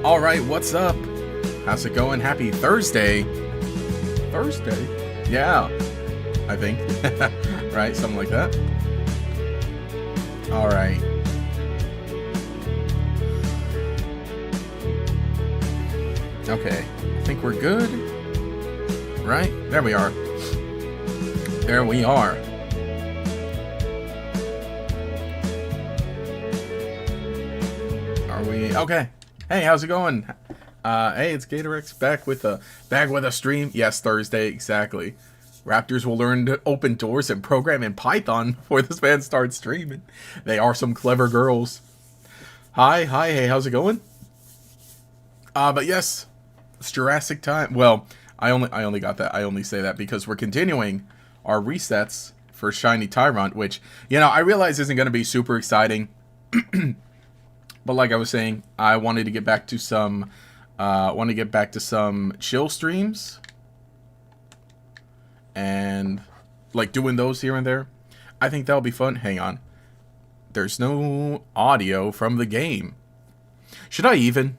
Alright, what's up? How's it going? Happy Thursday. Thursday? Yeah, I think. Right, something like that. Alright. Okay, I think we're good. Right? There we are. There we are. Are we? Okay. Hey, how's it going? Hey, it's GatorX back with a stream. Yes, Thursday, exactly. Raptors will learn to open doors and program in Python before this man starts streaming. They are some clever girls. Hi, hey, how's it going? But yes, it's Jurassic time. Well, I only got that. I only say that because we're continuing our resets for Shiny Tyrunt, which, you know, I realize isn't going to be super exciting. But like I was saying, I wanted to get back to some chill streams and like doing those here and there. I think that'll be fun. Hang on. There's no audio from the game. Should I even?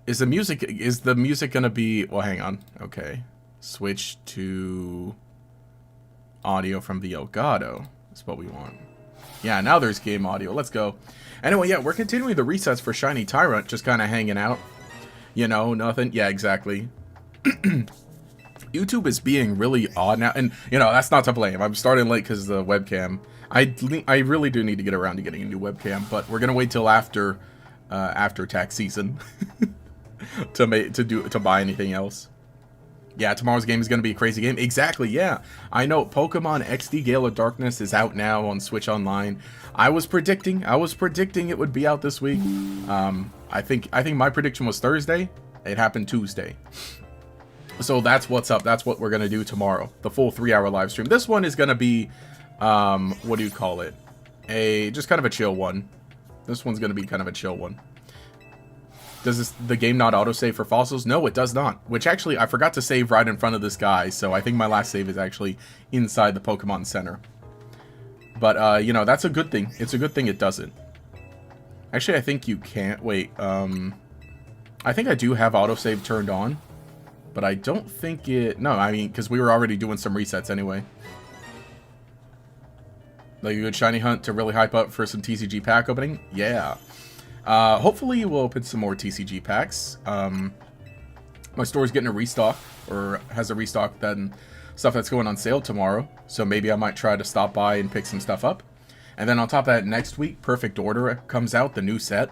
Is the music gonna be, well, hang on. Okay. Switch to audio from the Elgato. That's what we want. Yeah, now there's game audio. Let's go. Anyway, yeah, we're continuing the resets for Shiny Tyrunt, just kind of hanging out. You know, nothing. Yeah, exactly. YouTube is being really odd now, and, you know, that's not to blame. I'm starting late because of the webcam. I really do need to get around to getting a new webcam, but we're going to wait till after tax season to buy anything else. Yeah, tomorrow's game is going to be a crazy game. Exactly, yeah. I know Pokemon XD Gale of Darkness is out now on Switch Online. I was predicting it would be out this week. I think my prediction was Thursday. It happened Tuesday. So that's what's up. That's what we're going to do tomorrow. The full 3-hour live stream. This one is going to be, what do you call it? Just kind of a chill one. This one's going to be kind of a chill one. Does the game not autosave for fossils? No, it does not. Which actually, I forgot to save right in front of this guy, so I think my last save is actually inside the Pokemon Center. But, you know, that's a good thing. It's a good thing it doesn't. Actually, I think you can't. Wait, I think I do have autosave turned on. But I don't think it... No, I mean, because we were already doing some resets anyway. Like a good shiny hunt to really hype up for some TCG pack opening? Yeah. Hopefully we'll open some more TCG packs. My store's getting a restock, or has a restock, then stuff that's going on sale tomorrow. So maybe I might try to stop by and pick some stuff up. And then on top of that, next week, Perfect Order comes out, the new set.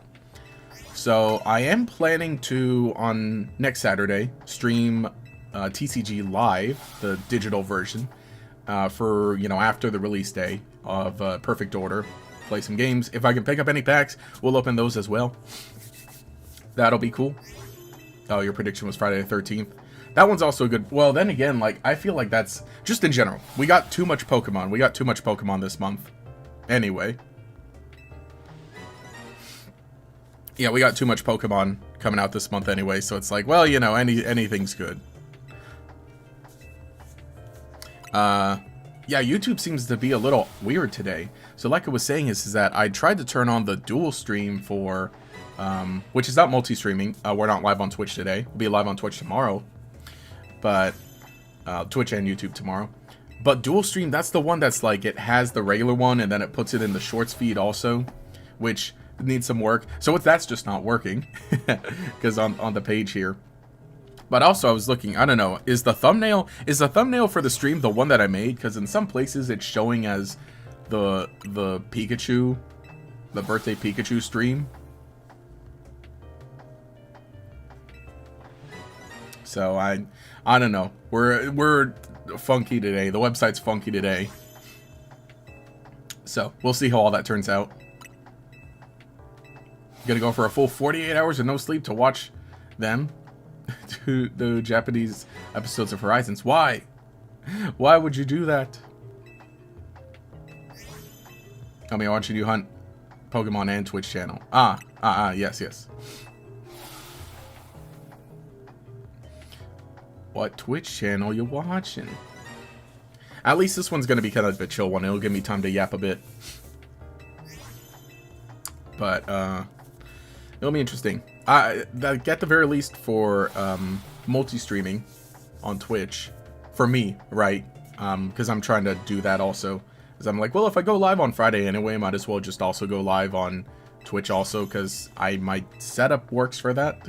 So I am planning to, on next Saturday, stream TCG Live, the digital version, for, you know, after the release day of Perfect Order. Play some games. If I can pick up any packs, we'll open those as well. That'll be cool. Oh, your prediction was Friday the 13th. That one's also good. Well, then again, like, I feel like that's just in general. We got too much Pokemon. We got too much Pokemon this month. Anyway. Yeah, we got too much Pokemon coming out this month anyway, so it's like, well, you know, anything's good. Yeah, YouTube seems to be a little weird today. So like I was saying is that I tried to turn on the dual stream for, which is not multi-streaming. We're not live on Twitch today. We'll be live on Twitch tomorrow. But, Twitch and YouTube tomorrow. But dual stream, that's the one that's like, it has the regular one and then it puts it in the shorts feed also, which needs some work. So that's just not working, because on the page here. But also I was looking, I don't know, is the thumbnail for the stream the one that I made? Because in some places it's showing as the Pikachu, the birthday Pikachu stream. So I don't know. We're funky today. The website's funky today. So we'll see how all that turns out. Gonna go for a full 48 hours of no sleep to watch them. To the Japanese episodes of Horizons. Why? Why would you do that? I mean, watching you hunt Pokemon and Twitch channel. Yes. What Twitch channel you watching? At least this one's gonna be kind of a chill one. It'll give me time to yap a bit. But, It'll be interesting. At the very least for multi-streaming on Twitch, for me, right? Because I'm trying to do that also. Because I'm like, well, if I go live on Friday anyway, might as well just also go live on Twitch also, because my setup works for that.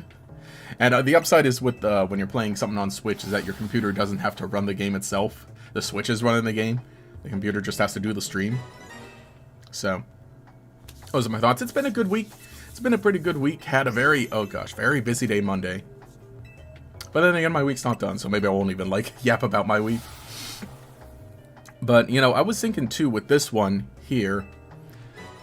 And the upside is with when you're playing something on Switch is that your computer doesn't have to run the game itself. The Switch is running the game. The computer just has to do the stream. So, those are my thoughts. It's been a good week. It's been a pretty good week. Had a very, oh gosh, very busy day Monday. But then again, my week's not done, so maybe I won't even, like, yap about my week. But, you know, I was thinking, too, with this one here,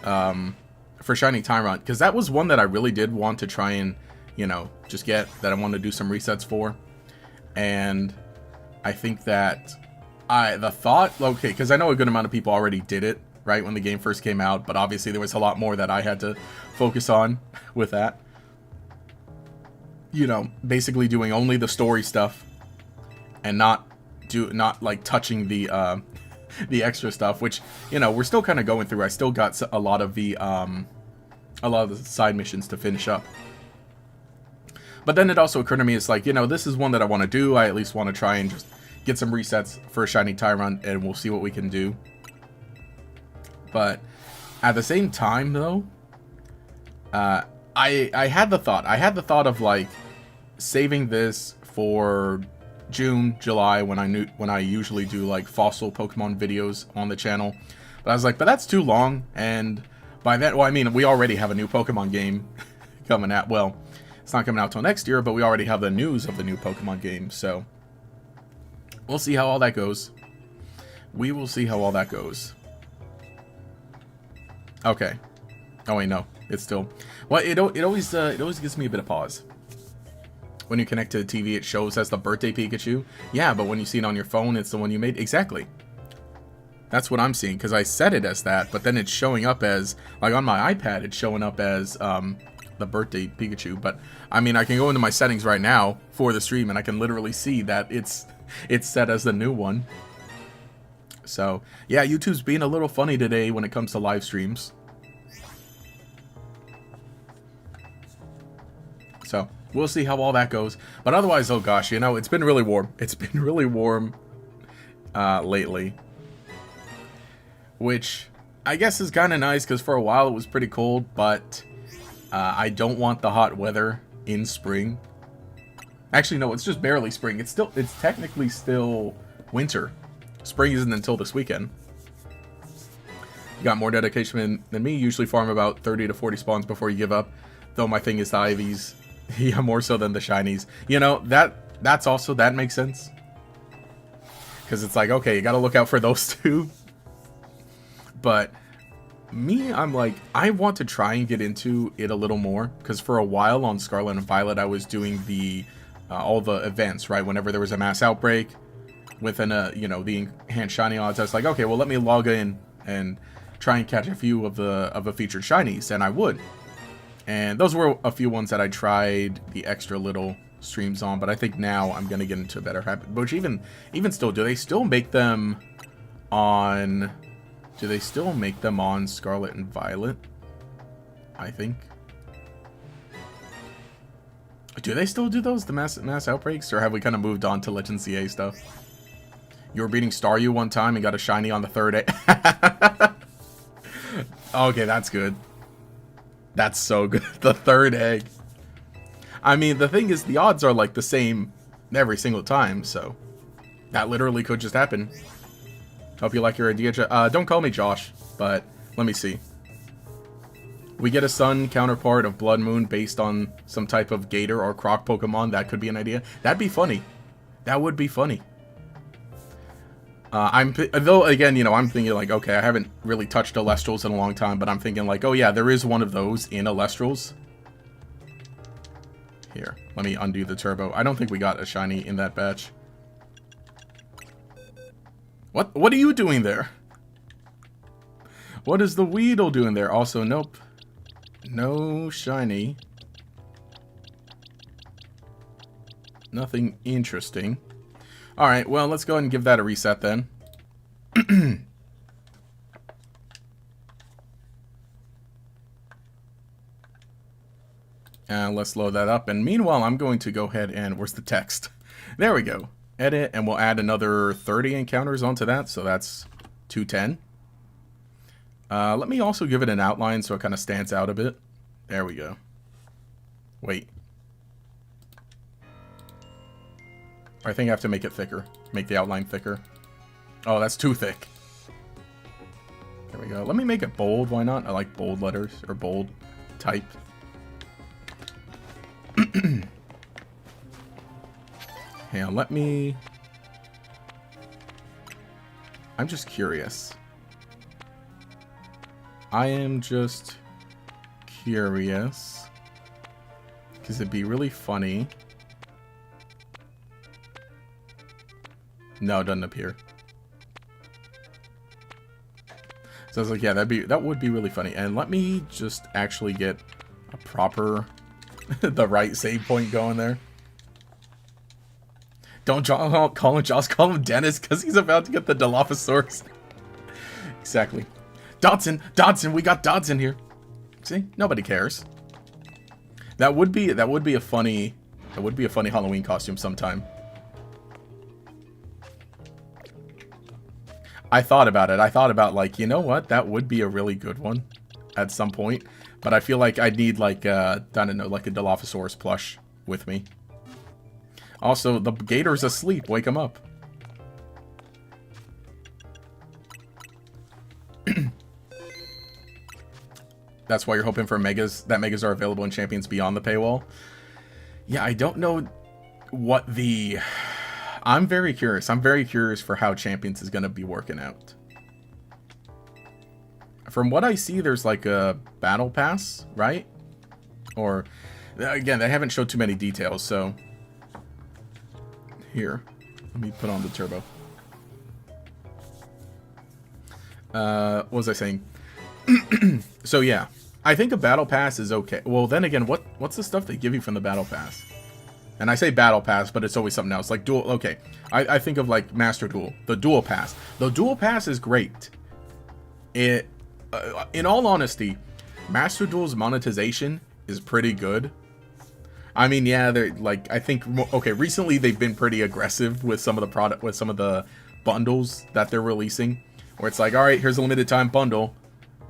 for Shiny Tyrunt, because that was one that I really did want to try and, you know, just get, that I wanted to do some resets for. And I think that the thought, okay, because I know a good amount of people already did it, right, when the game first came out, but obviously there was a lot more that I had to focus on with that. You know, basically doing only the story stuff and not like touching the extra stuff, which, you know, we're still kind of going through. I still got a lot of the side missions to finish up. But then it also occurred to me, it's like, you know, this is one that I want to do. I at least want to try and just get some resets for Shiny Tyrunt, and we'll see what we can do. But at the same time, though, I had the thought of like saving this for June, July, when I usually do like fossil Pokemon videos on the channel. But I was like, but that's too long, and by that, well, I mean, we already have a new Pokemon game coming out. Well, it's not coming out till next year, but we already have the news of the new Pokemon game, so we'll see how all that goes. We will see how all that goes. Okay. Oh wait, no, it's still. Well, it always gives me a bit of pause. When you connect to the TV, it shows as the birthday Pikachu. Yeah, but when you see it on your phone, it's the one you made. Exactly. That's what I'm seeing, because I set it as that, but then it's showing up as, like on my iPad, it's showing up as the birthday Pikachu. But I mean, I can go into my settings right now for the stream, and I can literally see that it's set as the new one. So yeah, YouTube's being a little funny today when it comes to live streams. So we'll see how all that goes. But otherwise, oh gosh, you know, it's been really warm. It's been really warm lately. Which I guess is kind of nice, because for a while it was pretty cold, but I don't want the hot weather in spring. Actually, no, it's just barely spring. It's technically still winter. Spring isn't until this weekend. You got more dedication than me. Usually farm about 30 to 40 spawns before you give up. Though my thing is the IVs. Yeah, more so than the shinies. You know, that makes sense. Because it's like, okay, you gotta look out for those two. But me, I'm like, I want to try and get into it a little more. Because for a while on Scarlet and Violet, I was doing all the events, right? Whenever there was a mass outbreak within you know, the enhanced shiny odds, I was like, okay, well, let me log in and try and catch a few of the featured shinies, and I would. And those were a few ones that I tried the extra little streams on, but I think now I'm gonna get into a better habit. Which even still, do they still make them on? Do they still make them on Scarlet and Violet? I think. Do they still do those, the mass outbreaks, or have we kind of moved on to Legend CA stuff? You were beating Staryu one time and got a shiny on the third egg. Okay, that's good. That's so good. The third egg. I mean, the thing is, the odds are like the same every single time, so that literally could just happen. Hope you like your idea. Don't call me Josh, but let me see. We get a sun counterpart of Blood Moon based on some type of Gator or Croc Pokemon. That could be an idea. That'd be funny. That would be funny. Though, again, you know, I'm thinking like, okay, I haven't really touched Alestrals in a long time, but I'm thinking like, oh yeah, there is one of those in Alestrals. Here, let me undo the turbo. I don't think we got a shiny in that batch. What are you doing there? What is the Weedle doing there? Also, nope. No shiny. Nothing interesting. Alright, well, let's go ahead and give that a reset then. Let's load that up. And meanwhile, I'm going to go ahead and... Where's the text? There we go. Edit, and we'll add another 30 encounters onto that. So that's 210. Let me also give it an outline so it kind of stands out a bit. There we go. Wait. I think I have to make it thicker. Make the outline thicker. Oh, that's too thick. There we go. Let me make it bold. Why not? I like bold letters or bold type. Hang on, let me... I'm just curious. I am just curious. Because it'd be really funny. No, it doesn't appear. So I was like, yeah, that would be really funny. And let me just actually get a proper, the right save point going there. Don't call him Josh, call him Dennis, because he's about to get the Dilophosaurus. Exactly. Dodson, we got Dodson here. See, nobody cares. That would be a funny Halloween costume sometime. I thought about it. I thought about, like, you know what? That would be a really good one at some point. But I feel like I'd need, like, I don't know, like a Dilophosaurus plush with me. Also, the gator's asleep. Wake him up. That's why you're hoping for megas, that megas are available in Champions beyond the paywall. Yeah, I don't know what the... I'm very curious. I'm very curious for how Champions is going to be working out. From what I see, there's like a battle pass, right? Or, again, they haven't showed too many details, so... Here, let me put on the turbo. What was I saying? So yeah, I think a battle pass is okay. Well, then again, what's the stuff they give you from the battle pass? And I say battle pass, but it's always something else. Like dual, okay. I think of like Master Duel, the dual pass. The dual pass is great. It, in all honesty, Master Duel's monetization is pretty good. I mean, yeah, they're like, I think, okay, recently they've been pretty aggressive with some of the bundles that they're releasing, where it's like, all right, here's a limited time bundle,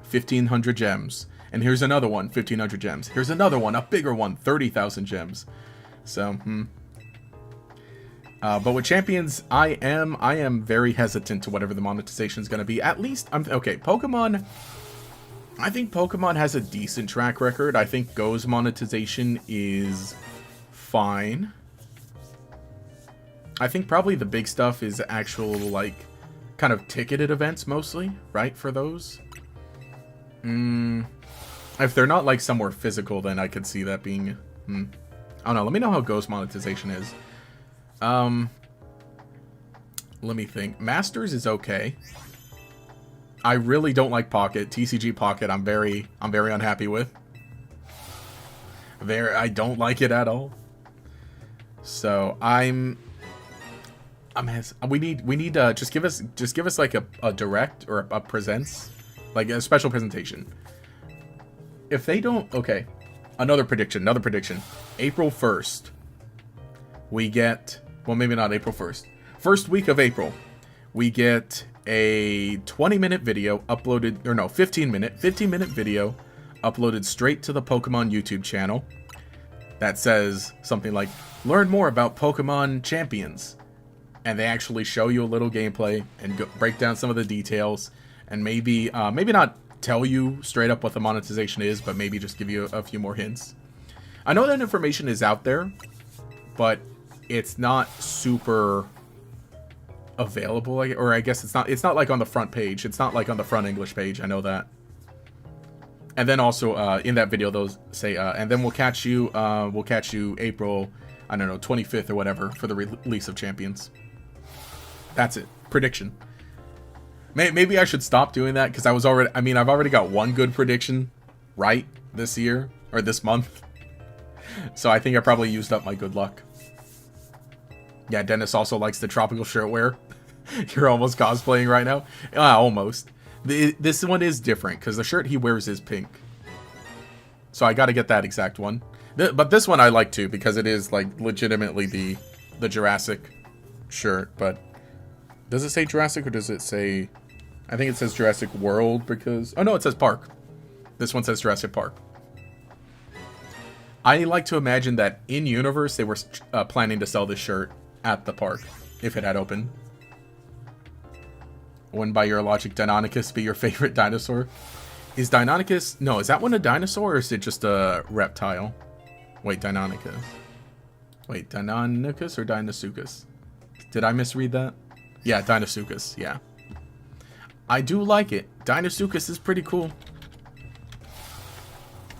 1,500 gems, and here's another one, 1,500 gems. Here's another one, a bigger one, 30,000 gems. So, but with Champions, I am very hesitant to whatever the monetization is going to be. At least, okay, Pokemon. I think Pokemon has a decent track record. I think Go's monetization is fine. I think probably the big stuff is actual, like, kind of ticketed events mostly, right, for those? If they're not, like, somewhere physical, then I could see that being... I don't know. Let me know how Go's monetization is. Let me think. Masters is okay. I really don't like Pocket. TCG Pocket, I'm very unhappy with. I don't like it at all. So we need just give us like a direct or a presents, like a special presentation. If they don't, okay. Another prediction. April 1st. We get, well, maybe not April 1st. First week of April, we get a 20-minute video uploaded, or no, 15-minute video uploaded straight to the Pokemon YouTube channel that says something like, learn more about Pokemon Champions. And they actually show you a little gameplay and break down some of the details, and maybe not tell you straight up what the monetization is, but maybe just give you a few more hints. I know that information is out there, but it's not super available, or I guess it's not like on the front page. It's not like on the front English page. I know that. And then also in that video, those say, and then we'll catch you April, I don't know, 25th or whatever for the release of Champions. That's it. Prediction. Maybe I should stop doing that because I've already got one good prediction right this year or this month. So I think I probably used up my good luck. Yeah, Dennis also likes the tropical shirt wear. You're almost cosplaying right now. Almost. This one is different because the shirt he wears is pink. So I got to get that exact one. But this one I like too, because it is like legitimately the Jurassic shirt. But does it say Jurassic or does it say? I think it says Jurassic World because no, it says Park. This one says Jurassic Park. I like to imagine that in universe they were planning to sell this shirt at the park if it had opened. Wouldn't by your logic Deinonychus be your favorite dinosaur? Is Deinonychus... No, is that one a dinosaur or is it just a reptile? Wait, Deinonychus. Wait, Deinonychus or Deinosuchus? Did I misread that? Yeah, Deinosuchus, yeah. I do like it. Deinosuchus is pretty cool.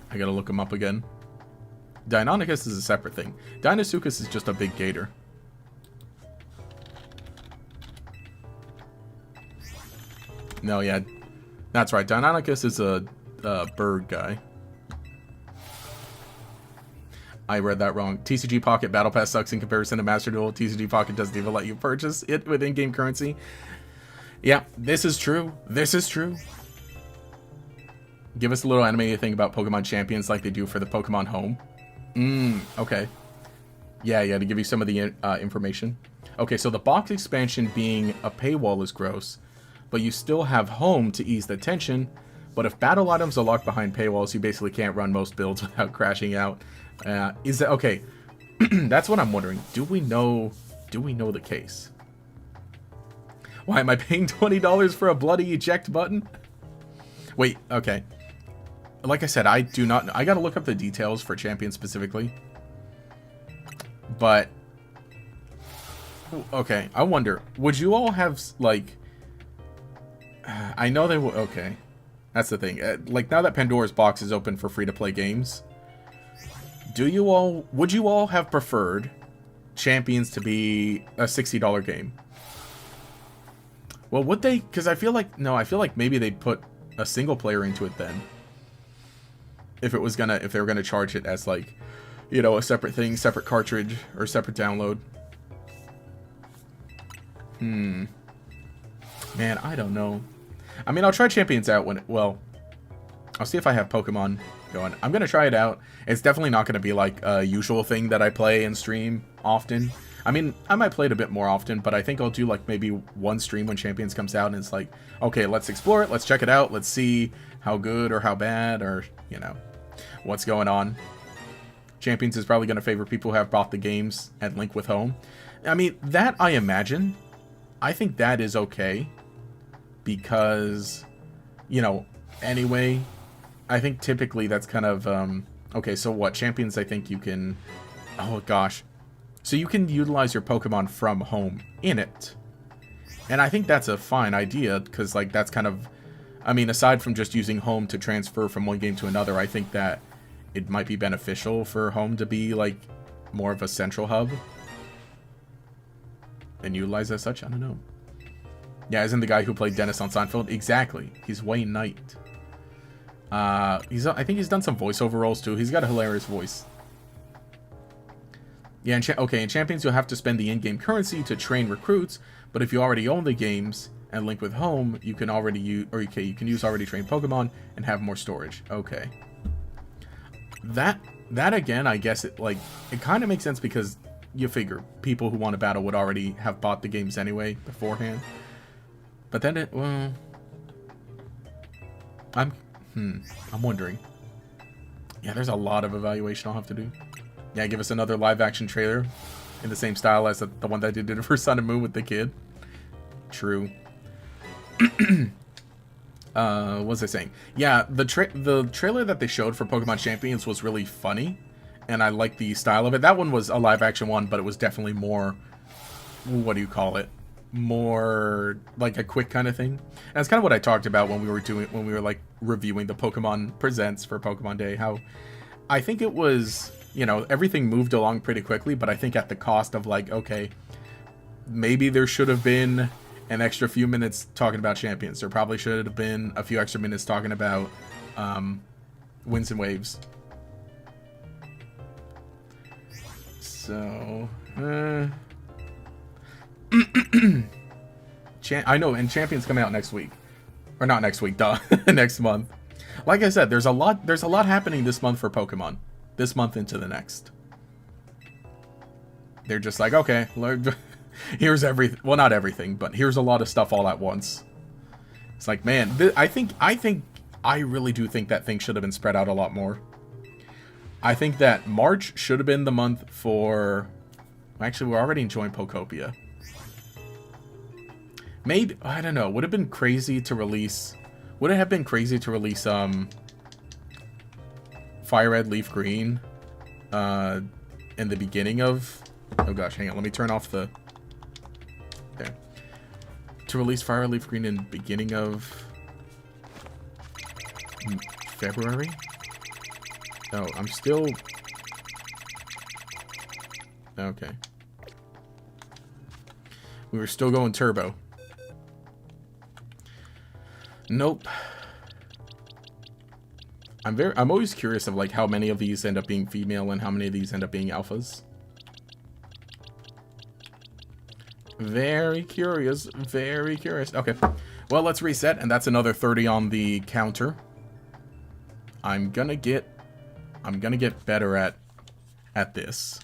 I gotta look him up again. Deinonychus is a separate thing. Deinosuchus is just a big gator. No, yeah. That's right. Deinonychus is a bird guy. I read that wrong. TCG Pocket Battle Pass sucks in comparison to Master Duel. TCG Pocket doesn't even let you purchase it with in-game currency. Yeah, this is true. This is true. Give us a little animated thing about Pokemon Champions like they do for the Pokemon Home. Okay. Yeah, to give you some of the information. Okay, so the box expansion being a paywall is gross, but you still have Home to ease the tension. But if battle items are locked behind paywalls, you basically can't run most builds without crashing out. Is that okay? That's what I'm wondering. Do we know the case? Why am I paying $20 for a bloody eject button? Wait, okay. Like I said, I do not... I gotta look up the details for Champion specifically. But... Okay, I wonder. Would you all have, like... I know they will... Okay. That's the thing. Like, now that Pandora's Box is open for free-to-play games... Would you all have preferred Champions to be a $60 game? Well, would they? Because I feel like... No, I feel like maybe they'd put a single player into it then. If they were gonna charge it as like, you know, a separate thing, separate cartridge, or separate download. Man, I don't know. I mean, I'll try Champions out well, I'll see if I have Pokemon going. I'm gonna try it out. It's definitely not gonna be like a usual thing that I play and stream often. I mean, I might play it a bit more often, but I think I'll do like maybe one stream when Champions comes out and it's like, okay, let's explore it, let's check it out, let's see how good or how bad or, you know, what's going on. Champions is probably going to favor people who have bought the games and link with Home. I mean, that I imagine. I think that is okay. Because, you know, anyway, I think typically that's kind of, okay, so what? Champions, I think you can, oh gosh. So you can utilize your Pokemon from Home in it. And I think that's a fine idea, because, like, that's kind of, I mean, aside from just using Home to transfer from one game to another, I think that it might be beneficial for Home to be, like, more of a central hub. And utilized as such? I don't know. Yeah, isn't the guy who played Dennis on Seinfeld? Exactly. He's Wayne Knight. I think he's done some voiceover roles too. He's got a hilarious voice. Yeah, in Champions you'll have to spend the in-game currency to train recruits, but if you already own the games and link with Home, you can already use, or you can use already trained Pokemon and have more storage. Okay. That again, I guess it kind of makes sense because you figure people who want to battle would already have bought the games anyway beforehand. But then well, I'm wondering. Yeah, there's a lot of evaluation I'll have to do. Yeah, give us another live action trailer in the same style as the one that I did for Sun and Moon with the kid. True. What was I saying? Yeah, the trailer that they showed for Pokemon Champions was really funny, and I like the style of it. That one was a live action one, but it was definitely more, what do you call it? More like a quick kind of thing. And that's kind of what I talked about when we were like reviewing the Pokemon Presents for Pokemon Day. How I think it was, you know, everything moved along pretty quickly, but I think at the cost of like, okay, maybe there should have been an extra few minutes talking about Champions. There probably should have been a few extra minutes talking about Winds and Waves. So, I know, and Champions coming out next week, or not next week, duh, next month. Like I said, there's a lot happening this month for Pokemon. this month into the next. They're just like, okay, here's everything. Well, not everything, but here's a lot of stuff all at once. It's like, man, I really do think that thing should have been spread out a lot more. I think that March should have been the month for... Actually, we're already enjoying Pokopia. Maybe, I don't know, would it have been crazy to release... Would it have been crazy to release, Fire Red, Leaf Green, in the beginning of... Oh gosh, hang on, let me turn off the... There. To release Fire Red, Leaf Green in the beginning of... February? Oh, I'm still... Okay. We were still going turbo. Nope. I'm always curious of like how many of these end up being female and how many of these end up being alphas. Very curious, very curious. Okay. Well, let's reset, and that's another 30 on the counter. I'm gonna get better at this.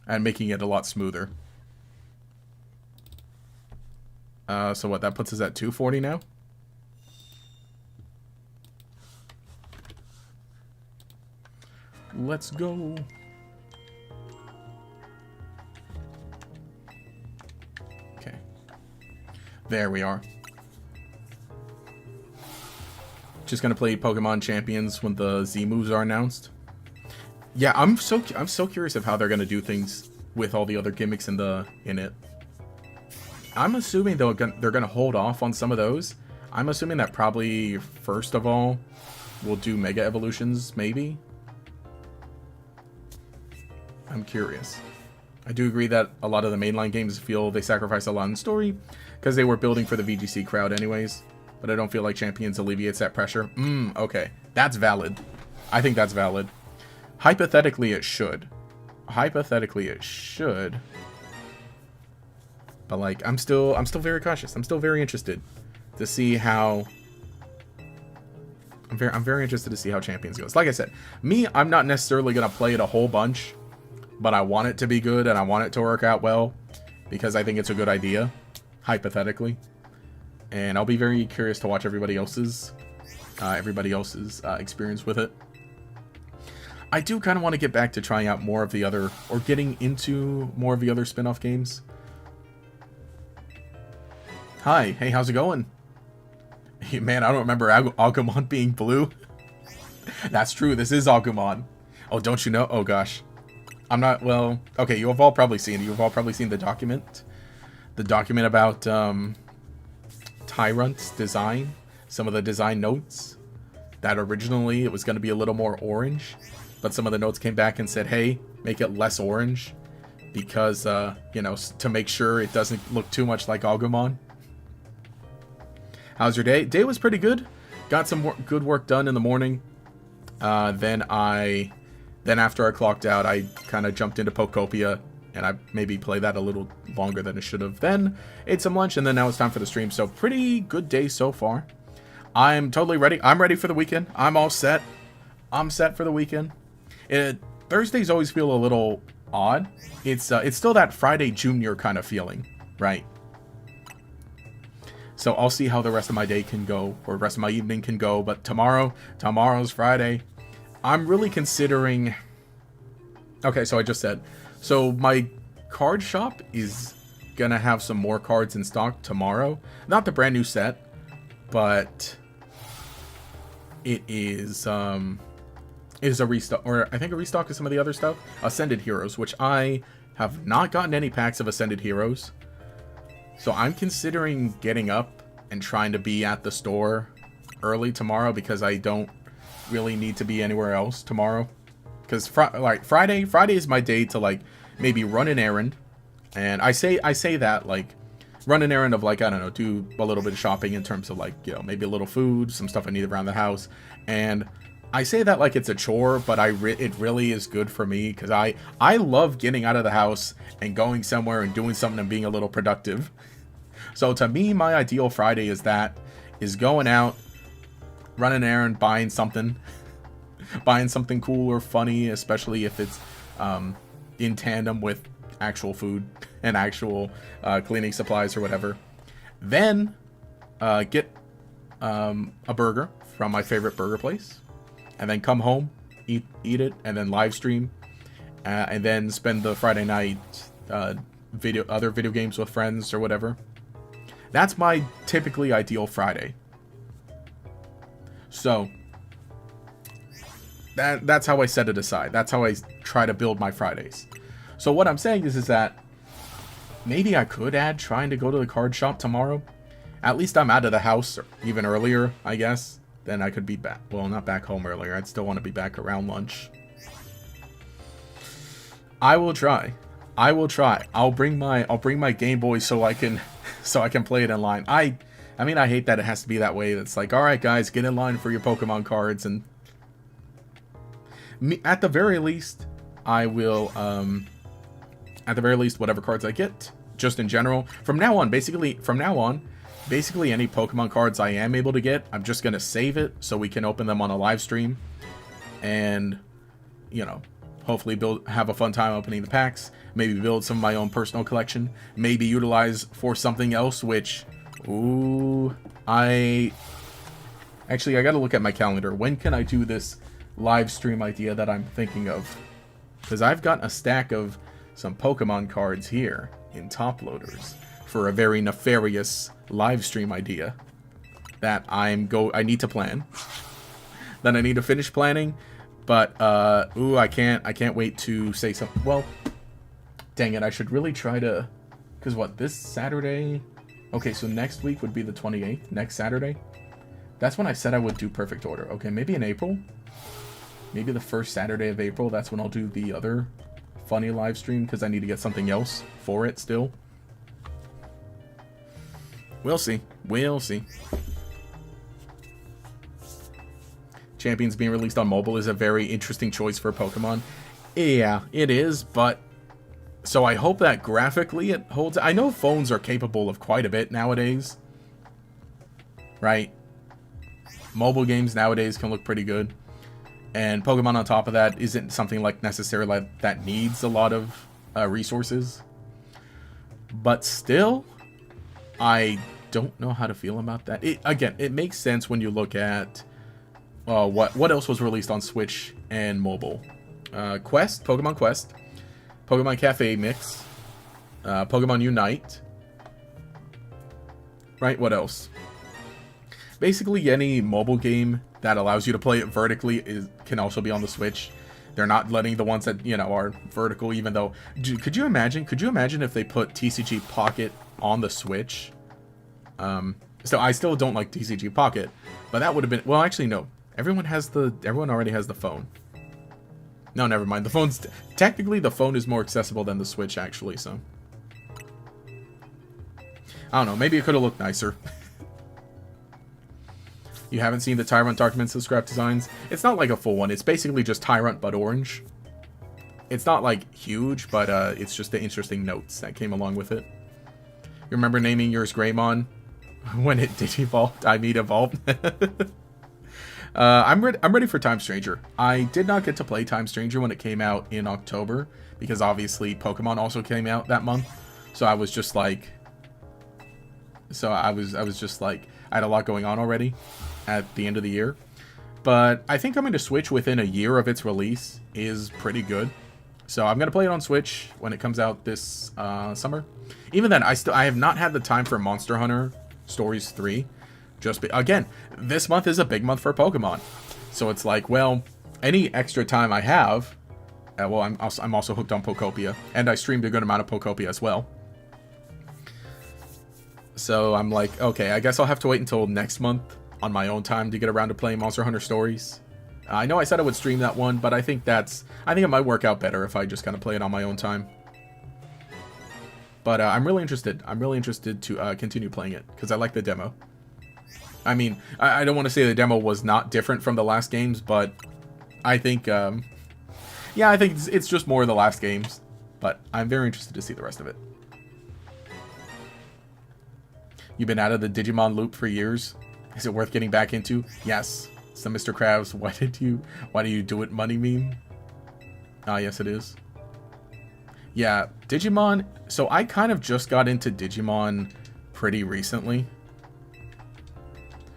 And making it a lot smoother. So what, that puts us at 240 now? Let's go. Okay. There we are. Just gonna play Pokemon Champions when the Z moves are announced. Yeah, I'm so curious of how they're gonna do things with all the other gimmicks in it. I'm assuming they're gonna hold off on some of those. I'm assuming that probably first of all we'll do Mega Evolutions, maybe. I'm curious. I do agree that a lot of the mainline games feel they sacrifice a lot in story because they were building for the VGC crowd anyways. But I don't feel like Champions alleviates that pressure. Okay. That's valid. I think that's valid. Hypothetically, it should. Hypothetically, it should. But like, I'm still very cautious. I'm still very interested to see how. I'm very interested to see how Champions goes. Like I said, I'm not necessarily gonna play it a whole bunch, but I want it to be good and I want it to work out well because I think it's a good idea, hypothetically. And I'll be very curious to watch everybody else's experience with it. I do kind of want to get back to trying out more of the other, or getting into more of the other spin-off games. Hi, hey, how's it going? Man, I don't remember Agumon being blue. That's true, this is Agumon. Oh, don't you know? Oh gosh. I'm not, well, okay, you have all probably seen it. You've all probably seen the document. The document about Tyrunt's design. Some of the design notes. That originally it was going to be a little more orange. But some of the notes came back and said, hey, make it less orange. Because, you know, to make sure it doesn't look too much like Agumon. How's your day? Day was pretty good. Got some good work done in the morning. Then after I clocked out, I kind of jumped into Pokopia. And I maybe played that a little longer than I should have. Then ate some lunch, and then now it's time for the stream. So pretty good day so far. I'm totally ready. I'm ready for the weekend. I'm all set. I'm set for the weekend. Thursdays always feel a little odd. It's still that Friday Junior kind of feeling, right? So I'll see how the rest of my day can go, or the rest of my evening can go. But tomorrow's Friday. I'm really considering... Okay, so I just said... So my card shop is gonna have some more cards in stock tomorrow. Not the brand new set, but it is a restock, or I think a restock of some of the other stuff. Ascended Heroes, which I have not gotten any packs of Ascended Heroes. So I'm considering getting up and trying to be at the store early tomorrow because I don't really need to be anywhere else tomorrow. Because Friday is my day to like maybe run an errand, and I say that like run an errand of like, I don't know, do a little bit of shopping in terms of like, you know, maybe a little food, some stuff I need around the house. And I say that like it's a chore, but it really is good for me because I love getting out of the house and going somewhere and doing something and being a little productive. So to me, my ideal Friday is going out, running an errand, buying something, buying something cool or funny, especially if it's in tandem with actual food and actual cleaning supplies or whatever. Then get a burger from my favorite burger place, and then come home, eat it, and then live stream, and then spend the Friday night other video games with friends or whatever. That's my typically ideal Friday. So that's how I set it aside. That's how I try to build my Fridays. So what I'm saying is that maybe I could add trying to go to the card shop tomorrow. At least I'm out of the house even earlier, I guess. Then I could be back. Well, not back home earlier. I'd still want to be back around lunch. I will try. I will try. I'll bring my Game Boy so I can play it in line. I mean, I hate that it has to be that way. It's like, all right, guys, get in line for your Pokemon cards, and at the very least, I will. At the very least, whatever cards I get, just in general, from now on, basically any Pokemon cards I am able to get, I'm just gonna save it so we can open them on a live stream, and hopefully have a fun time opening the packs. Maybe build some of my own personal collection. Maybe utilize for something else, which, I gotta look at my calendar. When can I do this live stream idea that I'm thinking of? Because I've got a stack of some Pokemon cards here in top loaders for a very nefarious live stream idea that I need to plan. Then I need to finish planning, but I can't wait to say something. Well, dang it, I should really try to, because this Saturday? Okay, so next week would be the 28th, next Saturday. That's when I said I would do Perfect Order. Okay, maybe in April. Maybe the first Saturday of April, that's when I'll do the other funny live stream, because I need to get something else for it still. We'll see. We'll see. Champions being released on mobile is a very interesting choice for Pokemon. Yeah, it is, but so I hope that graphically it holds. I know phones are capable of quite a bit nowadays, right? Mobile games nowadays can look pretty good. And Pokemon on top of that isn't something like necessarily that needs a lot of resources. But still, I don't know how to feel about that. It makes sense when you look at what else was released on Switch and mobile. Pokemon Quest, Pokemon Cafe Mix, Pokemon Unite. Right, what else? Basically any mobile game that allows you to play it vertically can also be on the Switch. They're not letting the ones that, are vertical, even though... Could you imagine if they put TCG Pocket on the Switch? So I still don't like TCG Pocket, but that would have been... Well, actually, no. Everyone already has the phone. No, never mind. The phone's... Technically, the phone is more accessible than the Switch, actually, so... I don't know. Maybe it could have looked nicer. You haven't seen the Tyrunt Dark Minsc scrap designs? It's not like a full one. It's basically just Tyrunt but orange. It's not like huge, but it's just the interesting notes that came along with it. You remember naming yours Greymon when it digivolved? I mean evolved. I'm ready for Time Stranger. I did not get to play Time Stranger when it came out in October because obviously Pokemon also came out that month. So I was just like, I had a lot going on already at the end of the year. But I think coming to Switch within a year of its release is pretty good. So I'm going to play it on Switch when it comes out this summer. Even then, I have not had the time for Monster Hunter Stories 3. Again, this month is a big month for Pokemon. So it's like, well, any extra time I have... well, I'm also hooked on Pokopia. And I streamed a good amount of Pokopia as well. So I'm like, okay, I guess I'll have to wait until next month on my own time to get around to playing Monster Hunter Stories. I know I said I would stream that one, but I think it might work out better if I just kind of play it on my own time. But I'm really interested. I'm really interested to continue playing it because I like the demo. I mean, I don't want to say the demo was not different from the last games, but I think, I think it's just more of the last games. But I'm very interested to see the rest of it. You've been out of the Digimon loop for years. Is it worth getting back into? Yes. So Mr. Krabs, why do you do it money meme? Ah, yes it is. Yeah, Digimon, so I kind of just got into Digimon pretty recently.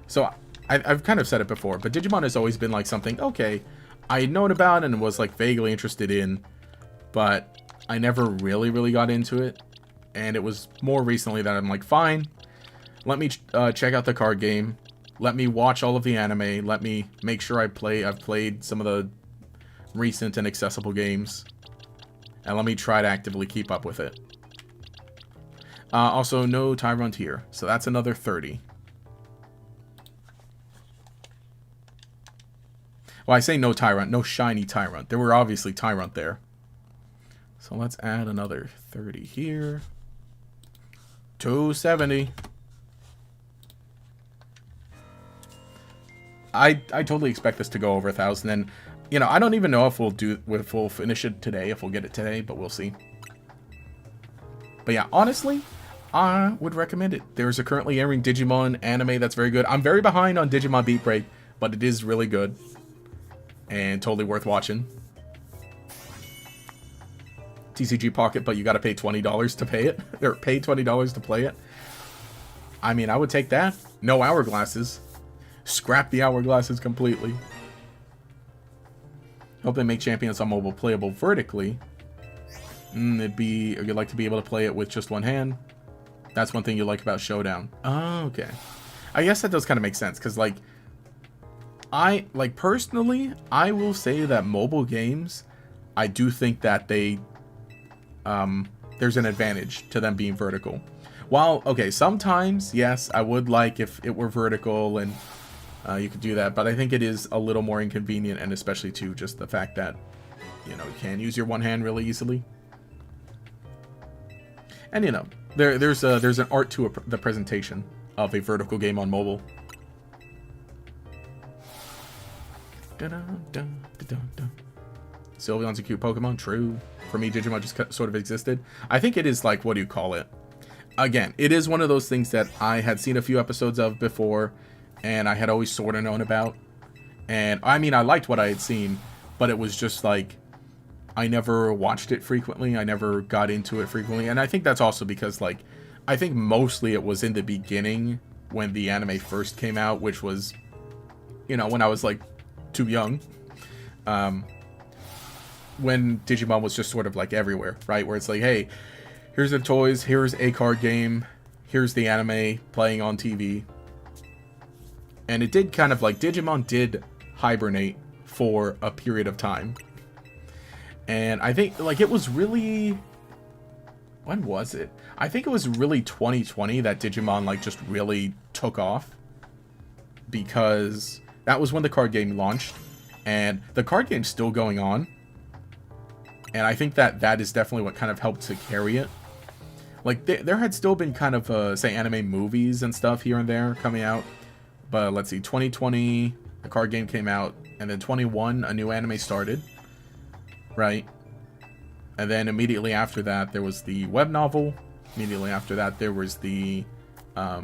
So I've kind of said it before, but Digimon has always been like something, okay, I had known about and was like vaguely interested in, but I never really got into it. And it was more recently that I'm like, fine, let me check out the card game. Let me watch all of the anime. Let me make sure I've played some of the recent and accessible games. And let me try to actively keep up with it. Also, no Tyrunt here. So that's another 30. Well, I say no Tyrunt. No shiny Tyrunt. There were obviously Tyrunt there. So let's add another 30 here. 270. I totally expect this to go over 1,000. And, you know, I don't even know if we'll finish it today, if we'll get it today, but we'll see. But yeah, honestly, I would recommend it. There's a currently airing Digimon anime that's very good. I'm very behind on Digimon Beat Break, but it is really good. And totally worth watching. TCG Pocket, but you gotta pay $20 to pay it. Or pay $20 to play it. I mean, I would take that. No hourglasses. Scrap the hourglasses completely. Hope they make Champions on mobile playable vertically. You'd like to be able to play it with just one hand. That's one thing you like about Showdown. Oh, okay. I guess that does kind of make sense, because personally, I will say that mobile games, I do think that they, there's an advantage to them being vertical. While, okay, sometimes, yes, I would like if it were vertical and you could do that, but I think it is a little more inconvenient, and especially too just the fact that, you know, you can use your one hand really easily. And you know, there's an art to the presentation of a vertical game on mobile. Sylveon's a cute Pokemon. True. For me, Digimon just sort of existed. I think it is like, what do you call it? Again, it is one of those things that I had seen a few episodes of before, and I had always sort of known about. And I mean, I liked what I had seen, but it was just like, I never watched it frequently. I never got into it frequently. And I think that's also because, like, I think mostly it was in the beginning when the anime first came out, which was, you know, when I was like too young. When Digimon was just sort of like everywhere, right? Where it's like, hey, here's the toys, here's a card game, here's the anime playing on TV. And it did kind of like, Digimon did hibernate for a period of time. And I think, like, it was really, when was it? I think it was really 2020 that Digimon, like, just really took off. Because that was when the card game launched. And the card game's still going on. And I think that that is definitely what kind of helped to carry it. Like, there had still been kind of, say, anime movies and stuff here and there coming out. But let's see, 2020, the card game came out. And then 21, a new anime started. Right? And then immediately after that, there was the web novel. Immediately after that, there was the, oh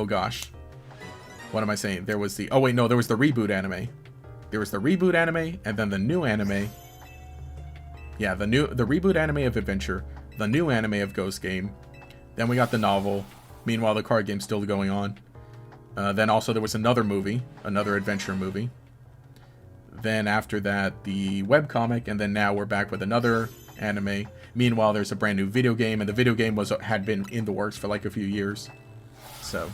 gosh. What am I saying? There was the, oh wait, no, there was the reboot anime. There was the reboot anime, and then the new anime. Yeah, the reboot anime of Adventure, the new anime of Ghost Game. Then we got the novel. Meanwhile, the card game's still going on. Then also there was another movie, another adventure movie. Then after that, the webcomic, and then now we're back with another anime. Meanwhile, there's a brand new video game, and the video game had been in the works for like a few years. So,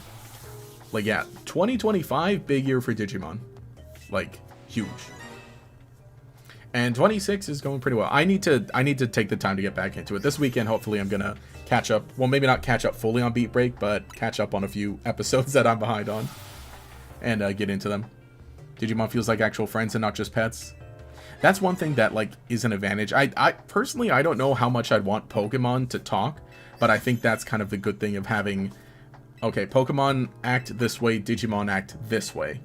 like, yeah, 2025, big year for Digimon. Like, huge. And 26 is going pretty well. I need to take the time to get back into it. This weekend, hopefully, I'm gonna catch up. Well, maybe not catch up fully on Beat Break, but catch up on a few episodes that I'm behind on. And get into them. Digimon feels like actual friends and not just pets. That's one thing that, like, is an advantage. I personally, I don't know how much I'd want Pokemon to talk, but I think that's kind of the good thing of having, okay, Pokemon act this way, Digimon act this way.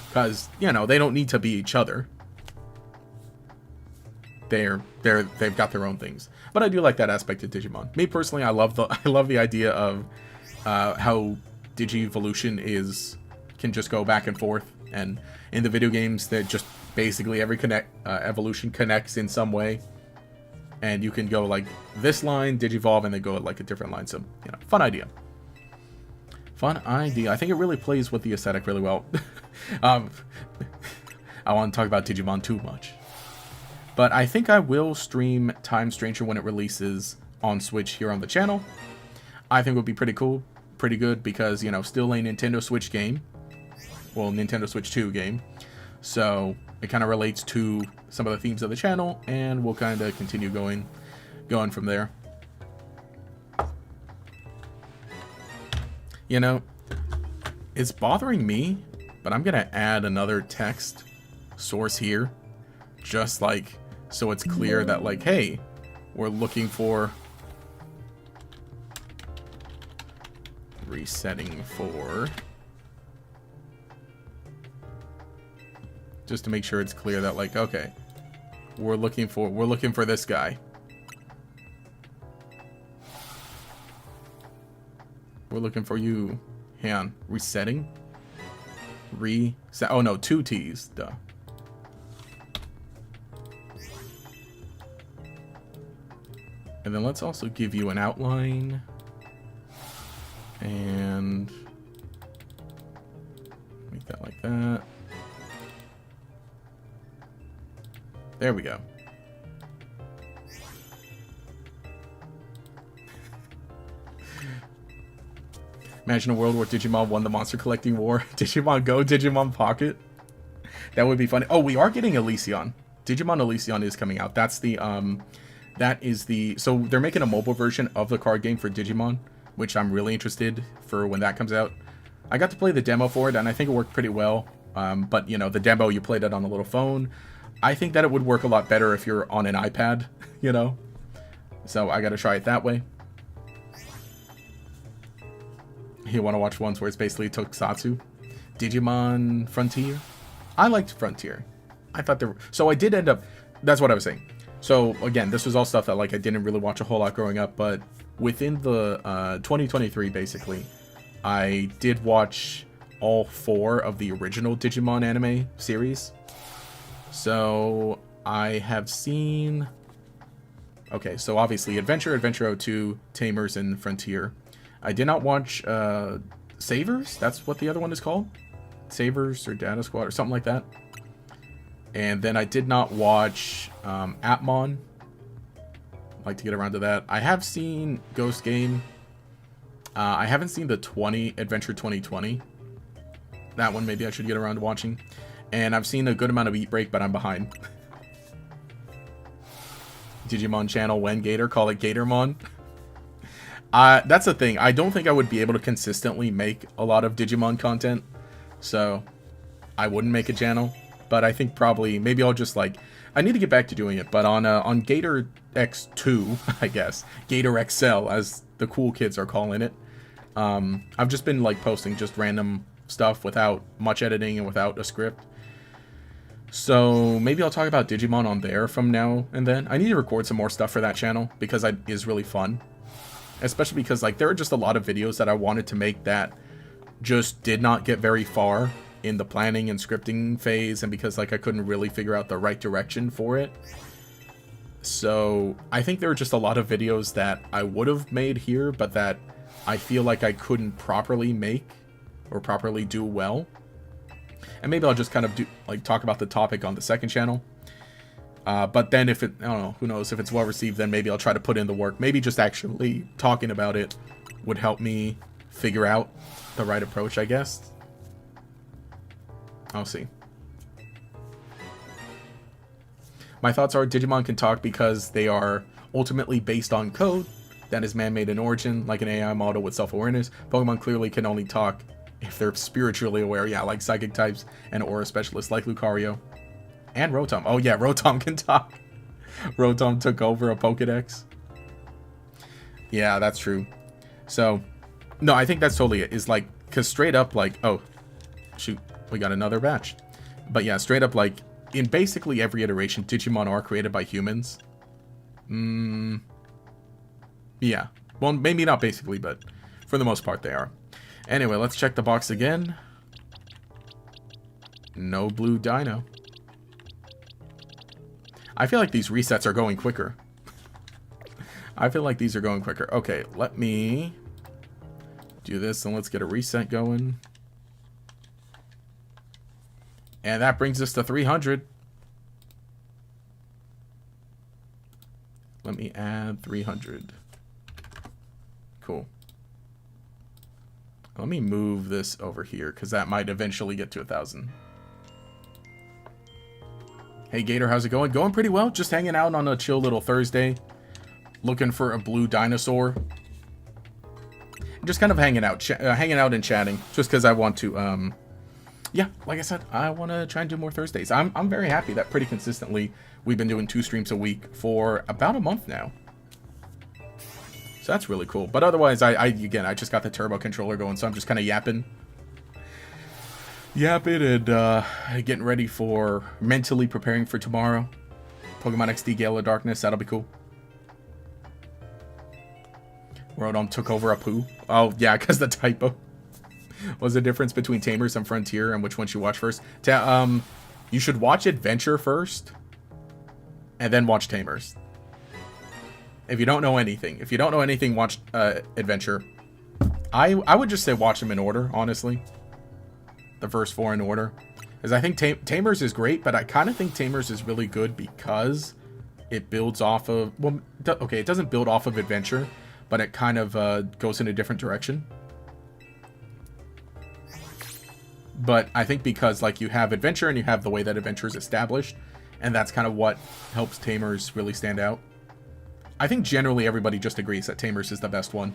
Because, you know, they don't need to be each other. They've got their own things. But I do like that aspect of Digimon. Me personally, I love the idea of how Digivolution can just go back and forth. And in the video games, that just basically every evolution connects in some way. And you can go like this line, Digivolve, and then go at like a different line. So, you know, fun idea. Fun idea. I think it really plays with the aesthetic really well. I want to talk about Digimon too much. But I think I will stream Time Stranger when it releases on Switch here on the channel. I think it would be pretty cool, pretty good, because, you know, still a Nintendo Switch game. Well, Nintendo Switch 2 game. So it kind of relates to some of the themes of the channel, and we'll kind of continue going from there. You know, it's bothering me, but I'm gonna add another text source here, just like so it's clear that, like, hey, we're looking for resetting for, just to make sure it's clear that, like, okay, we're looking for this guy. We're looking for you. Hang on. Resetting? Reset. Oh, no. 2 T's. Duh. And then let's also give you an outline. And make that like that. There we go. Imagine a world where Digimon won the monster collecting war. Digimon Go, Digimon Pocket. That would be funny. Oh, we are getting Elysion. Digimon Elysion is coming out. That's the, so they're making a mobile version of the card game for Digimon, which I'm really interested for when that comes out. I got to play the demo for it, and I think it worked pretty well. But, you know, the demo, you played it on a little phone. I think that it would work a lot better if you're on an iPad, you know? So I got to try it that way. You want to watch ones where it's basically Tokusatsu? Digimon Frontier? I liked Frontier. I thought there were... So I did end up... That's what I was saying. So, again, this was all stuff that, like, I didn't really watch a whole lot growing up, but within the 2023, basically, I did watch all 4 of the original Digimon anime series. So, I have seen... Okay, so obviously Adventure, Adventure 02, Tamers, and Frontier. I did not watch Savers. That's what the other one is called. Savers or Data Squad or something like that. And then I did not watch Atmon. I'd like to get around to that. I have seen Ghost Game. I haven't seen the Adventure 2020. That one maybe I should get around to watching. And I've seen a good amount of Eat Break, but I'm behind. Digimon channel when Gator. Call it Gatormon. That's the thing. I don't think I would be able to consistently make a lot of Digimon content, so I wouldn't make a channel. But I think probably maybe I'll just like I need to get back to doing it. But on Gator X2, I guess Gator XL as the cool kids are calling it. I've just been like posting just random stuff without much editing and without a script. So maybe I'll talk about Digimon on there from now and then. I need to record some more stuff for that channel because it is really fun. Especially because, like, there are just a lot of videos that I wanted to make that just did not get very far in the planning and scripting phase, and because, like, I couldn't really figure out the right direction for it. So, I think there are just a lot of videos that I would have made here, but that I feel like I couldn't properly make or properly do well. And maybe I'll just kind of talk about the topic on the second channel. But then if it, I don't know, who knows, if it's well received, then maybe I'll try to put in the work. Maybe just actually talking about it would help me figure out the right approach, I guess. I'll see. My thoughts are Digimon can talk because they are ultimately based on code that is man-made in origin, like an AI model with self-awareness. Pokemon clearly can only talk if they're spiritually aware, yeah, like psychic types and aura specialists like Lucario. And Rotom. Oh yeah, Rotom can talk. Rotom took over a Pokedex. Yeah, that's true. So, no, I think that's totally it. Is like, because straight up, like, oh, shoot, we got another batch. But yeah, straight up, like, in basically every iteration, Digimon are created by humans. Yeah. Well, maybe not basically, but for the most part they are. Anyway, let's check the box again. No blue dino. I feel like these resets are going quicker. I feel like these are going quicker. Okay, let me do this and let's get a reset going. And that brings us to 300. Let me add 300. Cool. Let me move this over here because that might eventually get to 1,000. Hey Gator, how's it going? Going pretty well. Just hanging out on a chill little Thursday. Looking for a blue dinosaur. Just kind of hanging out and chatting. Just because I want to, yeah, like I said, I want to try and do more Thursdays. I'm very happy that pretty consistently we've been doing 2 streams a week for about a month now. So that's really cool. But otherwise, I just got the turbo controller going, so I'm just kind of yapping. And getting ready for mentally preparing for tomorrow. Pokemon XD Gale of Darkness, that'll be cool. Rodon took over a poo. Oh, yeah, because the typo. Was the difference between Tamers and Frontier and which one you watch first? You should watch Adventure first, and then watch Tamers. If you don't know anything. Watch Adventure. I would just say watch them in order, honestly. The first 4 in order. Because I think Tamers is great, but I kind of think Tamers is really good because it builds off of... Well, okay, it doesn't build off of Adventure, but it kind of goes in a different direction. But I think because, like, you have Adventure and you have the way that Adventure is established, and that's kind of what helps Tamers really stand out. I think generally everybody just agrees that Tamers is the best one.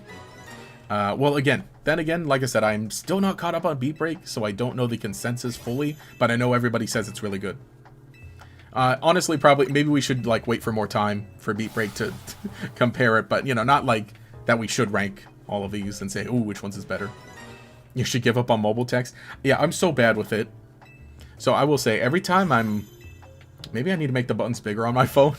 Well, then again, like I said, I'm still not caught up on Beat Break, so I don't know the consensus fully, but I know everybody says it's really good. Honestly, maybe we should, like, wait for more time for Beat Break to compare it, but, you know, not like that we should rank all of these and say, ooh, which one's is better. You should give up on mobile text. Yeah, I'm so bad with it. So I will say, every time maybe I need to make the buttons bigger on my phone,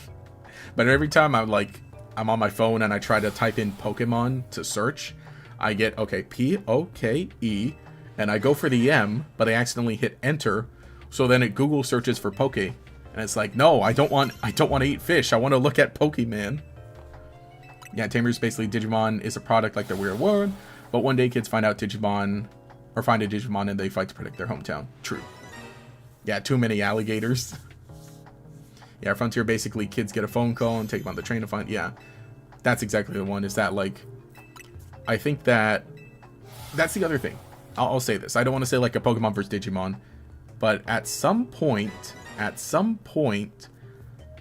but every time I'm on my phone and I try to type in Pokemon to search, I get, okay, P-O-K-E, and I go for the M, but I accidentally hit enter, so then it Google searches for Poke, and it's like, no, I don't want to eat fish, I want to look at Pokemon. Yeah, Tamers basically, Digimon is a product like the Weird World, but one day kids find a Digimon and they fight to protect their hometown. True. Yeah, too many alligators. Yeah, Frontier, basically, kids get a phone call and take them on the train to find... Yeah, that's exactly the one. Is that, like... I think that's the other thing. I'll say this. I don't want to say, like, a Pokemon versus Digimon. But at some point,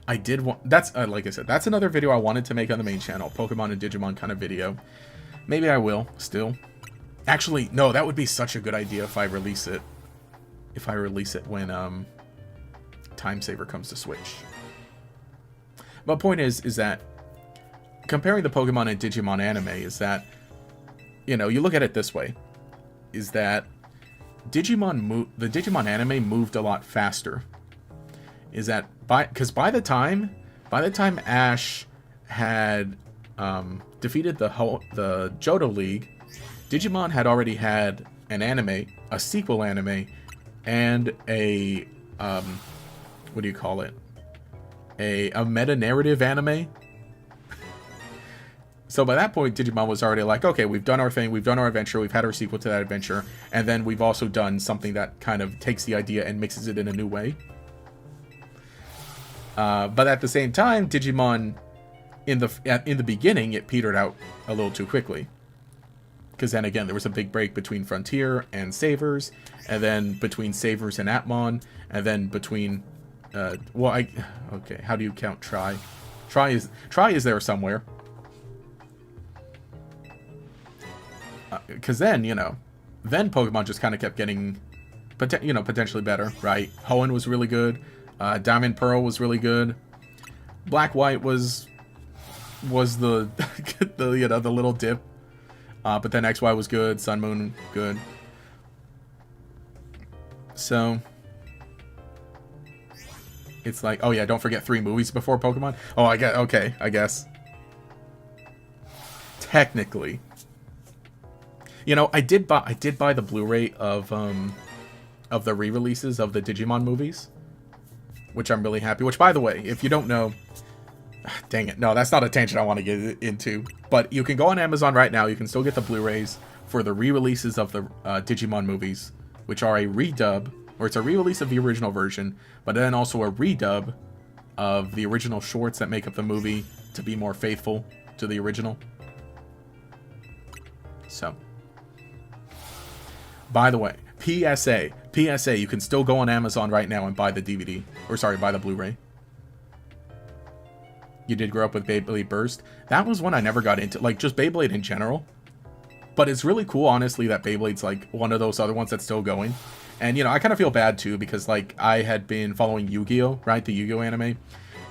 I did want... That's, like I said, that's another video I wanted to make on the main channel. Pokemon and Digimon kind of video. Maybe I will, still. Actually, no, that would be such a good idea if I release it. If I release it when, Time Saver comes to Switch. But point is that comparing the Pokemon and Digimon anime is that, you know, you look at it this way, is that the Digimon anime moved a lot faster. Is that because by the time Ash had defeated the Johto League, Digimon had already had an anime, a sequel anime, and a what do you call it? A meta-narrative anime. So by that point, Digimon was already like, okay, we've done our thing, we've done our adventure, we've had our sequel to that adventure, and then we've also done something that kind of takes the idea and mixes it in a new way. But at the same time, Digimon, in the beginning, it petered out a little too quickly. Because then again, there was a big break between Frontier and Savers, and then between Savers and Atmon, and then between... okay, how do you count Tri? Tri is there somewhere. Because then, you know, then Pokemon just kind of kept getting, potentially better, right? Hoenn was really good. Diamond Pearl was really good. Black White was the the little dip. But then XY was good. Sun Moon good. So it's like, oh yeah, don't forget 3 movies before Pokemon. Oh, I guess. Technically. You know, I did buy the Blu-ray of of the re-releases of the Digimon movies, which I'm really happy. Which, by the way, if you don't know, dang it, no, that's not a tangent I want to get into. But you can go on Amazon right now. You can still get the Blu-rays for the re-releases of the Digimon movies, which are a redub, or it's a re-release of the original version, but then also a redub of the original shorts that make up the movie to be more faithful to the original. So, by the way, PSA, you can still go on Amazon right now and buy the DVD, or sorry, buy the Blu-ray. You did grow up with Beyblade Burst. That was one I never got into, like, just Beyblade in general. But it's really cool, honestly, that Beyblade's, like, one of those other ones that's still going. And, you know, I kind of feel bad, too, because, like, I had been following Yu-Gi-Oh!, right? The Yu-Gi-Oh! Anime.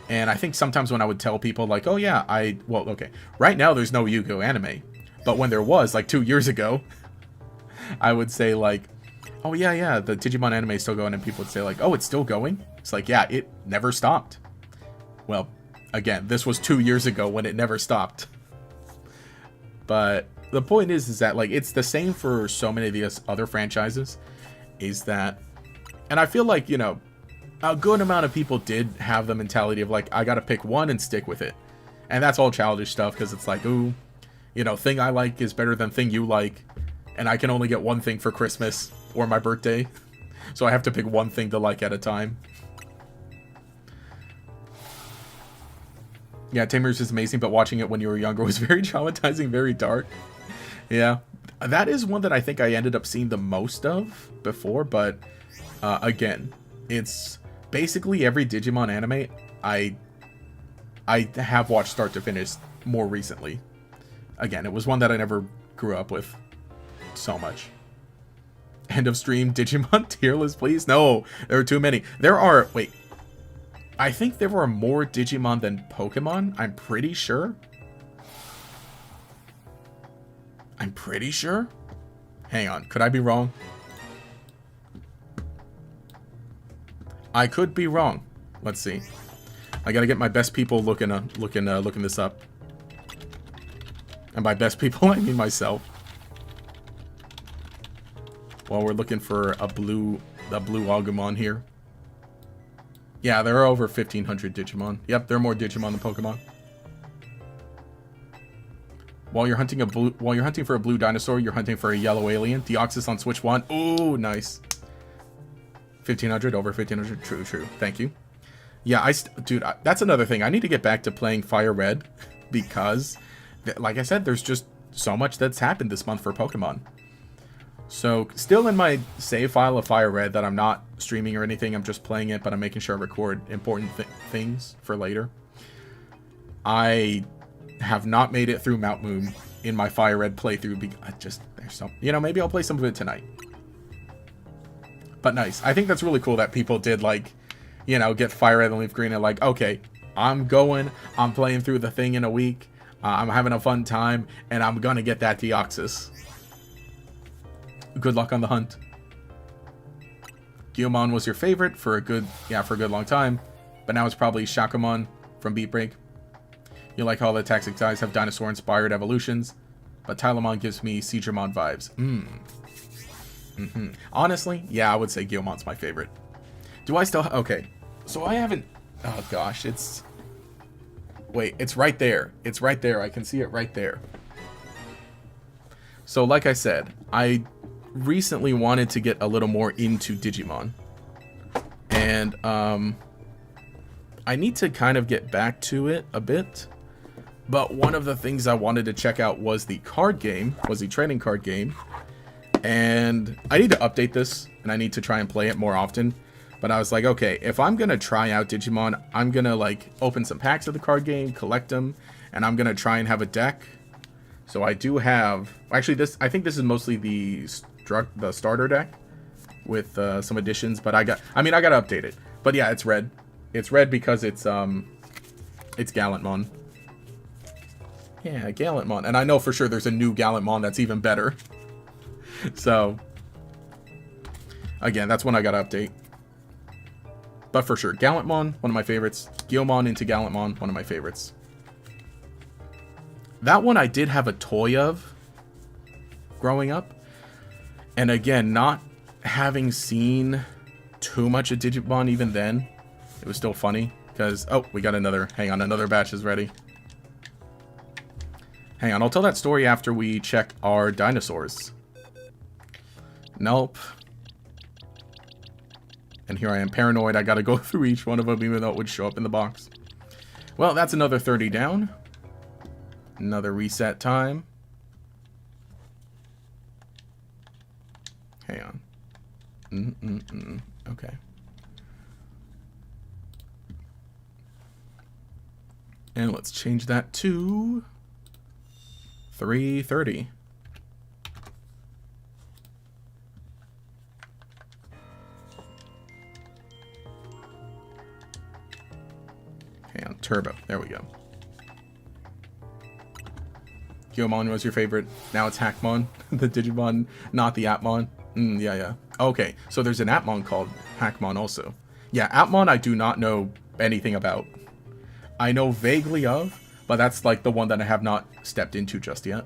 And I think sometimes when I would tell people, like, oh, yeah, well, okay. Right now, there's no Yu-Gi-Oh! Anime. But when there was, like, 2 years ago, I would say, like, oh, yeah, the Digimon anime is still going. And people would say, like, oh, it's still going? It's like, yeah, it never stopped. Well, again, this was 2 years ago when it never stopped. But the point is that, like, it's the same for so many of the other franchises. Is that, and I feel like, you know, a good amount of people did have the mentality of, like, I gotta pick one and stick with it. And that's all childish stuff, because it's like, ooh, you know, thing I like is better than thing you like. And I can only get one thing for Christmas or my birthday. So I have to pick one thing to like at a time. Yeah, Tamers is amazing, but watching it when you were younger was very traumatizing, very dark. Yeah, that is one that I think I ended up seeing the most of before, but again, it's basically every Digimon anime I have watched start to finish more recently. Again, it was one that I never grew up with so much. End of stream, Digimon tier list, please? No, there are too many. There are, wait, I think there were more Digimon than Pokemon, I'm pretty sure. Hang on, could I be wrong? I could be wrong. Let's see. I gotta get my best people looking this up. And by best people, I mean myself. Well, we're looking for the blue Agumon here. Yeah, there are over 1,500 Digimon. Yep, there are more Digimon than Pokemon. While you're hunting for a blue dinosaur, you're hunting for a yellow alien. Deoxys on Switch 1. Ooh, nice. 1,500, over 1,500. True. Thank you. Yeah, dude, that's another thing. I need to get back to playing Fire Red because, like I said, there's just so much that's happened this month for Pokemon. So, still in my save file of Fire Red that I'm not streaming or anything. I'm just playing it, but I'm making sure I record important things for later. I have not made it through Mount Moon in my Fire Red playthrough because there's some, you know, maybe I'll play some of it tonight. But nice. I think that's really cool that people did, like, you know, get Fire Red and Leaf Green and like, okay, I'm playing through the thing in a week. I'm having a fun time, and I'm gonna get that Deoxys. Good luck on the hunt. Guilmon was your favorite for a good long time, but now it's probably Shakumon from Beat Break. You like how all the Taxic guys have dinosaur-inspired evolutions, but Tylemon gives me Seedramon vibes. Honestly, yeah, I would say Guilmon's my favorite. Do I still... Okay, so I haven't... Oh, gosh, it's... Wait, it's right there. It's right there. I can see it right there. So, like I said, I recently wanted to get a little more into Digimon. And, I need to kind of get back to it a bit. But one of the things I wanted to check out was the trading card game. And I need to update this, and I need to try and play it more often. But I was like, okay, if I'm going to try out Digimon, I'm going to, like, open some packs of the card game, collect them, and I'm going to try and have a deck. So I do have... Actually, I think this is mostly the starter deck with some additions, but I got to update it. But yeah, it's red. It's red because it's Gallantmon. Yeah, Gallantmon. And I know for sure there's a new Gallantmon that's even better. So, again, that's one I got to update. But for sure, Gallantmon, one of my favorites. Guilmon into Gallantmon, one of my favorites. That one I did have a toy of growing up. And again, not having seen too much of Digimon even then, it was still funny. Because, oh, we got another, hang on, another batch is ready. Hang on, I'll tell that story after we check our dinosaurs. Nope. And here I am paranoid, I gotta go through each one of them even though it would show up in the box. Well, that's another 30 down. Another reset time. Hang on. Okay. And let's change that to 330. Hang on, turbo. There we go. Gyomon was your favorite. Now it's Hackmon, the Digimon, not the Appmon. Yeah. Okay, so there's an Appmon called Hackmon also. Yeah, Appmon I do not know anything about. I know vaguely of, but that's like the one that I have not stepped into just yet.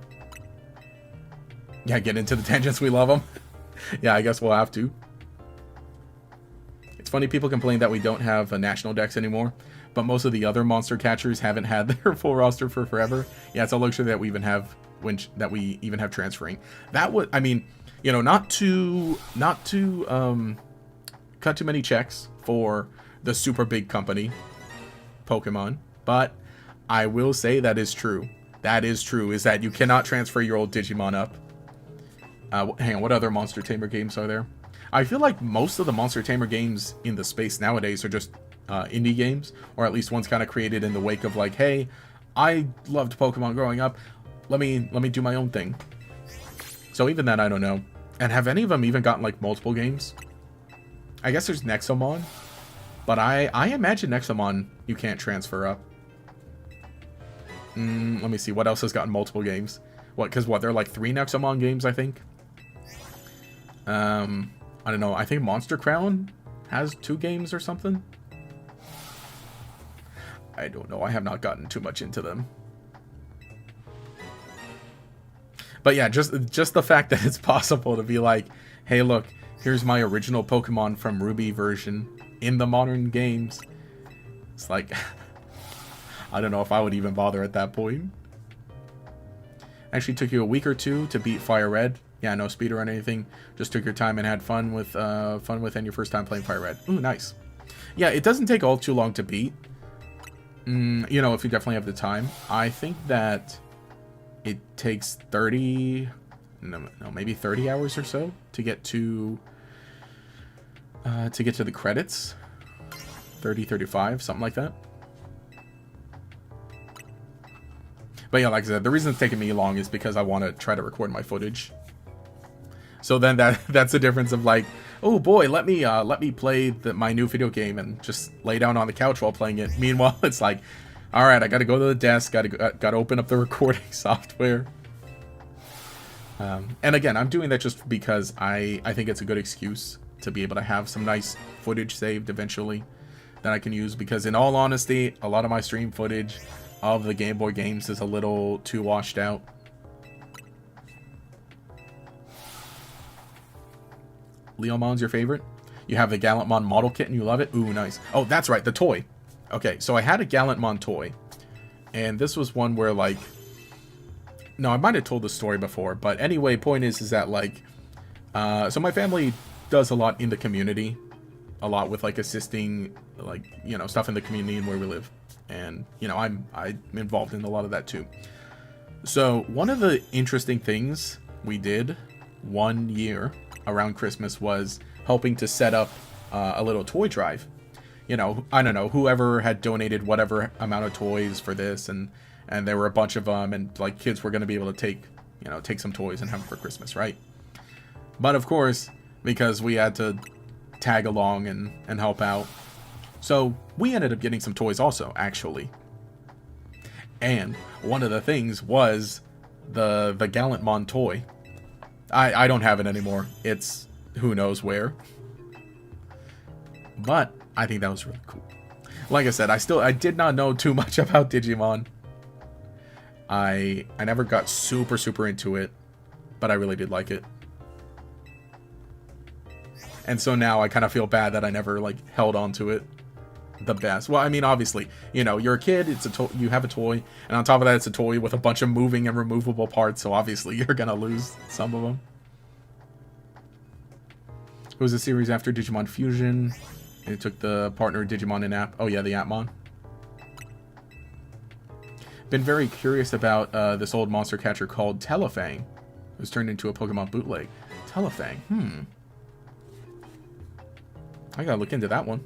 Yeah, get into the tangents, we love them. Yeah, I guess we'll have to. It's funny people complain that we don't have a national dex anymore, but most of the other monster catchers haven't had their full roster for forever. Yeah, it's a luxury that we even have transferring. That would, I mean, you know, not to cut too many checks for the super big company, Pokemon, but I will say that is true. That is true, is that you cannot transfer your old Digimon up. Hang on, what other Monster Tamer games are there? I feel like most of the Monster Tamer games in the space nowadays are just indie games, or at least ones kind of created in the wake of like, hey, I loved Pokemon growing up, let me do my own thing. So even then, I don't know. And have any of them even gotten like multiple games? I guess there's Nexomon, but I imagine Nexomon you can't transfer up. Let me see, what else has gotten multiple games? Because there are like 3 Nexomon games, I think. I don't know, I think Monster Crown has 2 games or something. I don't know, I have not gotten too much into them. But yeah, just the fact that it's possible to be like, hey look, here's my original Pokemon from Ruby version in the modern games. It's like, I don't know if I would even bother at that point. Actually took you a week or 2 to beat Fire Red. Yeah, no speeder or anything. Just took your time and had fun with your first time playing Fire Red. Ooh, nice. Yeah, it doesn't take all too long to beat. You know, if you definitely have the time. I think that it takes 30, no, maybe 30 hours or so to get to the credits. 30, 35, something like that. But yeah, like I said, the reason it's taking me long is because I want to try to record my footage. So then that's the difference of like, oh boy, let me play my new video game and just lay down on the couch while playing it. Meanwhile, it's like, all right, I got to go to the desk, got to open up the recording software. And again, I'm doing that just because I think it's a good excuse to be able to have some nice footage saved eventually that I can use. Because in all honesty, a lot of my stream footage of the Game Boy games is a little too washed out. Leomon's your favorite? You have the Gallantmon model kit and you love it? Ooh, nice. Oh, that's right, the toy. Okay, so I had a Gallantmon toy. And this was one where, like... No, I might have told the story before, but anyway, point is that, like... so my family does a lot in the community. A lot with, like, assisting, like, you know, stuff in the community and where we live. And, you know, I'm involved in a lot of that, too. So, one of the interesting things we did one year around Christmas was helping to set up a little toy drive. You know, I don't know, whoever had donated whatever amount of toys for this, and there were a bunch of them, and like kids were going to be able to take some toys and have them for Christmas, right? But of course, because we had to tag along and help out, so we ended up getting some toys also, actually. And one of the things was the Gallantmon toy. I don't have it anymore. It's who knows where. But I think that was really cool. Like I said, I did not know too much about Digimon. I never got super into it, but I really did like it. And so now I kind of feel bad that I never, like, held on to it the best. Well, I mean, obviously, you know, you're a kid, it's a you have a toy, and on top of that, it's a toy with a bunch of moving and removable parts, so obviously you're gonna lose some of them. It was a series after Digimon Fusion. It took the partner Digimon and app. Oh yeah, the Appmon. Been very curious about this old monster catcher called Telefang. It was turned into a Pokemon bootleg. Telefang, I gotta look into that one.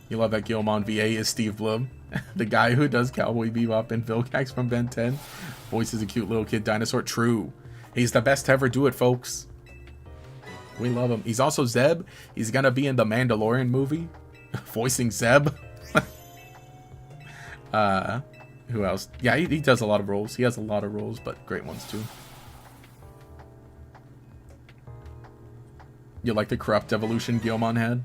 You love that Guilmon VA is Steve Blum. The guy who does Cowboy Bebop and Vilgax from Ben 10. Voices a cute little kid dinosaur. True. He's the best to ever do it, folks. We love him. He's also Zeb. He's gonna be in the Mandalorian movie. Voicing Zeb. Who else? Yeah, he does a lot of roles. He has a lot of roles, but great ones too. You like the corrupt evolution Guilmon had?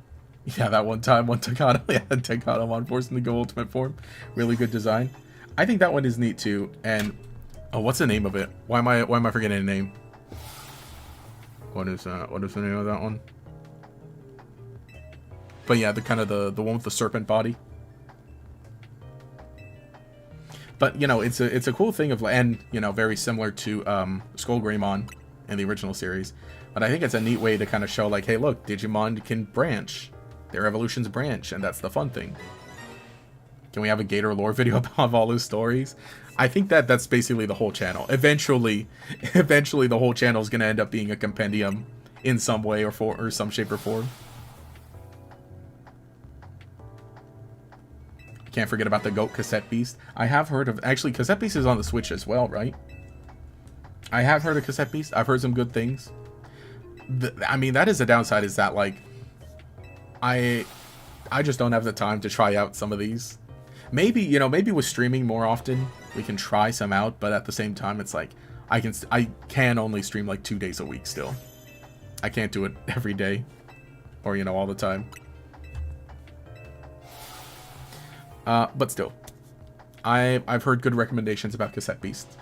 Yeah, that one time, one Takata, yeah, Takatomon forced him to go ultimate form. Really good design. I think that one is neat too. And oh, what's the name of it? Why am I forgetting the name? What is the name of that one? But yeah, the kind of the one with the serpent body. But you know, it's a cool thing of, and you know, very similar to Skullgreymon in the original series. But I think it's a neat way to kind of show, like, hey, look, Digimon can branch. Their evolutions branch, and that's the fun thing. Can we have a Gator lore video about all his stories? I think that's basically the whole channel. Eventually the whole channel is going to end up being a compendium in some way or some shape or form. Can't forget about the Goat Cassette Beast. I have heard of... Actually, Cassette Beast is on the Switch as well, right? I have heard of Cassette Beast. I've heard some good things. I mean, that is the downside, is that, like... I just don't have the time to try out some of these. Maybe, you know, maybe with streaming more often, we can try some out, but at the same time, it's like, I can only stream like 2 days a week still. I can't do it every day. Or, you know, all the time. But still. I've heard good recommendations about Cassette Beast.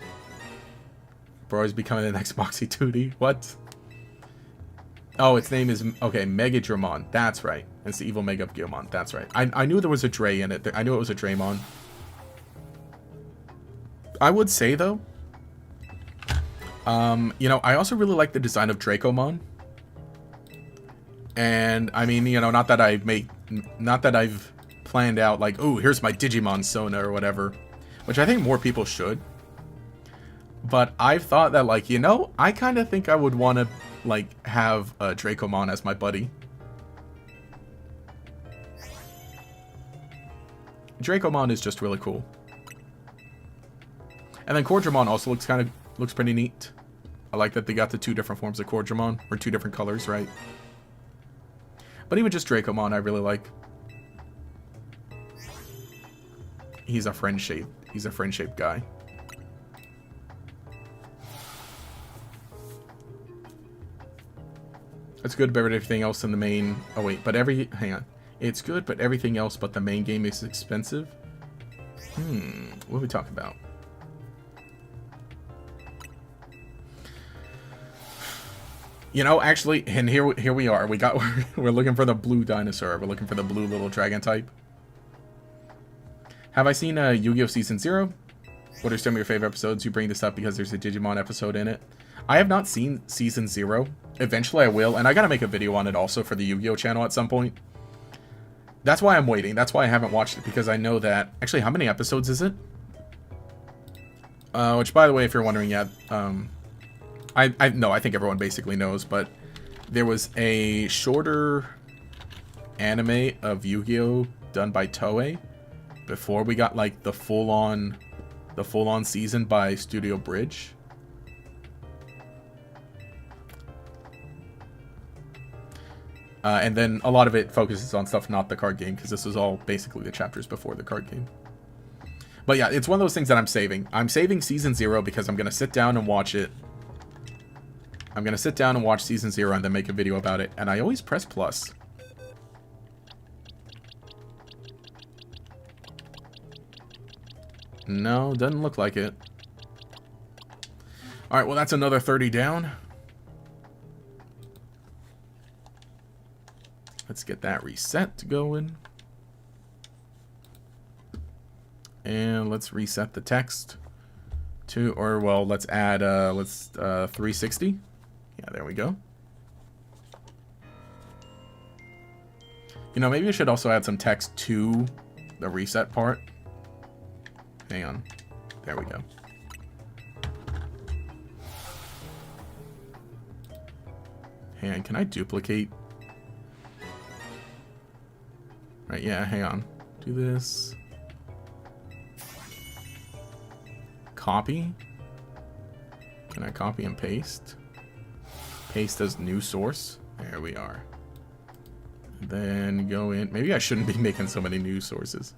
Bro is becoming the next Moxie 2D. What? Oh, its name is... Okay, Megadramon. That's right. It's the evil Mega of Guilmon. That's right. I knew there was a Dre in it. I knew it was a Draymon. I would say, though... you know, I also really like the design of Dracomon. And, I mean, you know, not that I've planned out, like, oh, here's my Digimon Sona or whatever. Which I think more people should. But I've thought that, like, you know, I kind of think I would want to... like, have Dracomon as my buddy. Dracomon is just really cool. And then Cordramon also looks pretty neat. I like that they got the 2 different forms of Cordramon, or 2 different colors, right? But even just Dracomon I really like. He's a friend-shaped guy. It's good, but everything else in the main... Oh, wait, but hang on. It's good, but everything else but the main game is expensive? What are we talking about? You know, actually, and here we are. We're looking for the blue dinosaur. We're looking for the blue little dragon type. Have I seen Yu-Gi-Oh! Season 0? What are some of your favorite episodes? You bring this up because there's a Digimon episode in it. I have not seen Season 0. Eventually I will, and I gotta make a video on it also for the Yu-Gi-Oh! Channel at some point. That's why I'm waiting. That's why I haven't watched it, because I know that... Actually, how many episodes is it? Which, by the way, if you're wondering, yeah, I think everyone basically knows, but there was a shorter anime of Yu-Gi-Oh! Done by Toei before we got, like, the full-on season by Studio Bridge. And then a lot of it focuses on stuff not the card game, because this is all basically the chapters before the card game. But yeah, it's one of those things that I'm saving. I'm saving Season 0 because I'm going to sit down and watch it. I'm going to sit down and watch Season 0 and then make a video about it. And I always press plus. No, doesn't look like it. Alright, well that's another 30 down. Let's get that reset going. And let's reset the text to, or well, let's add, 360. Yeah, there we go. You know, maybe I should also add some text to the reset part. Hang on. There we go. Hang on, can I duplicate? Right, yeah, hang on. Do this. Copy. Can I copy and paste? Paste as new source. There we are. Then go in. Maybe I shouldn't be making so many news sources.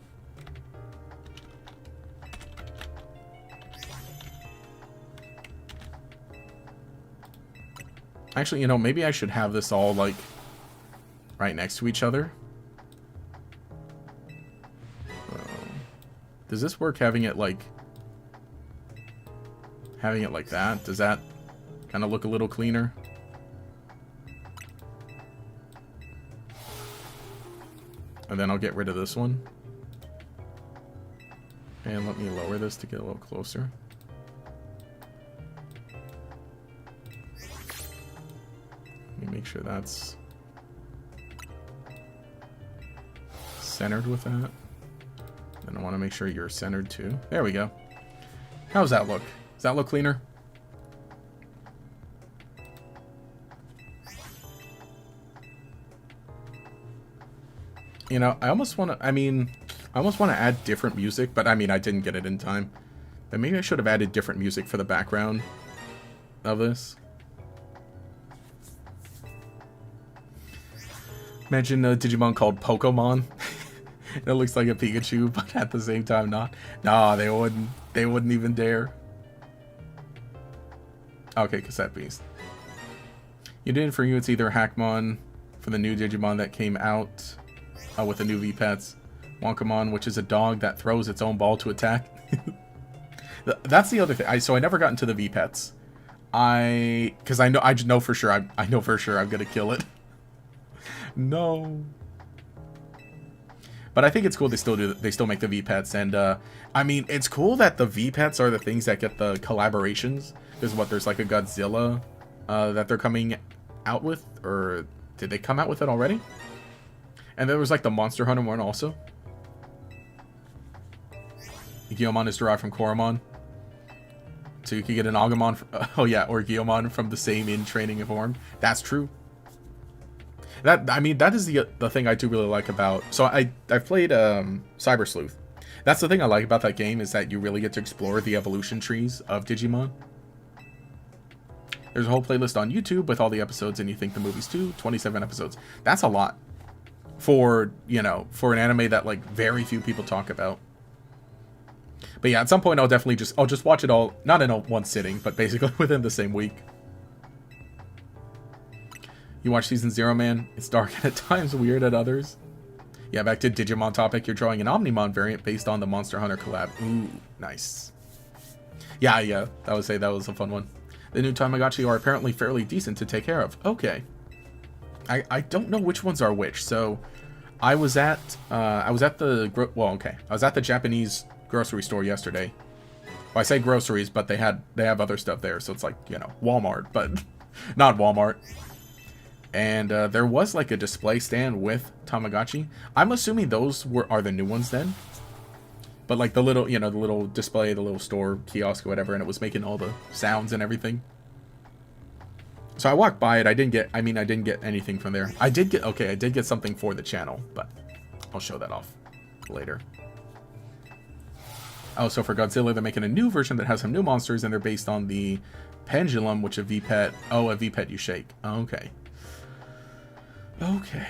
Actually, you know, maybe I should have this all like right next to each other. Does this work having it like that? Does that kind of look a little cleaner? And then I'll get rid of this one. And let me lower this to get a little closer. Let me make sure that's centered with that. Then I want to make sure you're centered too. There we go. How's that look? Does that look cleaner? You know, I almost want to, I almost want to add different music, but I mean, I didn't get it in time. But maybe I should have added different music for the background of this. Imagine a Digimon called Pokémon. It looks like a Pikachu, but at the same time not. Nah, they wouldn't even dare. Okay, Cassette Beast. You did it for you, it's either Hackmon for the new Digimon that came out with the new V-Pets. Wonkamon, which is a dog that throws its own ball to attack. That's the other thing. So I never got into the V-Pets. Because I know for sure I'm gonna kill it. No. But I think it's cool they still make the V-Pets, and I mean, it's cool that the V-Pets are the things that get the collaborations. There's like a Godzilla that they're coming out with, or did they come out with it already? And there was like the Monster Hunter one also. Guilmon is derived from Koromon. So you could get an Agumon, or Guilmon from the same in-training form. That's true. That is the thing I do really like about... So I've played Cyber Sleuth. That's the thing I like about that game, is that you really get to explore the evolution trees of Digimon. There's a whole playlist on YouTube with all the episodes, and you think the movie's too. 27 episodes. That's a lot. For, you know, for an anime that, like, very few people talk about. But yeah, at some point I'll just watch it all, not in one sitting, but basically within the same week. You watch Season 0, man? It's dark and at times weird at others. Yeah, back to Digimon topic. You're drawing an Omnimon variant based on the Monster Hunter collab. Ooh, nice. Yeah, I would say that was a fun one. The new Tamagotchi are apparently fairly decent to take care of. Okay. I don't know which ones are which. So I was at the Japanese grocery store yesterday. Well, I say groceries, but they have other stuff there, so it's like, you know, Walmart, but not Walmart. And there was like a display stand with Tamagotchi. I'm assuming those are the new ones then. But like the little, you know, the little display, the little store kiosk or whatever, and it was making all the sounds and everything. So I walked by it. I didn't get anything from there. I did get something for the channel, but I'll show that off later. Oh, so for Godzilla, they're making a new version that has some new monsters, and they're based on the pendulum, which a V-Pet you shake. Okay. Okay.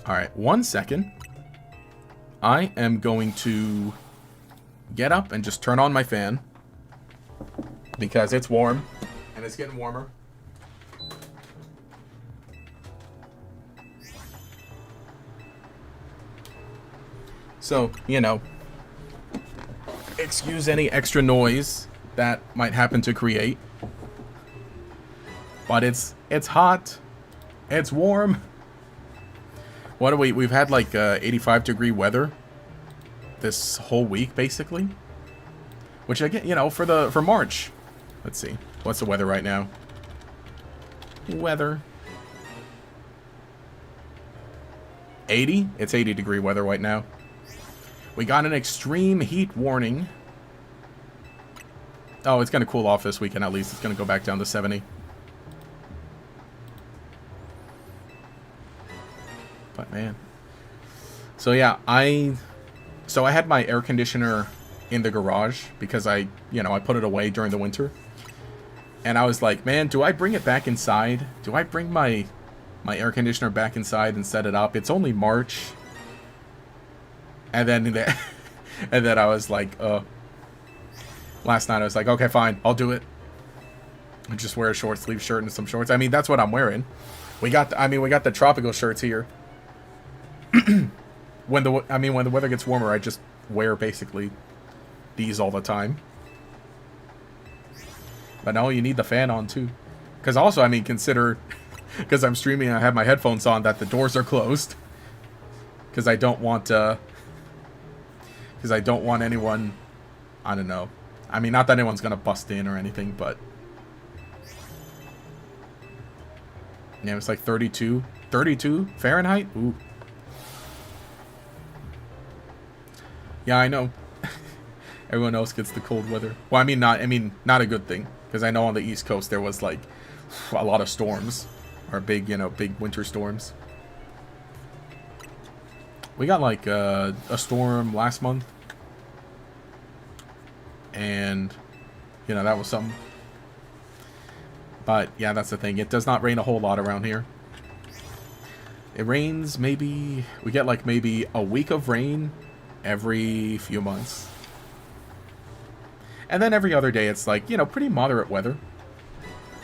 Alright, 1 second. I am going to get up and just turn on my fan. Because it's warm. And it's getting warmer. So, you know, excuse any extra noise that might happen to create. But it's hot. It's warm. What do we've had like 85-degree weather this whole week basically. Which I get, you know, for March. Let's see. What's the weather right now? Weather. 80? It's 80-degree weather right now. We got an extreme heat warning. Oh, it's going to cool off this weekend at least. It's going to go back down to 70. But man. So yeah, I had my air conditioner in the garage because I put it away during the winter. And I was like, man, do I bring it back inside? Do I bring my air conditioner back inside and set it up? It's only March. And then and then I was like, last night I was like, okay, fine, I'll do it. I just wear a short sleeve shirt and some shorts. I mean, that's what I'm wearing. We got the tropical shirts here. when the weather gets warmer, I just wear basically these all the time. But no, you need the fan on too. Because also, I mean, consider, because I'm streaming and I have my headphones on, that the doors are closed. Because I don't want anyone, I don't know. I mean, not that anyone's going to bust in or anything, but. Yeah, it's like 32 Fahrenheit? Ooh. Yeah, I know. Everyone else gets the cold weather. Well, I mean, not a good thing. Because I know on the East Coast there was like a lot of storms, or big winter storms. We got like a storm last month, and that was something. But yeah, that's the thing. It does not rain a whole lot around here. It rains maybe maybe a week of rain every few months. And then every other day it's like, pretty moderate weather.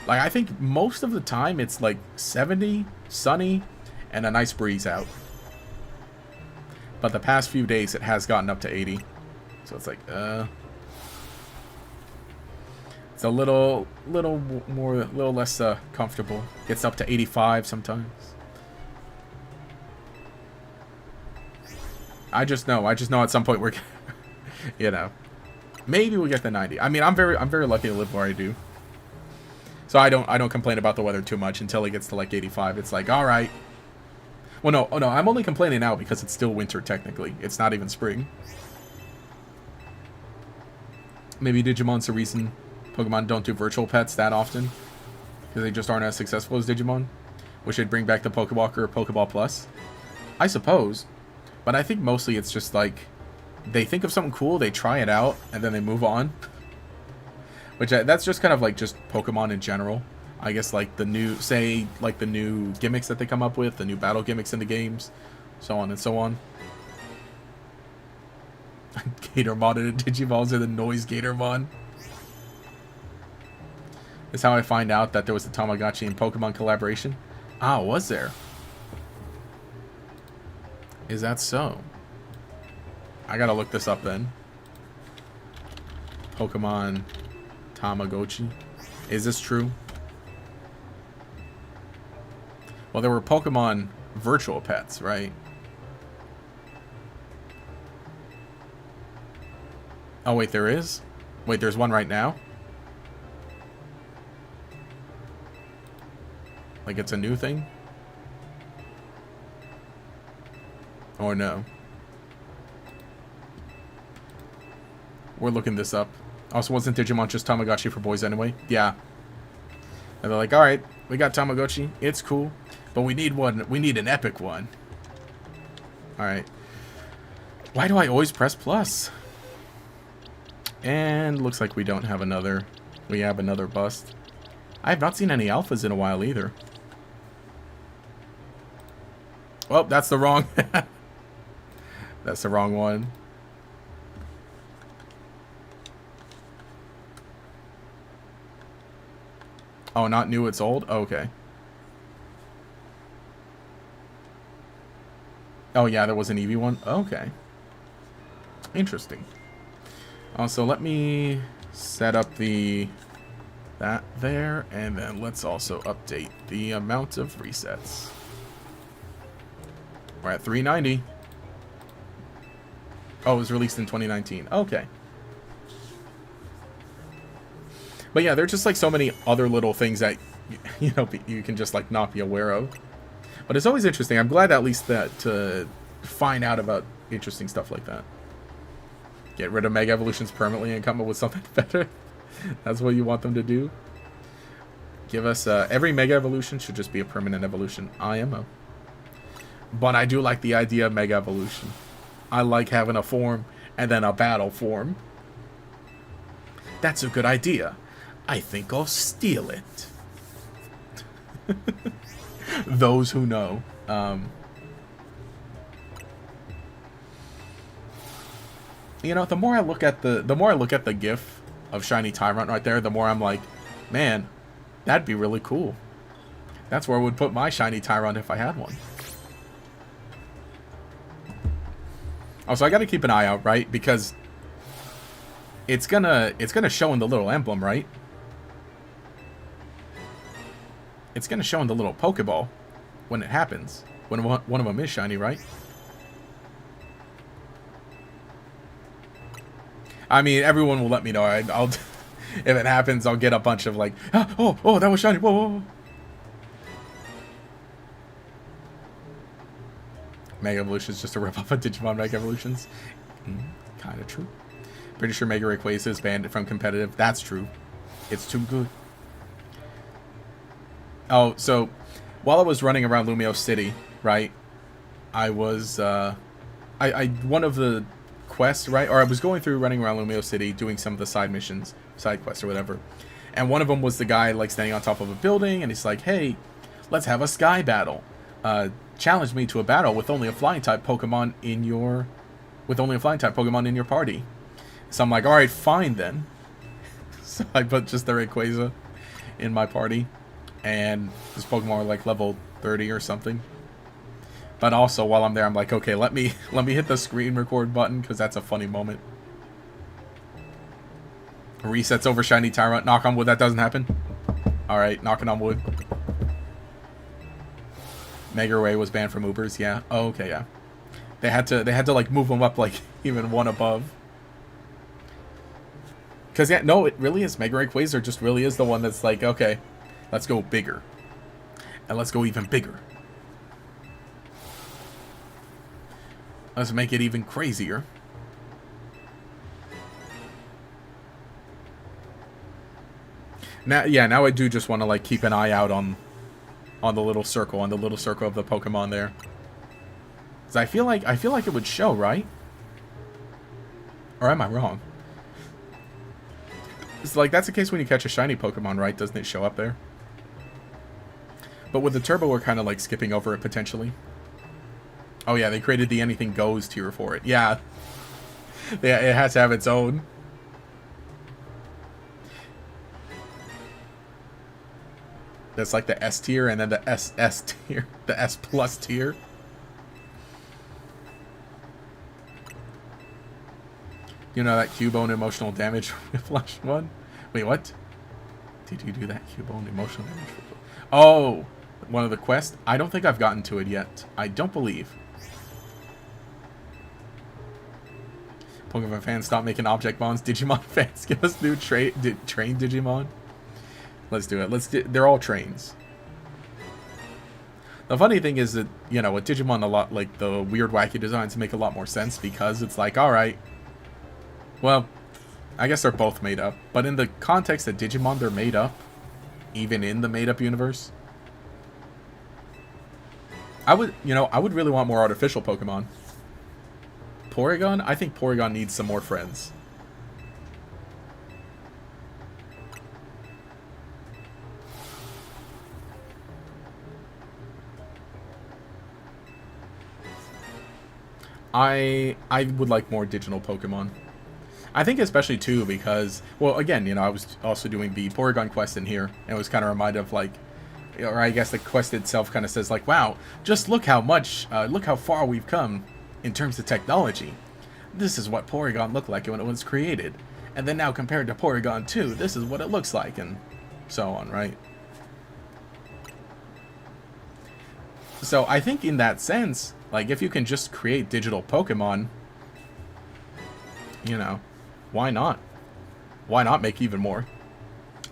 Like, I think most of the time it's like 70, sunny, and a nice breeze out. But the past few days it has gotten up to 80. So it's like, it's a little less comfortable. Gets up to 85 sometimes. I just know at some point we're maybe we'll get the 90. I mean, I'm very lucky to live where I do. So I don't complain about the weather too much until it gets to like 85. It's like, all right. Well, no, I'm only complaining now because it's still winter technically. It's not even spring. Maybe Digimon's the reason Pokemon don't do virtual pets that often, because they just aren't as successful as Digimon. Wish they'd bring back the Pokewalker or Pokeball Plus. I suppose, but I think mostly it's just like they think of something cool, they try it out, and then they move on. Which that's just kind of like just Pokemon in general. I guess like the new gimmicks that they come up with, the new battle gimmicks in the games, so on and so on. Gatormon and Digivolves are the noise Gatormon. That's how I find out that there was a Tamagotchi and Pokemon collaboration. Ah, was there? Is that so? I gotta look this up then. Pokemon Tamagotchi. Is this true? Well, there were Pokemon virtual pets, right? Oh, wait, there is? Wait, there's one right now? Like it's a new thing? Or no? We're looking this up. Also, wasn't Digimon just Tamagotchi for boys anyway? Yeah. And they're like, alright, we got Tamagotchi. It's cool. But we need one. We need an epic one. Alright. Why do I always press plus? And looks like we don't have another. We have another bust. I have not seen any alphas in a while either. Well, that's the wrong... That's the wrong one. Oh, not new, it's old? Oh, okay. Oh, yeah, there was an Eevee one? Okay. Interesting. Also, let me set up the that there, and then let's also update the amount of resets. We're at 390. Oh, it was released in 2019. Okay. But yeah, there's just like so many other little things that, you know, you can just like not be aware of. But it's always interesting. I'm glad at least that to find out about interesting stuff like that. Get rid of Mega Evolutions permanently and come up with something better. That's what you want them to do. Give us every Mega Evolution should just be a permanent evolution. IMO. But I do like the idea of Mega Evolution. I like having a form and then a battle form. That's a good idea. I think I'll steal it. Those who know. You know, the more I look at the GIF of Shiny Tyrunt right there, the more I'm like, man, that'd be really cool. That's where I would put my Shiny Tyrunt if I had one. Oh, so I got to keep an eye out, right? Because it's gonna show in the little emblem, right? It's gonna show in the little Pokeball when it happens. When one of them is shiny, right? I mean, everyone will let me know. I'll if it happens, I'll get a bunch of like, oh, that was shiny. Whoa, whoa, whoa. Mega Evolution is just a rip-off of Digimon Mega Evolutions. Kind of true. Pretty sure Mega Rayquaza is banned from competitive. That's true. It's too good. Oh, so while I was running around Lumio City, right, I was one of the quests, right, or I was going through running around Lumio City doing some of the side missions, side quests or whatever, and one of them was the guy like standing on top of a building, and he's like, hey, let's have a sky battle. Challenge me to a battle with only a flying type Pokemon in your party. So I'm like, all right, fine then. So I put just the Rayquaza in my party, and this Pokemon were like level 30 or something. But also while I'm there, I'm like, okay, let me hit the screen record button because that's a funny moment. Resets over Shiny Tyrunt. Knock on wood, that doesn't happen. All right, knocking on wood. Mega Ray was banned from Ubers. Yeah. Oh, okay. Yeah. They had to like move them up like even one above. Cause yeah, no, it really is. Mega Rayquaza just really is the one that's like, okay, let's go bigger, and let's go even bigger. Let's make it even crazier. Now, yeah, now I do just want to like keep an eye out on the little circle, of the Pokemon there. Cause I feel like it would show, right? Or am I wrong? It's like that's the case when you catch a shiny Pokemon, right? Doesn't it show up there? But with the Turbo, we're kind of like skipping over it potentially. Oh yeah, they created the Anything Goes tier for it. Yeah, yeah, it has to have its own. That's like the S tier and then the SS tier, the S plus tier. You know that Cubone emotional damage Whiplash one? Wait, what? Did you do that Cubone emotional damage? Oh, one of the quests? I don't think I've gotten to it yet. I don't believe. Pokemon fans, stop making object bonds. Digimon fans, give us new train Digimon. Let's do it. They're all trains. The funny thing is that, you know, with Digimon, a lot like the weird wacky designs make a lot more sense because it's like, all right, well, I guess they're both made up, but in the context of Digimon, they're made up, even in the made up universe. I would really want more artificial Pokemon. Porygon? I think Porygon needs some more friends. I would like more digital Pokemon. I think especially too because, well, again, you know, I was also doing the Porygon quest in here, and it was kind of reminded of like, or I guess the quest itself kind of says like, wow, just look how far we've come in terms of technology. This is what Porygon looked like when it was created, and then now compared to Porygon 2, this is what it looks like. And so on, right? So I think in that sense, like, if you can just create digital Pokemon, you know, why not? Why not make even more?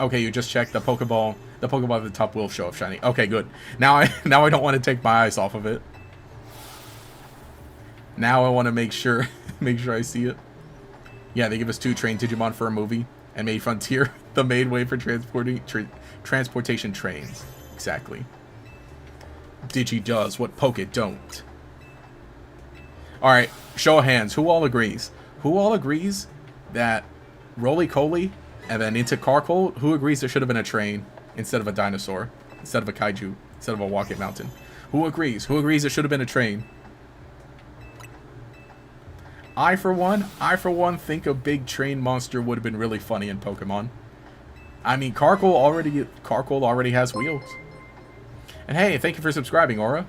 Okay, you just checked the Pokeball. The Pokeball at the top will show up shiny. Okay, good. Now I don't want to take my eyes off of it. Now I want to make sure I see it. Yeah, they give us 2 trained Digimon for a movie and made Frontier the main way for transportation trains. Exactly. Digi does what Poke don't. Alright, show of hands. Who all agrees? Who all agrees that Roly-Coly and then into Carkol, who agrees there should have been a train instead of a dinosaur, instead of a kaiju, instead of a Walking Mountain? Who agrees? Who agrees there should have been a train? I for one think a big train monster would have been really funny in Pokemon. I mean, Carkol already has wheels. And hey, thank you for subscribing, Aura.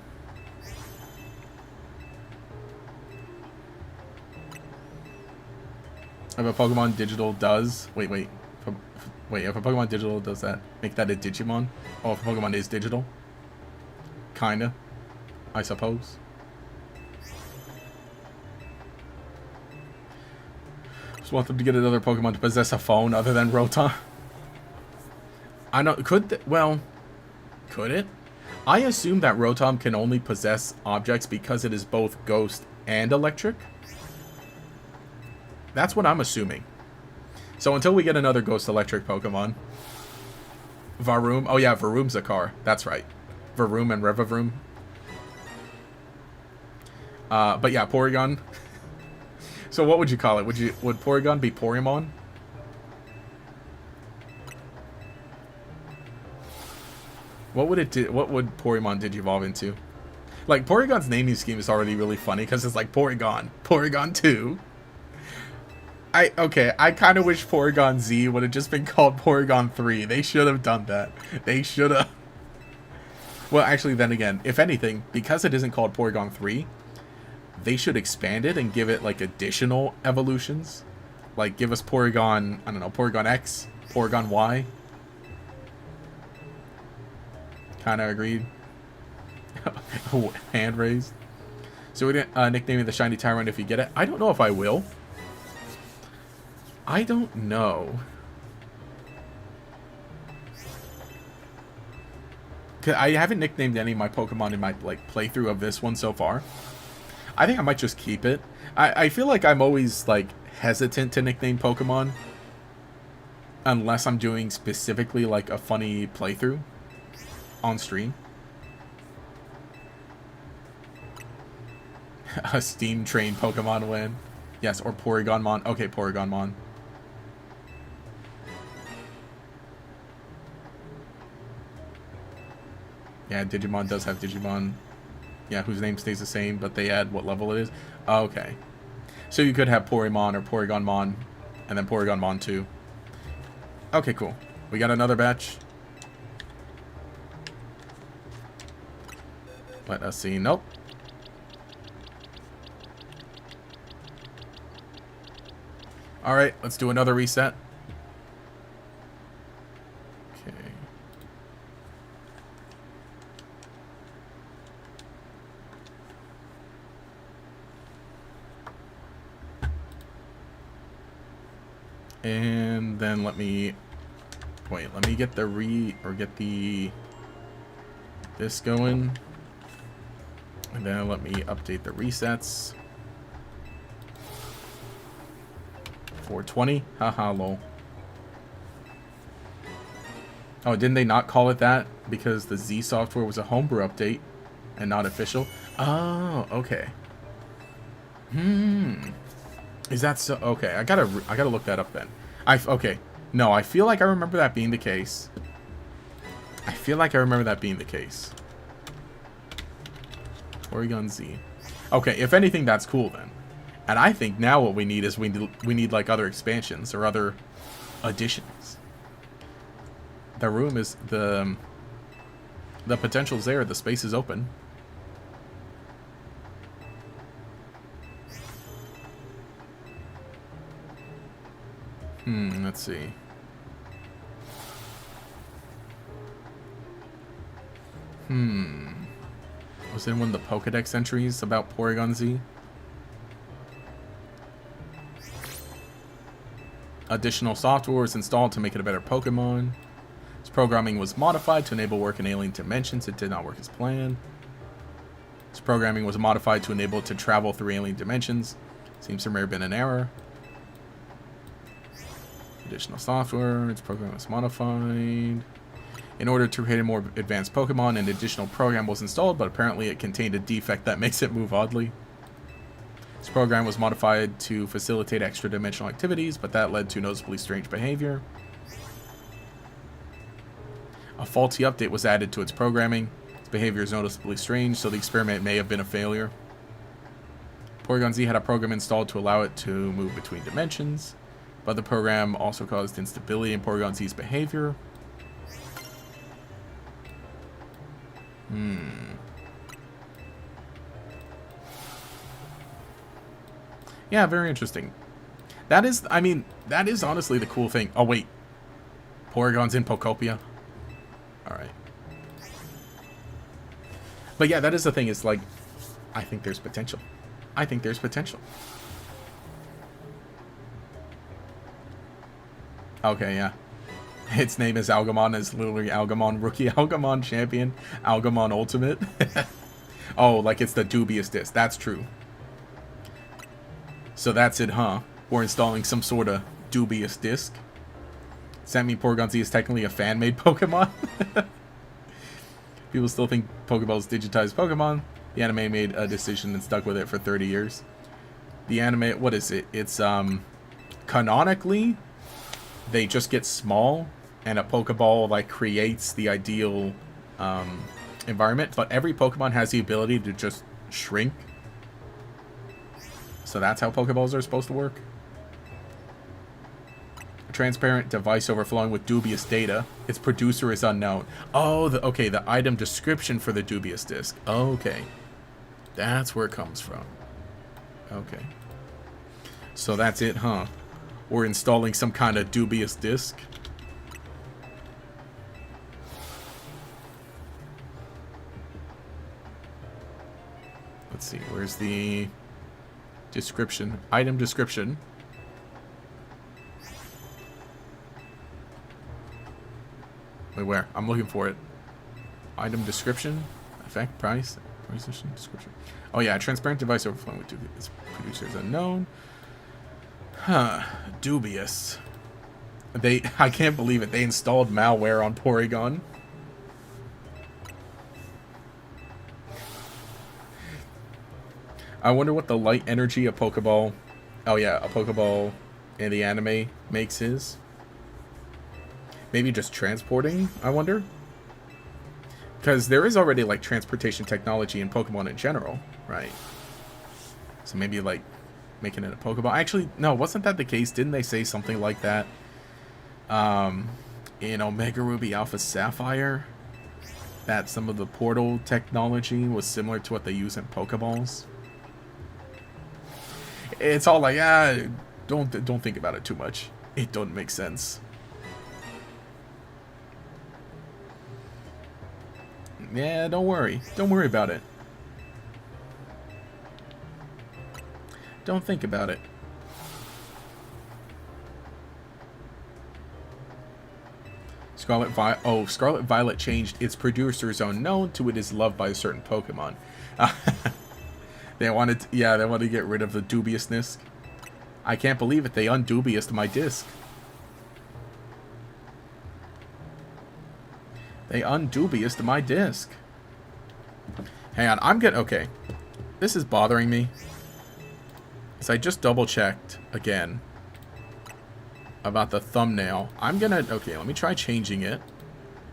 If a Pokemon Digital does... Wait. If a Pokemon Digital does that, make that a Digimon? Oh, if a Pokemon is digital? Kinda. I suppose. Just want them to get another Pokemon to possess a phone other than Rotom. I know... Could it? I assume that Rotom can only possess objects because it is both ghost and electric. That's what I'm assuming. So until we get another ghost electric Pokemon. Varoom. Oh yeah, Varoom's a car. That's right. Varoom and Revavroom. But yeah, Porygon. So what would you call it? Would Porygon be Porymon? What would Porymon digivolve into? Like, Porygon's naming scheme is already really funny because it's like Porygon, Porygon 2. I kind of wish Porygon Z would have just been called Porygon 3. They should have done that. They should have. Well, actually, then again, if anything, because it isn't called Porygon 3, they should expand it and give it, like, additional evolutions. Like, give us Porygon, I don't know, Porygon X, Porygon Y. Kind of agreed. Hand raised. So we're gonna nickname it the Shiny Tyrunt if you get it. I don't know if I will. I don't know. I haven't nicknamed any of my Pokemon in my playthrough of this one so far. I think I might just keep it. I feel like I'm always hesitant to nickname Pokemon unless I'm doing specifically a funny playthrough on stream. A steam train Pokemon win. Yes, or Porygonmon. Okay, Porygonmon. Yeah, Digimon does have Digimon. Yeah, whose name stays the same, but they add what level it is. Okay. So you could have Porymon or Porygonmon, and then Porygonmon 2. Okay, cool. We got another batch. Let us see. Nope. Alright, let's do another reset. Okay. And then let me get this going. And then let me update the resets. 420. Haha, lol. Oh, didn't they not call it that because the Z software was a homebrew update and not official? Oh, okay. Is that so? Okay, I gotta look that up then. Okay. No, I feel like I remember that being the case. Porygon Z. Okay, if anything, that's cool then. And I think now what we need is we need other expansions or other additions. The room is the potential's there. The space is open. Let's see. Was it one of the Pokedex entries about Porygon Z? Additional software was installed to make it a better Pokemon. Its programming was modified to enable work in alien dimensions. It did not work as planned. Its programming was modified to enable it to travel through alien dimensions. Seems there may have been an error. Additional software. Its program was modified. In order to create a more advanced Pokemon, an additional program was installed, but apparently it contained a defect that makes it move oddly. This program was modified to facilitate extra-dimensional activities, but that led to noticeably strange behavior. A faulty update was added to its programming. Its behavior is noticeably strange, so the experiment may have been a failure. Porygon Z had a program installed to allow it to move between dimensions, but the program also caused instability in Porygon Z's behavior. Yeah, very interesting. That is, I mean, that is honestly the cool thing. Oh, wait. Porygon's in Pokopia. Alright. But yeah, that is the thing. It's like, I think there's potential. I think there's potential. Okay, yeah. Its name is Algamon. It's literally Algamon Rookie, Algamon Champion, Algamon Ultimate. Oh, like it's the dubious disc. That's true. So that's it, huh? We're installing some sort of dubious disc. Does that mean Porygon Z is technically a fan-made Pokemon? People still think Pokeball's digitized Pokemon. The anime made a decision and stuck with it for 30 years. The anime, what is it? It's, canonically, they just get small, and a Pokeball, like, creates the ideal, environment. But every Pokemon has the ability to just shrink. So that's how Pokeballs are supposed to work. A transparent device overflowing with dubious data. Its producer is unknown. Oh, okay, the item description for the dubious disc. Okay. That's where it comes from. Okay. So that's it, huh? We're installing some kind of dubious disc. Let's see, where's the description? Item description. Wait, where? I'm looking for it. Item description. Effect, price, description. Oh yeah, transparent device overflowing with dubious. Producers unknown. Huh. Dubious. I can't believe it. They installed malware on Porygon. I wonder what the light energy a Pokeball... Oh yeah, a Pokeball in the anime makes is. Maybe just transporting, I wonder? Because there is already, like, transportation technology in Pokemon in general, right? So maybe, like, making it a Pokeball. Actually, no, wasn't that the case? Didn't they say something like that? In Omega Ruby Alpha Sapphire? That some of the portal technology was similar to what they use in Pokeballs? It's all like, don't think about it too much. It don't make sense. Yeah, don't worry. Don't worry about it. Don't think about it. Scarlet Violet changed its producers unknown to it is loved by a certain Pokemon. They wanted to get rid of the dubiousness. I can't believe it. They undubious my disc. They undubious my disc. Hang on, okay. This is bothering me. So I just double checked again about the thumbnail. Okay, let me try changing it.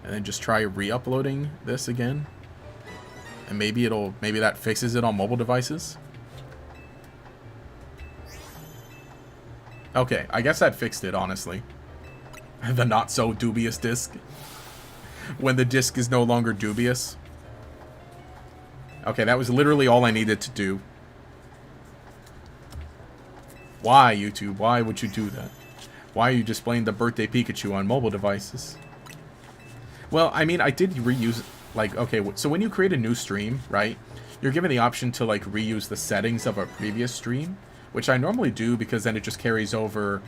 And then just try re-uploading this again. And maybe that fixes it on mobile devices. Okay, I guess that fixed it, honestly. The not so dubious disc. When the disc is no longer dubious. Okay, that was literally all I needed to do. Why, YouTube? Why would you do that? Why are you displaying the birthday Pikachu on mobile devices? Well, I mean, I did reuse it. like, okay, so when you create a new stream, right, you're given the option to, like, reuse the settings of a previous stream, which I normally do because then it just carries over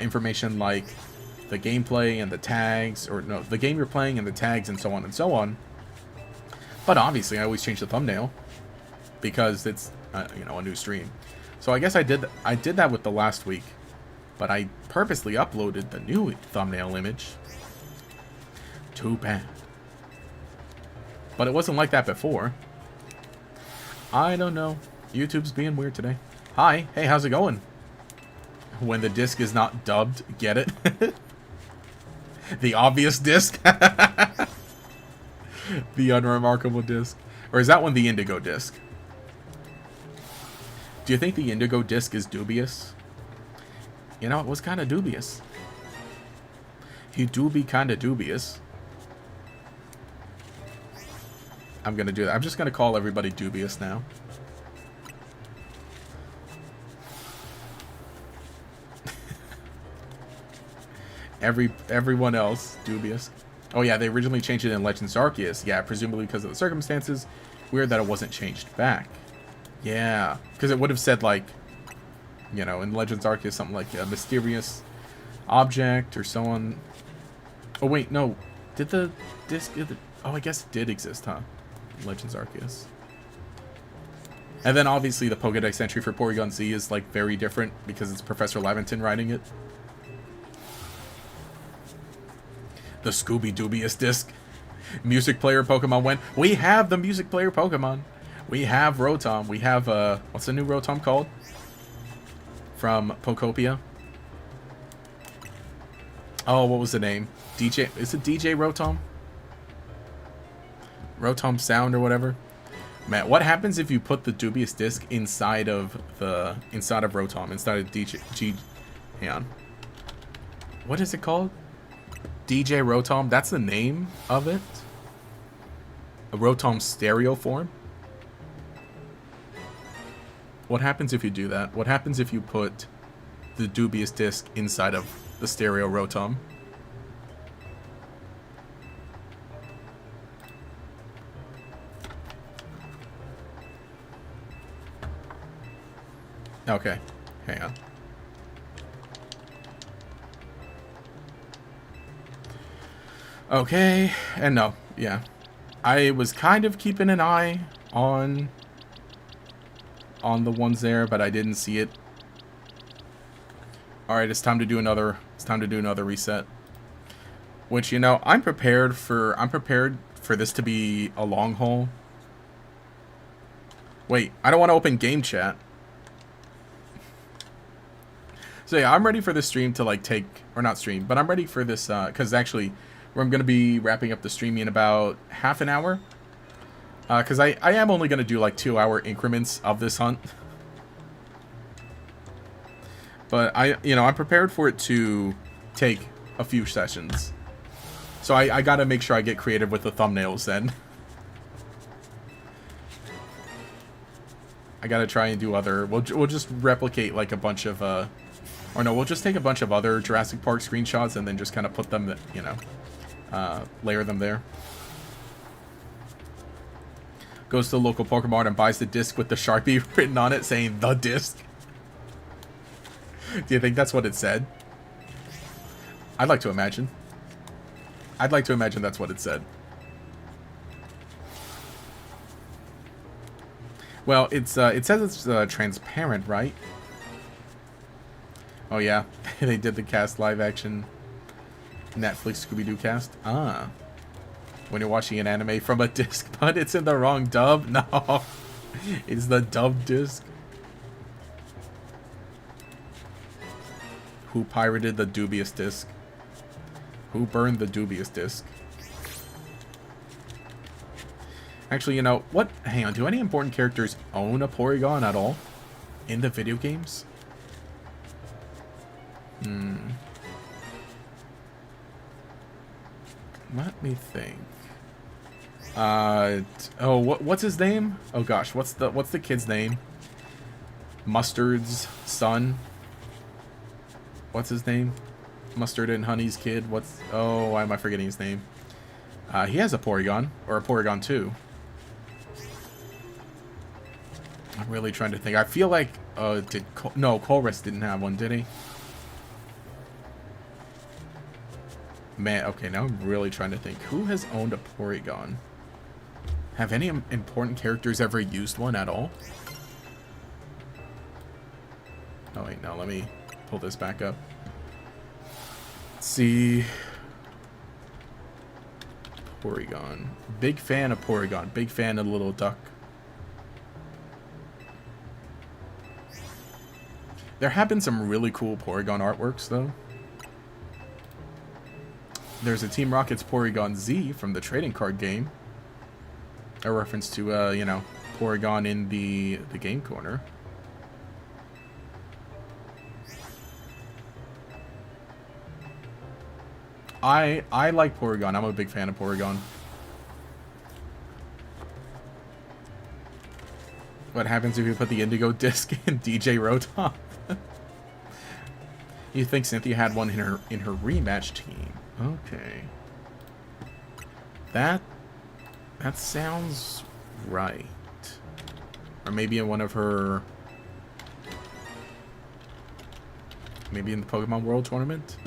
information like the gameplay and the tags, or no, the game you're playing and the tags and so on and so on. But obviously, I always change the thumbnail because it's, you know, a new stream. So I guess I did that with the last week, but I purposely uploaded the new thumbnail image. Too bad. But it wasn't like that before. I don't know. YouTube's being weird today. Hi. Hey, how's it going? When the disc is not dubbed, get it? The obvious disc? The unremarkable disc. Or is that one the indigo disc? Do you think the indigo disc is dubious? You know, it was kind of dubious. He do be kind of dubious. I'm going to do that. I'm just going to call everybody dubious now. Everyone else dubious. Oh yeah, they originally changed it in Legends Arceus. Yeah, presumably because of the circumstances. Weird that it wasn't changed back. Yeah, because it would have said, like, you know, in Legends Arceus something like a mysterious object or so on. Oh wait, no. Did the disc... Oh, I guess it did exist, huh? Legends Arceus. And then obviously the Pokédex entry for Porygon Z is, like, very different because it's Professor Laventon writing it. The Scooby Dubious disc. Music player Pokemon went. We have the music player Pokemon. We have Rotom. We have, what's the new Rotom called? From Pokopia. Oh, what was the name? DJ, is it DJ Rotom? Rotom Sound or whatever. Man, what happens if you put the dubious disc inside of Rotom, inside of hang on. What is it called? DJ Rotom, that's the name of it? A Rotom stereo form? What happens if you do that? What happens if you put the dubious disc inside of the stereo Rotom? Okay, hang on. Okay, and no, yeah. I was kind of keeping an eye on the ones there, but I didn't see it. All right, it's time to do another reset. Which, you know, I'm prepared for this to be a long haul. Wait, I don't want to open game chat. So yeah, I'm ready for this stream to, like, take, or not stream, but I'm ready for this, because actually, I'm going to be wrapping up the stream in about half an hour. Because I am only going to do, like, 2-hour increments of this hunt. But I'm prepared for it to take a few sessions. So I got to make sure I get creative with the thumbnails then. I got to try and do other, we'll just replicate, like, a bunch of, or no, we'll just take a bunch of other Jurassic Park screenshots and then just kind of put them, you know, layer them there. Goes to the local Pokemon and buys the disc with the Sharpie written on it saying the disc. Do you think that's what it said? I'd like to imagine. I'd like to imagine that's what it said. Well, it says it's transparent, right? Oh yeah, they did the cast live action Netflix Scooby-Doo cast. Ah. When you're watching an anime from a disc, but it's in the wrong dub? No. It's the dub disc. Who pirated the dubious disc? Who burned the dubious disc? Actually, you know, what? Hang on, do any important characters own a Porygon at all? In the video games? Let me think. Oh, what's his name? Oh gosh, what's the kid's name? Mustard's son. What's his name? Mustard and Honey's kid. Oh, why am I forgetting his name? He has a Porygon, or a Porygon 2. I'm really trying to think. I feel like, no, Colress didn't have one, did he? Man, okay, now I'm really trying to think. Who has owned a Porygon? Have any important characters ever used one at all? Oh, wait, no, let me pull this back up. Let's see. Porygon. Big fan of Porygon. Big fan of Little Duck. There have been some really cool Porygon artworks, though. There's a Team Rocket's Porygon Z from the trading card game. A reference to, you know, Porygon in the game corner. I like Porygon. I'm a big fan of Porygon. What happens if you put the Indigo disc in DJ Rotom? You think Cynthia had one in her rematch team? Okay. That sounds right. Or maybe in one of her... Maybe in the Pokemon World Tournament?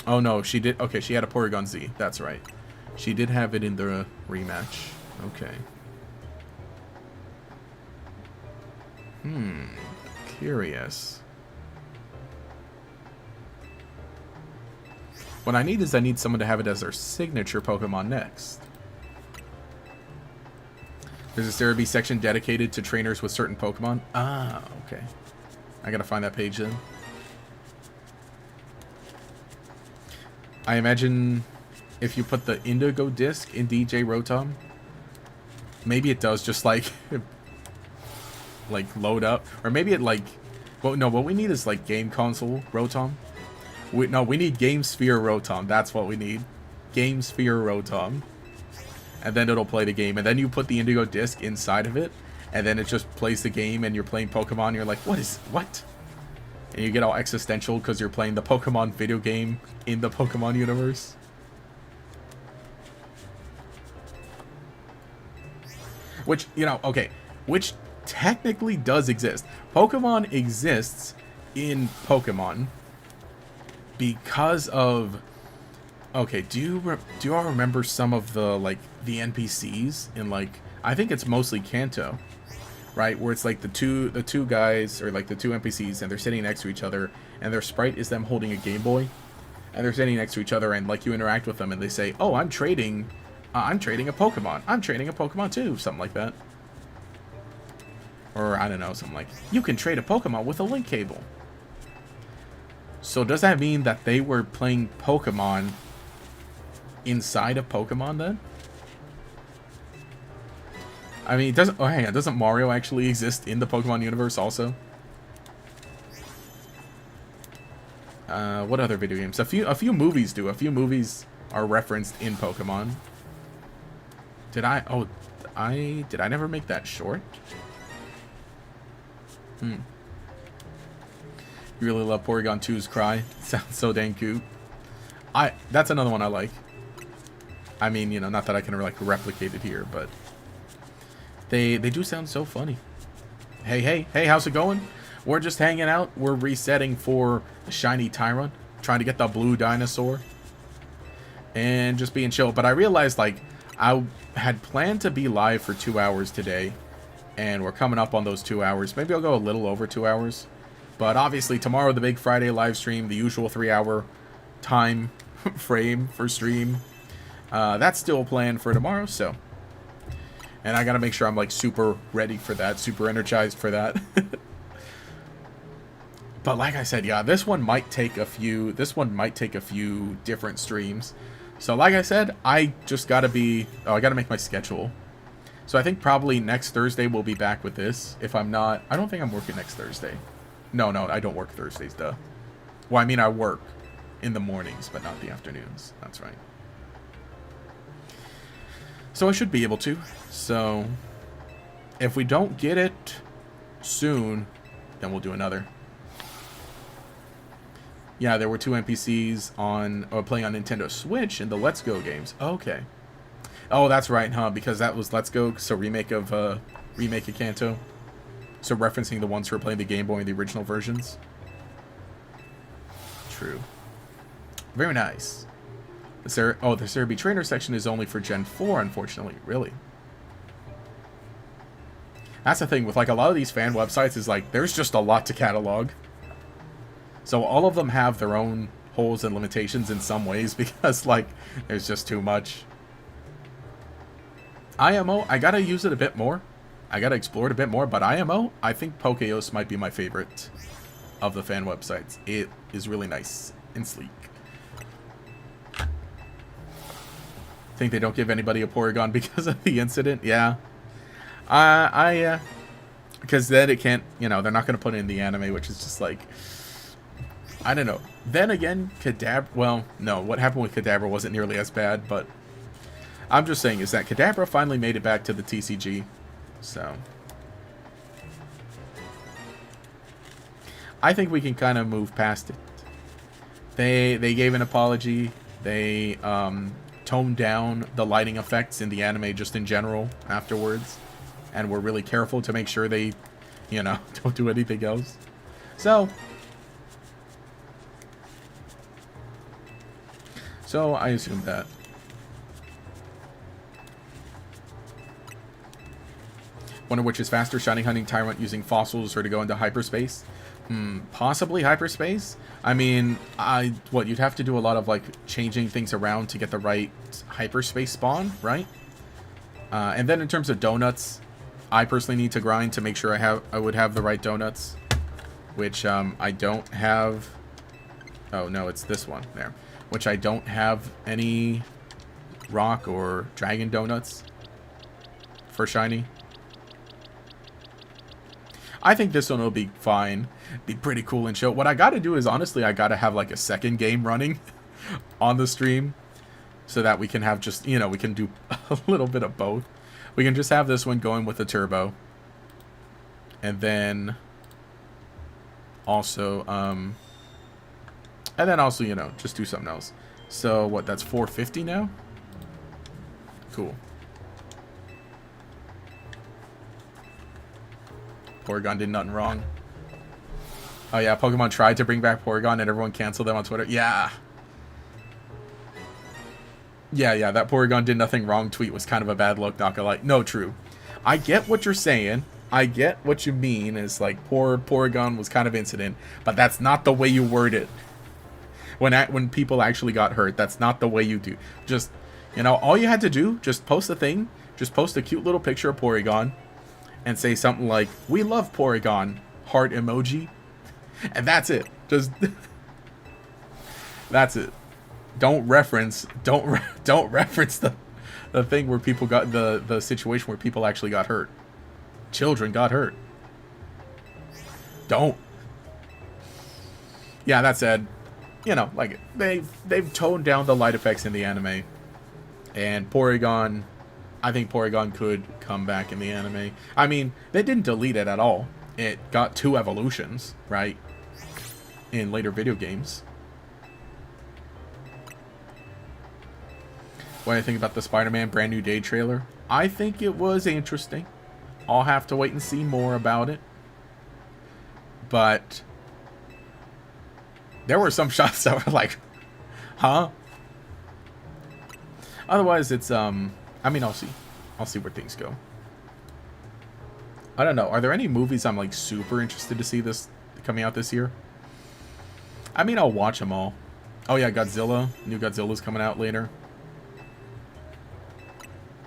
Oh no, she did... Okay, she had a Porygon Z. That's right. She did have it in the rematch. Okay. Curious. What I need is I need someone to have it as their signature Pokemon next. There's a Cerebi section dedicated to trainers with certain Pokemon. Ah, okay. I gotta find that page then. I imagine if you put the Indigo disc in DJ Rotom, maybe it does just like load up, or maybe it like, well, no, what we need is like game console Rotom. We need Game Sphere Rotom. That's what we need. Game Sphere Rotom. And then it'll play the game. And then you put the Indigo disc inside of it. And then it just plays the game and you're playing Pokemon. You're like, what? And you get all existential because you're playing the Pokemon video game in the Pokemon universe. Which, you know, okay. Which technically does exist. Pokemon exists in Pokemon. Because of, okay, do you all remember some of the like the NPCs in like, I think it's mostly Kanto, right? Where it's like the two guys, or like the two NPCs, and they're sitting next to each other, and their sprite is them holding a Game Boy, and they're sitting next to each other, and like you interact with them, and they say, "Oh, I'm trading a Pokemon. I'm trading a Pokemon too," something like that. Or I don't know, something like, "You can trade a Pokemon with a link cable." So does that mean that they were playing Pokemon inside of Pokemon then? I mean, doesn't Mario actually exist in the Pokemon universe also? What other video games? A few movies do. A few movies are referenced in Pokemon. Did I never make that short? You really love Porygon 2's cry. Sounds so dang cute. That's another one I like. I mean, you know, not that I can like replicate it here, but they do sound so funny. Hey, how's it going? We're just hanging out. We're resetting for a shiny Tyrunt, trying to get the blue dinosaur, and just being chill. But I realized like I had planned to be live for 2 hours today, and we're coming up on those 2 hours. Maybe I'll go a little over 2 hours. But obviously tomorrow, the big Friday live stream, the usual 3-hour time frame for stream. That's still planned for tomorrow, so. And I gotta make sure I'm like super ready for that, super energized for that. But like I said, yeah, this one might take a few different streams. So like I said, I just gotta I gotta make my schedule. So I think probably next Thursday we'll be back with this. If I'm not, I don't think I'm working next Thursday. No, I don't work Thursdays, duh. Well, I mean, I work in the mornings, but not the afternoons. That's right. So I should be able to. So if we don't get it soon, then we'll do another. Yeah, there were 2 NPCs on playing on Nintendo Switch in the Let's Go games. Okay. Oh, that's right, huh? Because that was Let's Go, so remake of Kanto. So referencing the ones who were playing the Game Boy and the original versions. True. Very nice. The Cerebi Trainer section is only for Gen 4, unfortunately. Really. That's the thing with like a lot of these fan websites is like there's just a lot to catalog. So all of them have their own holes and limitations in some ways because like there's just too much. IMO, I gotta use it a bit more. I gotta explore it a bit more, but IMO, I think Pokeos might be my favorite of the fan websites. It is really nice and sleek. Think they don't give anybody a Porygon because of the incident? Yeah. Because then it can't, you know, they're not going to put it in the anime, which is just like, I don't know. Then again, Kadabra, well, no, what happened with Kadabra wasn't nearly as bad, but I'm just saying is that Kadabra finally made it back to the TCG, so I think we can kind of move past it. They gave an apology. They toned down the lighting effects in the anime just in general afterwards, and were really careful to make sure they, you know, don't do anything else. So I assume that. Wonder which is faster, shiny hunting Tyrunt using fossils or to go into hyperspace? Possibly hyperspace. I mean, you'd have to do a lot of like changing things around to get the right hyperspace spawn, right? And then in terms of donuts, I personally need to grind to make sure I would have the right donuts, which I don't have. Oh no, it's this one there, which I don't have any rock or dragon donuts for shiny. I think this one will be fine. Be pretty cool and show. What I gotta do is, honestly, I gotta have like a second game running on the stream so that we can have just, you know, we can do a little bit of both. We can just have this one going with the turbo. And then also, you know, just do something else. So what, that's 450 now? Cool. Porygon did nothing wrong. Oh yeah, Pokemon tried to bring back Porygon and everyone canceled them on Twitter. Yeah. Yeah, that Porygon did nothing wrong tweet was kind of a bad look, not gonna lie. No, true. I get what you're saying. I get what you mean. Is like poor Porygon was kind of incident, but that's not the way you word it. When people actually got hurt, that's not the way you do. Just, you know, all you had to do, just post a thing, just post a cute little picture of Porygon, and say something like, "We love Porygon," heart emoji, and that's it. Just that's it. Don't reference the thing where people got the situation where people actually got hurt. Children got hurt. Don't. Yeah, that said, you know, like they've toned down the light effects in the anime, and Porygon, I think Porygon could come back in the anime. I mean, they didn't delete it at all. It got 2 evolutions, right, in later video games. What do you think about the Spider-Man Brand New Day trailer? I think it was interesting. I'll have to wait and see more about it. But there were some shots that were like, huh? Otherwise, it's, I mean, I'll see. I'll see where things go. I don't know. Are there any movies I'm, like, super interested to see this coming out this year? I mean, I'll watch them all. Oh, yeah, Godzilla. New Godzilla's coming out later.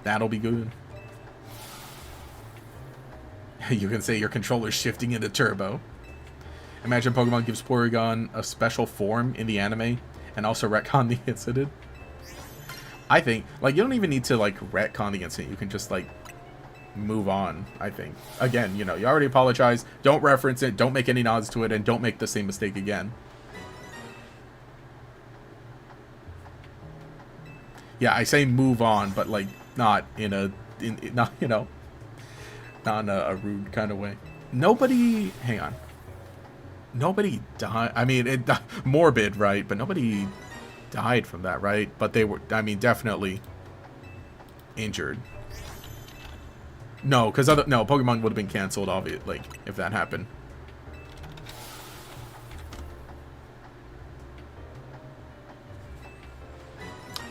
That'll be good. You can say your controller's shifting into turbo. Imagine Pokemon gives Porygon a special form in the anime and also retcon the incident. I think, like, you don't even need to, like, retcon the incident. You can just, like, move on, I think. Again, you know, you already apologized. Don't reference it. Don't make any nods to it. And don't make the same mistake again. Yeah, I say move on, but, like, not in a, not, you know, not in a rude kind of way. Nobody, hang on. nobody died. I mean, morbid, right? But nobody died from that, right? But they were, I mean, definitely injured. No, because no, Pokemon would have been canceled, obviously, like, if that happened.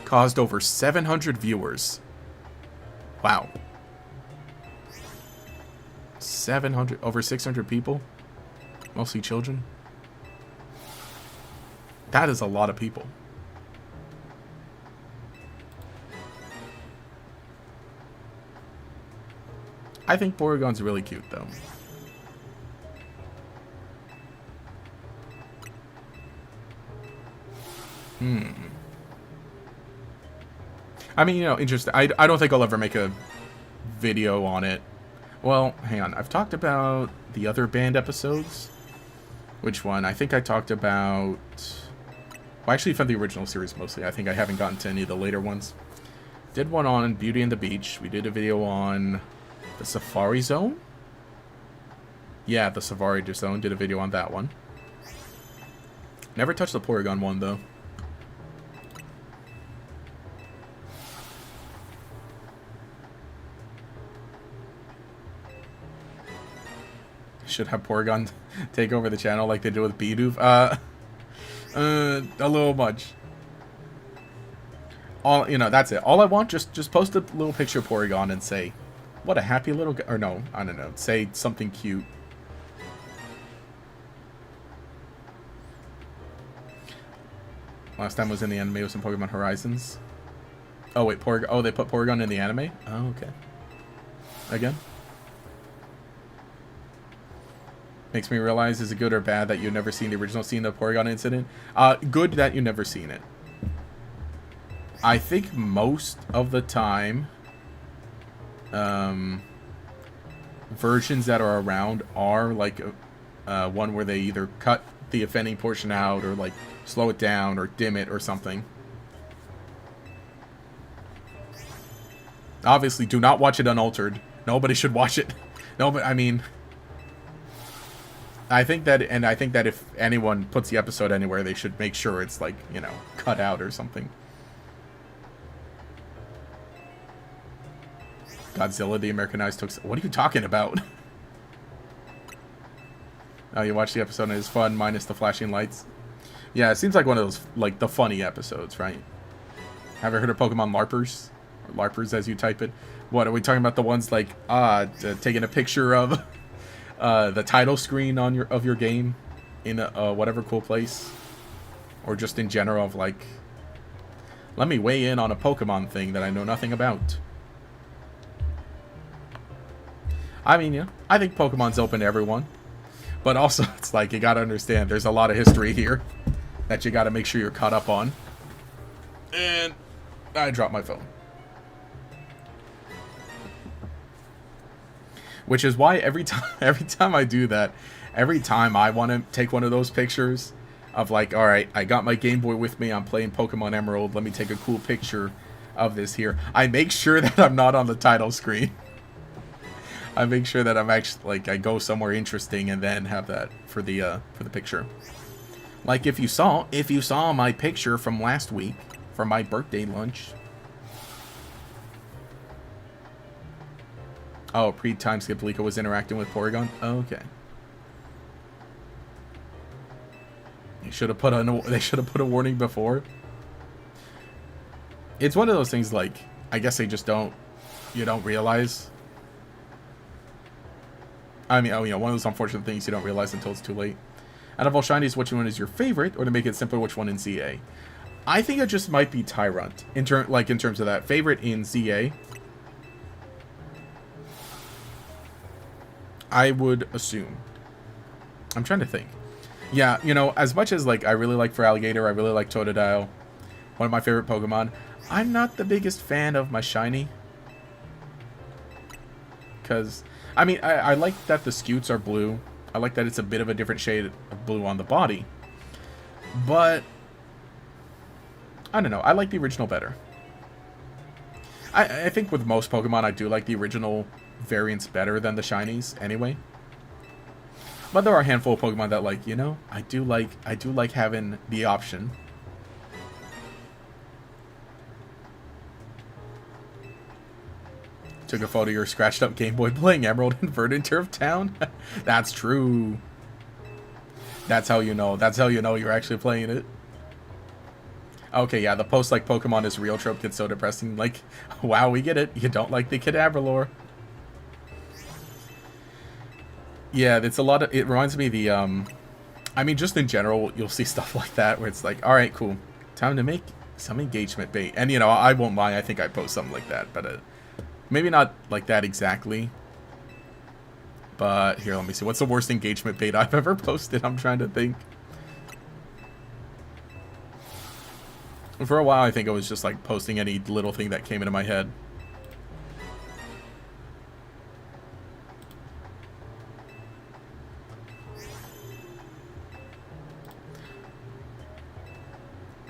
Caused over 700 viewers. Wow. 700, over 600 people? Mostly children? That is a lot of people. I think Porygon's really cute, though. I mean, you know, interesting. I don't think I'll ever make a video on it. Well, hang on. I've talked about the other band episodes. Which one? I think I talked about... Well, actually, from the original series, mostly. I think I haven't gotten to any of the later ones. Did one on Beauty and the Beach. We did a video on the Safari Zone. Yeah, the Safari Zone. Did a video on that one. Never touched the Porygon one, though. Should have Porygon take over the channel like they do with Bidoof. A little much. All, you know, that's it. All I want, just post a little picture of Porygon and say, what a happy little guy. Or no, I don't know. Say something cute. Last time was in the anime with some Pokemon Horizons. Oh, wait, Porygon. Oh, they put Porygon in the anime? Oh, okay. Again? Makes me realize, is it good or bad that you've never seen the original scene of Porygon incident? Good that you've never seen it. I think most of the time, versions that are around are like one where they either cut the offending portion out or like slow it down or dim it or something. Obviously, do not watch it unaltered. Nobody should watch it. No, but I mean... I think that if anyone puts the episode anywhere, they should make sure it's, like, you know, cut out or something. Godzilla, the Americanized took... What are you talking about? Oh, you watched the episode and it's fun, minus the flashing lights. Yeah, it seems like one of those, like, the funny episodes, right? Have you heard of Pokemon LARPers? Or LARPers, as you type it. What, are we talking about the ones, like, taking a picture of... the title screen on your game in whatever cool place, or just in general of like, let me weigh in on a Pokemon thing that I know nothing about. I mean, yeah, I think Pokemon's open to everyone, but also it's like you gotta understand there's a lot of history here that you gotta make sure you're caught up on. And I dropped my phone. Which is why every time I do that, every time I want to take one of those pictures of like, all right, I got my Game Boy with me, I'm playing Pokemon Emerald, let me take a cool picture of this here. I make sure that I'm not on the title screen. I make sure that I'm actually, like, I go somewhere interesting and then have that for the picture. Like if you saw my picture from last week for my birthday lunch. Oh, pre-time skip Liko was interacting with Porygon? Oh, okay. They should have put a warning before. It's one of those things like, I guess they just you don't realize. I mean, you know, one of those unfortunate things you don't realize until it's too late. Out of all shinies, which one is your favorite? Or to make it simpler, which one in ZA? I think it just might be Tyrunt. In terms of that. Favorite in ZA. I would assume. I'm trying to think. Yeah, you know, as much as like I really like Feraligatr, I really like Totodile, one of my favorite Pokemon, I'm not the biggest fan of my shiny. Because, I mean, I like that the scutes are blue. I like that it's a bit of a different shade of blue on the body. But, I don't know, I like the original better. I think with most Pokemon, I do like the original variants better than the shinies anyway. But there are a handful of Pokemon that, like, you know, I do like having the option. Took a photo of your scratched up Game Boy playing Emerald in Verdant Turf Town. That's true. That's how you know. That's how you know you're actually playing it. Okay, yeah, the post like Pokemon is real trope gets so depressing. Like, wow, we get it. You don't like the Kadabra lore. Yeah, it's a lot of. It reminds me of the. I mean, just in general, you'll see stuff like that where it's like, all right, cool, time to make some engagement bait. And you know, I won't lie, I think I post something like that, but maybe not like that exactly. But here, let me see. What's the worst engagement bait I've ever posted? I'm trying to think. For a while, I think I was just like posting any little thing that came into my head.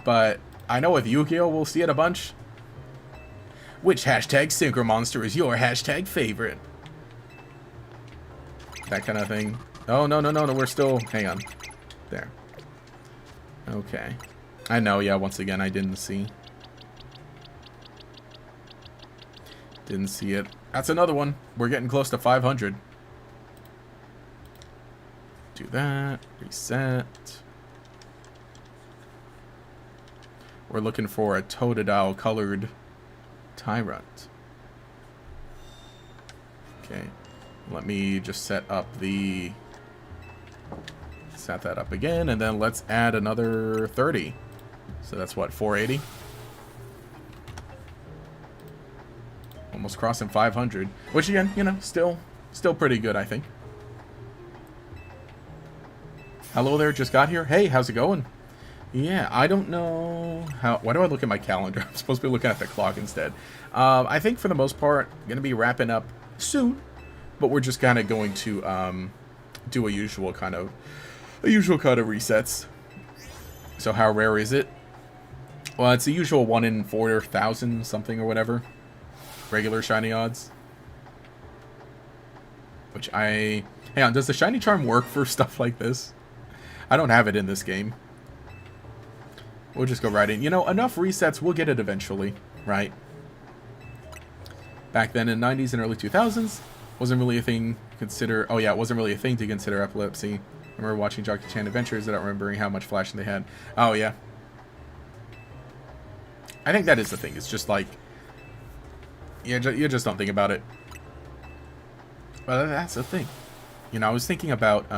But I know with Yu-Gi-Oh! We'll see it a bunch. Which hashtag Synchro Monster is your hashtag favorite? That kind of thing. Oh, no, we're still... Hang on. There. Okay. I know, yeah, once again, I didn't see. Didn't see it. That's another one. We're getting close to 500. Do that. Reset. We're looking for a Totodile colored Tyrunt. Okay. Let me just set up the... Set that up again, and then let's add another 30. So that's what, 480? Almost crossing 500. Which again, you know, still pretty good, I think. Hello there, just got here. Hey, how's it going? Yeah, I don't know how... Why do I look at my calendar? I'm supposed to be looking at the clock instead. I think for the most part, going to be wrapping up soon. But we're just kind of going to do a usual kind of resets. So how rare is it? Well, it's the usual 1 in 4,000 something or whatever. Regular shiny odds. Which I... Hang on, does the shiny charm work for stuff like this? I don't have it in this game. We'll just go right in. You know, enough resets, we'll get it eventually, right? Back then in 90s and early 2000s, wasn't really a thing to consider. Oh yeah, it wasn't really a thing to consider epilepsy. I remember watching Jockey Chan Adventures without remembering how much flashing they had. Oh yeah. I think that is the thing. It's just like, you just don't think about it. But that's the thing. You know, I was thinking about,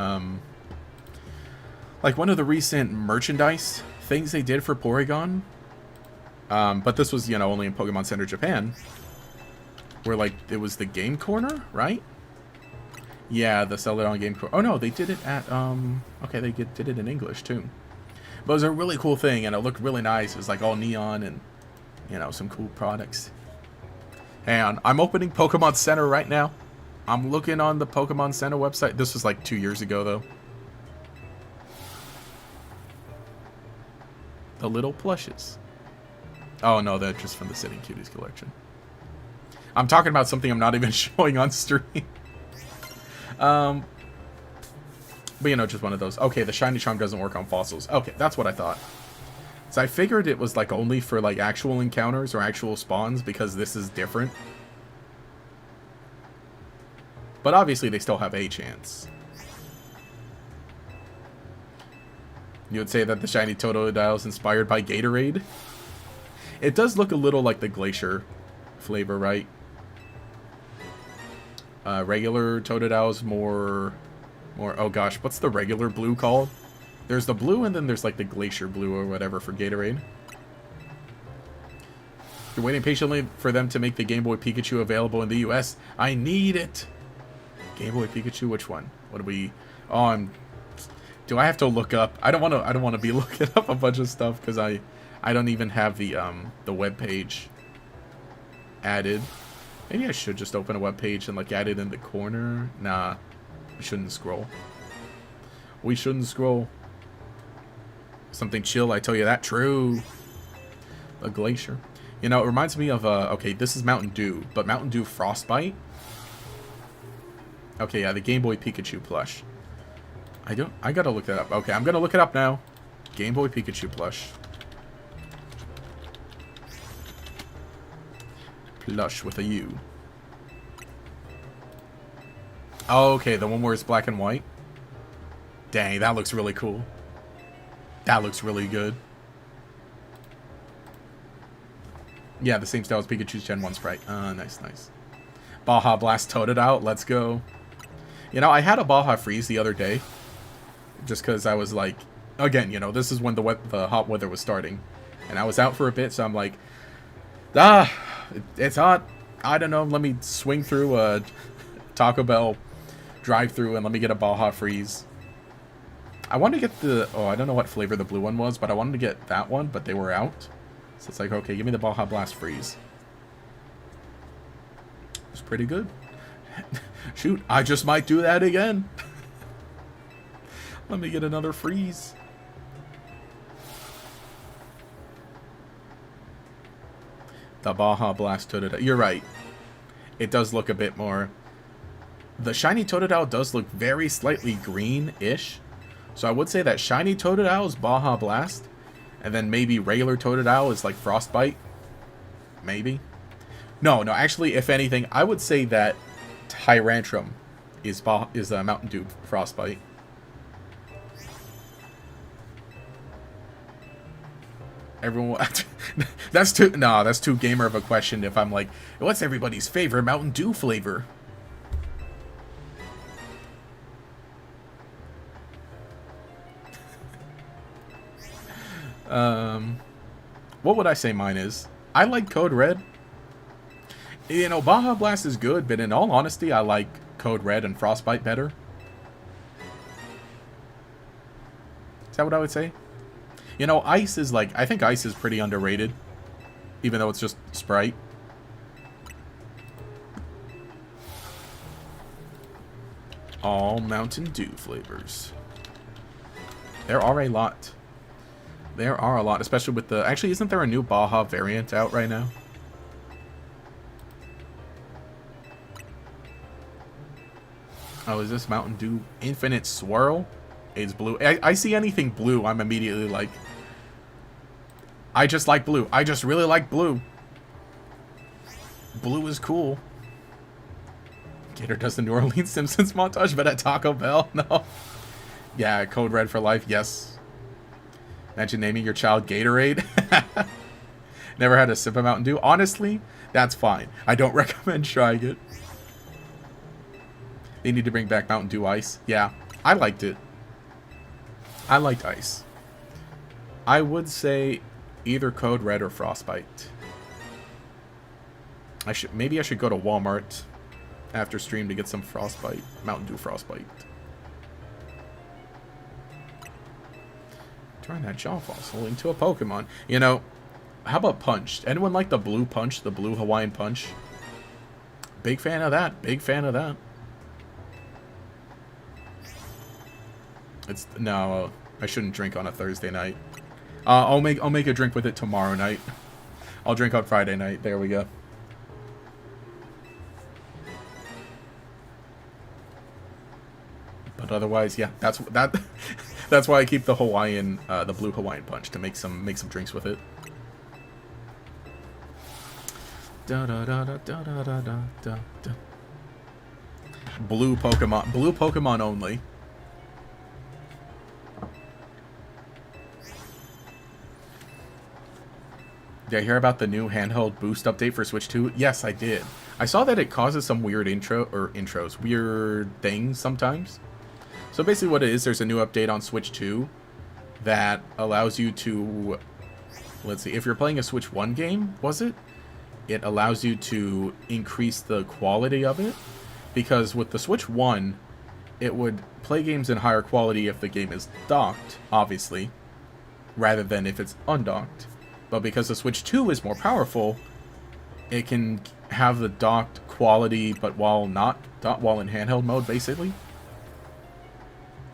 like one of the recent merchandise things they did for Porygon. But this was, you know, only in Pokemon Center Japan. Where, like, it was the game corner, right? Yeah, the sell it on game corner. Oh, no, they did it at, okay, they did it in English, too. But it was a really cool thing, and it looked really nice. It was, like, all neon and, you know, some cool products. Hang on, I'm opening Pokemon Center right now. I'm looking on the Pokemon Center website. This was, like, 2 years ago, though. The little plushes. Oh, no, they're just from the Sitting Cuties collection. I'm talking about something I'm not even showing on stream. But, you know, just one of those. Okay, the shiny charm doesn't work on fossils. Okay, that's what I thought. So I figured it was, like, only for, like, actual encounters or actual spawns because this is different. But obviously they still have a chance. You would say that the shiny Totodile is inspired by Gatorade? It does look a little like the Glacier flavor, right? Regular Totodile is more... Oh gosh, what's the regular blue called? There's the blue and then there's like the Glacier blue or whatever for Gatorade. You're waiting patiently for them to make the Game Boy Pikachu available in the US. I need it! Game Boy Pikachu, which one? What do we... Oh, do I have to look up? I don't want to be looking up a bunch of stuff because I don't even have the web page added. Maybe I should just open a web page and like add it in the corner. Nah, we shouldn't scroll. We shouldn't scroll. Something chill, I tell you that. True. A Glacier. You know, it reminds me of okay, this is Mountain Dew, but Mountain Dew Frostbite. Okay, yeah, the Game Boy Pikachu plush. I gotta look that up. Okay, I'm gonna look it up now. Game Boy Pikachu plush. Plush with a U. Oh, okay, the one where it's black and white. Dang, that looks really cool. That looks really good. Yeah, the same style as Pikachu's Gen 1 sprite. Nice, nice. Baja Blast Totodile, let's go. You know, I had a Baja Freeze the other day. Just because I was like... Again, you know, this is when the hot weather was starting. And I was out for a bit, so I'm like... It's hot. I don't know, let me swing through a Taco Bell drive-thru and let me get a Baja Freeze. I wanted to get the... Oh, I don't know what flavor the blue one was, but I wanted to get that one, but they were out. So it's like, okay, give me the Baja Blast Freeze. It's pretty good. Shoot, I just might do that again. Let me get another freeze. The Baja Blast Totodile. You're right. It does look a bit more... The shiny Totodile does look very slightly green-ish. So I would say that shiny Totodile is Baja Blast. And then maybe regular Totodile is like Frostbite. Maybe. No, actually, if anything, I would say that Tyrantrum is Mountain Dew Frostbite. Everyone... that's too gamer of a question if I'm like, what's everybody's favorite Mountain Dew flavor? What would I say mine is? I like Code Red. You know, Baja Blast is good, but in all honesty, I like Code Red and Frostbite better. Is that what I would say? You know, Ice is like... I think Ice is pretty underrated. Even though it's just Sprite. All Mountain Dew flavors. There are a lot. There are a lot, especially with the... Actually, isn't there a new Baja variant out right now? Oh, is this Mountain Dew Infinite Swirl? It's blue. I see anything blue, I'm immediately like... I just like blue. I just really like blue. Blue is cool. Gator does the New Orleans Simpsons montage, but at Taco Bell? No. Yeah, Code Red for life, yes. Imagine naming your child Gatorade. Never had a sip of Mountain Dew. Honestly, that's fine. I don't recommend trying it. They need to bring back Mountain Dew Ice. Yeah, I liked it. I liked Ice. I would say either Code Red or Frostbite. Maybe I should go to Walmart after stream to get some Frostbite. Mountain Dew Frostbite. Turn that jaw fossil into a Pokemon. You know, how about Punch? Anyone like the blue Punch? The blue Hawaiian Punch? Big fan of that. Big fan of that. No, I shouldn't drink on a Thursday night. I'll make a drink with it tomorrow night. I'll drink on Friday night. There we go. But otherwise, yeah, that's why I keep the Hawaiian, the blue Hawaiian Punch to make some drinks with it. Blue Pokemon only. Did I hear about the new handheld boost update for Switch 2? Yes, I did. I saw that it causes some weird weird things sometimes. So basically what it is, there's a new update on Switch 2 that allows you to, let's see, if you're playing a Switch 1 game, was it? It allows you to increase the quality of it, because with the Switch 1, it would play games in higher quality if the game is docked, obviously, rather than if it's undocked. But because the Switch 2 is more powerful, it can have the docked quality, but while in handheld mode, basically.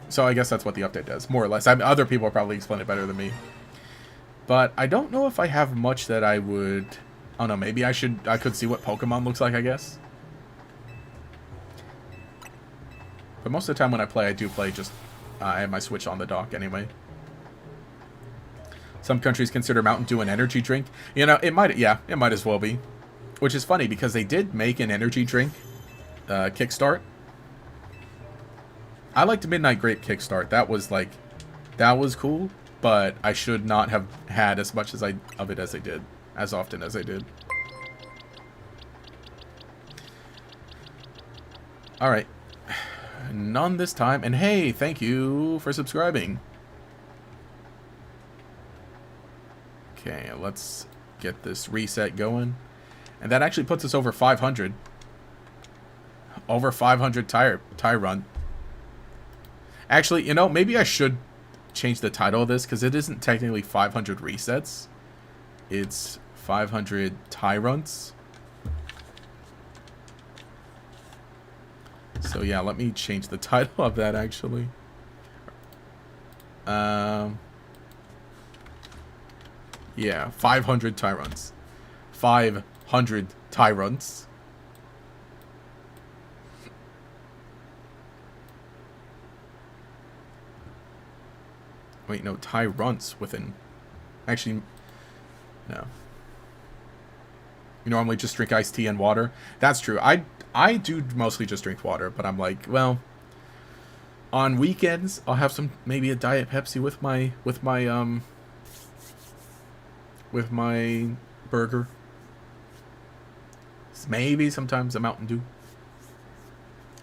So I guess that's what the update does, more or less. I mean, other people probably explain it better than me. But I don't know if I have much that I would... Oh no, maybe I could see what Pokemon looks like, I guess. But most of the time when I play, I do play just I have my Switch on the dock anyway. Some countries consider Mountain Dew an energy drink. You know, it might as well be. Which is funny because they did make an energy drink kickstart. I liked Midnight Grape kickstart. That was cool, but I should not have had as much of it as I did, as often as I did. All right, none this time. And hey, thank you for subscribing. Okay, let's get this reset going. And that actually puts us over 500. Over 500 Tyrunt. Actually, you know, maybe I should change the title of this, because it isn't technically 500 resets. It's 500 Tyrunts. So yeah, let me change the title of that, actually. Yeah, 500 Tyrunts. 500 Tyrunts. Wait, no, Tyrunts within... Actually, no. You normally just drink iced tea and water. That's true. I do mostly just drink water, but I'm like, well, on weekends I'll have maybe a Diet Pepsi with my burger. Maybe sometimes a Mountain Dew.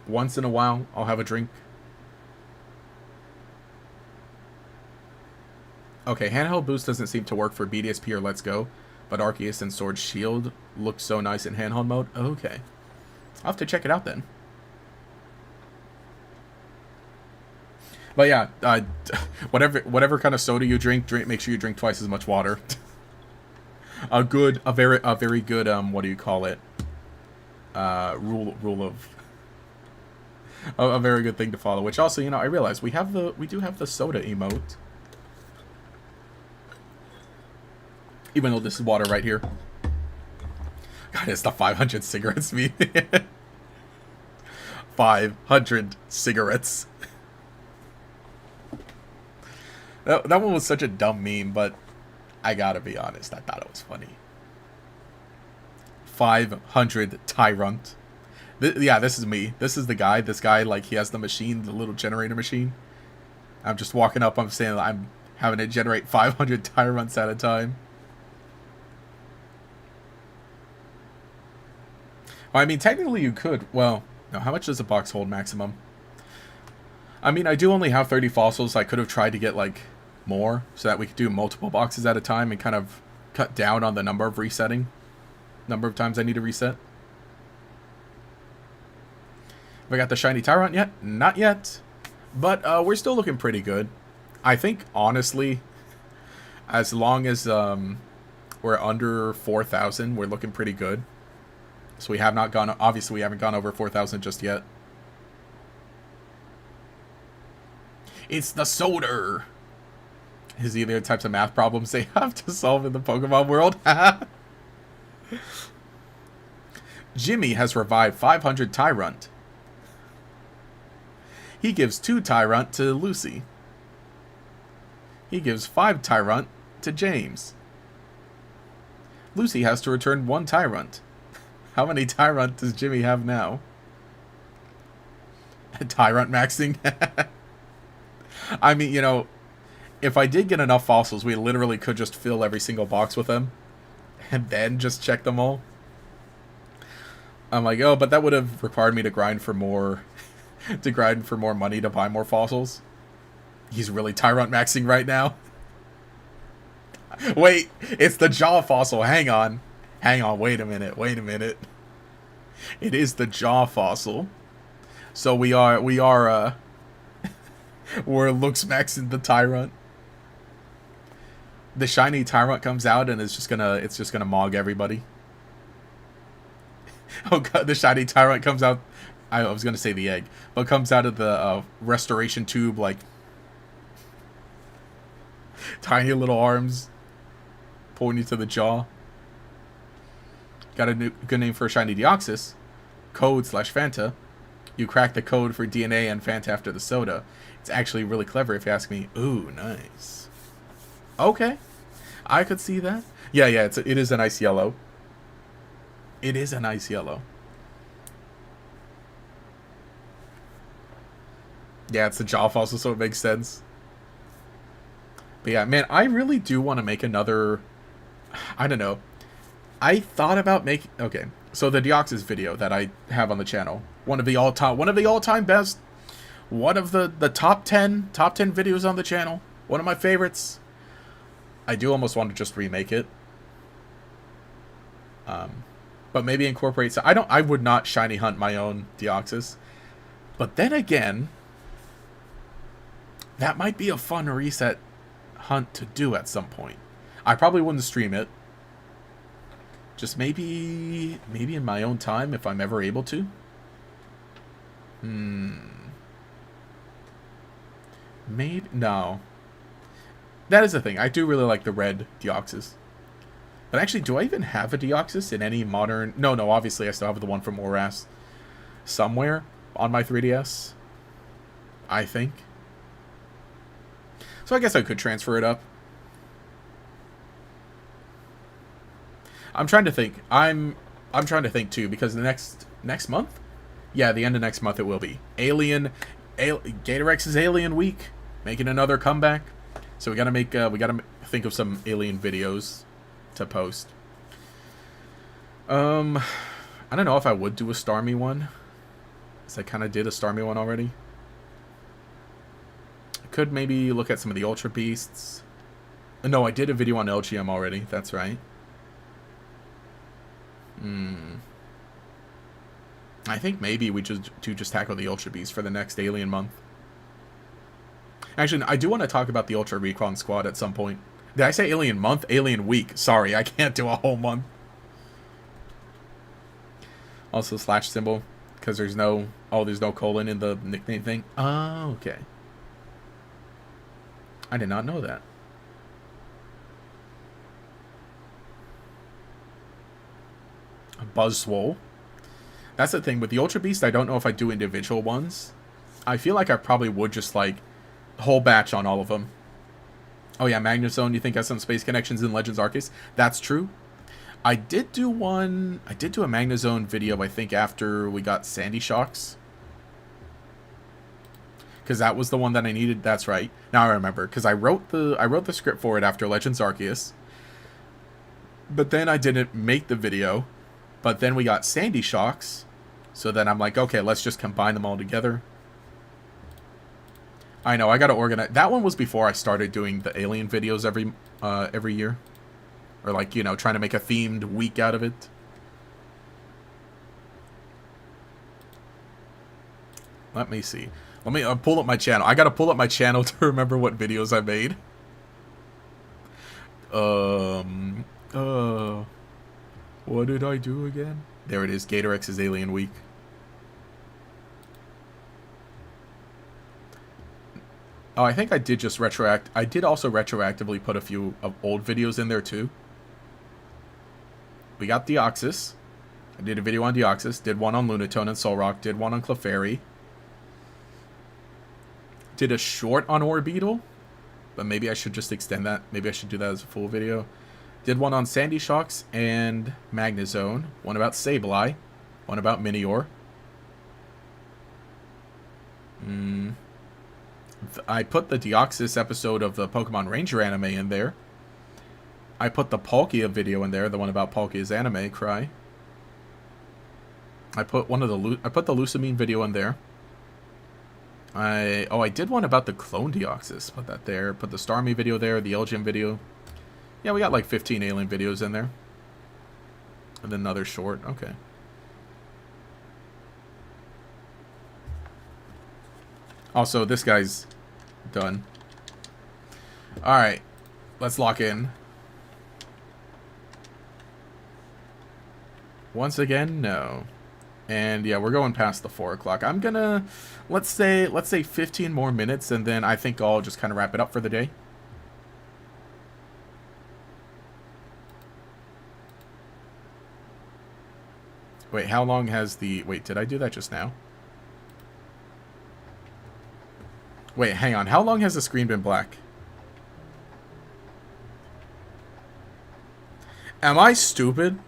Once in a while, I'll have a drink. Okay, handheld boost doesn't seem to work for BDSP or Let's Go, but Arceus and Sword Shield looks so nice in handheld mode. Okay. I'll have to check it out then. But yeah, whatever kind of soda you drink, make sure you drink twice as much water. A very good what do you call it? Rule of a very good thing to follow. Which also, you know, I realize we do have the soda emote. Even though this is water right here. God, it's the 500 cigarettes meme. 500 cigarettes. That one was such a dumb meme, but I gotta be honest, I thought it was funny. 500 Tyrunt. Yeah, this is me. This is the guy. This guy, like, he has the machine, the little generator machine. I'm just walking up, I'm saying I'm having to generate 500 Tyrunts at a time. Well, I mean, technically you could. Well, no, how much does a box hold maximum? I mean, I do only have 30 fossils. I could have tried to get, like, more so that we could do multiple boxes at a time and kind of cut down on the number of resetting. Number of times I need to reset. Have I got the shiny Tyrunt yet? Not yet. But we're still looking pretty good. I think, honestly, as long as we're under 4,000, we're looking pretty good. So we have not gone... Obviously, we haven't gone over 4,000 just yet. It's the soda! Is the other types of math problems they have to solve in the Pokemon world? Jimmy has revived 500 Tyrunt. He gives 2 Tyrunt to Lucy. He gives 5 Tyrunt to James. Lucy has to return 1 Tyrunt. How many Tyrunt does Jimmy have now? Tyrunt maxing? I mean, you know, if I did get enough fossils, we literally could just fill every single box with them. And then just check them all. I'm like, oh, but that would have required me to grind for more... to grind for more money to buy more fossils. He's really Tyrunt maxing right now. Wait, it's the jaw fossil. Hang on. Hang on, wait a minute. It is the jaw fossil. So we're looks maxing the Tyrunt. The shiny Tyrunt comes out and it's just gonna mog everybody. Oh god, the shiny Tyrunt comes out. I was gonna say the egg, but comes out of the restoration tube like tiny little arms pulling you to the jaw. Got a good name for a shiny Deoxys. Code/Fanta. You cracked the code for DNA and Fanta after the soda. It's actually really clever if you ask me. Ooh, nice. Okay. I could see that. Yeah, yeah, it is a nice yellow. It is a nice yellow. Yeah, it's the jaw fossil, so it makes sense. But yeah, man, I really do want to make another... I don't know. I thought about making... Okay, so the Deoxys video that I have on the channel, one of the all-time best, one of the top 10 videos on the channel, one of my favorites. I do almost want to just remake it. But maybe incorporate... So I would not shiny hunt my own Deoxys. But then again, that might be a fun reset hunt to do at some point. I probably wouldn't stream it. Just maybe in my own time if I'm ever able to. Maybe no. That is the thing. I do really like the red Deoxys. But actually, do I even have a Deoxys in any modern... No, obviously I still have the one from Oras somewhere on my 3DS. I think. So I guess I could transfer it up. I'm trying to think. I'm trying to think too, because the next month? Yeah, the end of next month it will be. Gatorex's Alien Week, making another comeback. So we gotta think of some Alien videos to post. I don't know if I would do a Starmie one, because I kind of did a Starmie one already. Could maybe look at some of the Ultra Beasts. No, I did a video on LGM already. That's right. I think maybe we just tackle the Ultra Beasts for the next Alien month. Actually, I do want to talk about the Ultra Recon Squad at some point. Did I say Alien month? Alien week. Sorry, I can't do a whole month. Also slash symbol, because there's no colon in the nickname thing. Oh, okay. I did not know that. Buzzswole. That's the thing with the Ultra Beast. I don't know if I do individual ones. I feel like I probably would just like whole batch on all of them. Oh yeah, Magnezone. You think has some space connections in Legends Arceus? That's true. I did do one. I did do a Magnezone video. I think after we got Sandy Shocks. Because that was the one that I needed. That's right. Now I remember. Because I wrote the script for it after Legends Arceus. But then I didn't make the video. But then we got Sandy Shocks. So then I'm like, okay, let's just combine them all together. I know, I gotta organize. That one was before I started doing the Alien videos every year. Or like, you know, trying to make a themed week out of it. Let me see. Let me pull up my channel. I gotta pull up my channel to remember what videos I made. What did I do again? There it is. Gatorex's Alien Week. Oh, I think I did just I did also retroactively put a few of old videos in there too. We got Deoxys. I did a video on Deoxys. Did one on Lunatone and Solrock. Did one on Clefairy. Did a short on Orbeetle. But maybe I should just extend that. Maybe I should do that as a full video. Did one on Sandy Shocks and Magnezone. One about Sableye. One about Minior. I put the Deoxys episode of the Pokemon Ranger anime in there. I put the Palkia video in there, the one about Palkia's anime, Cry. I put the Lucamine video in there. I did one about the clone Deoxys. Put that there. Put the Starmie video there, the Elgin video. Yeah, we got like 15 alien videos in there. And then another short. Okay. Also, this guy's done. Alright. Let's lock in. Once again, no. And yeah, we're going past the 4 o'clock. I'm gonna... Let's say 15 more minutes, and then I think I'll just kind of wrap it up for the day. Wait, how long has the... Wait, did I do that just now? Wait, hang on. How long has the screen been black? Am I stupid?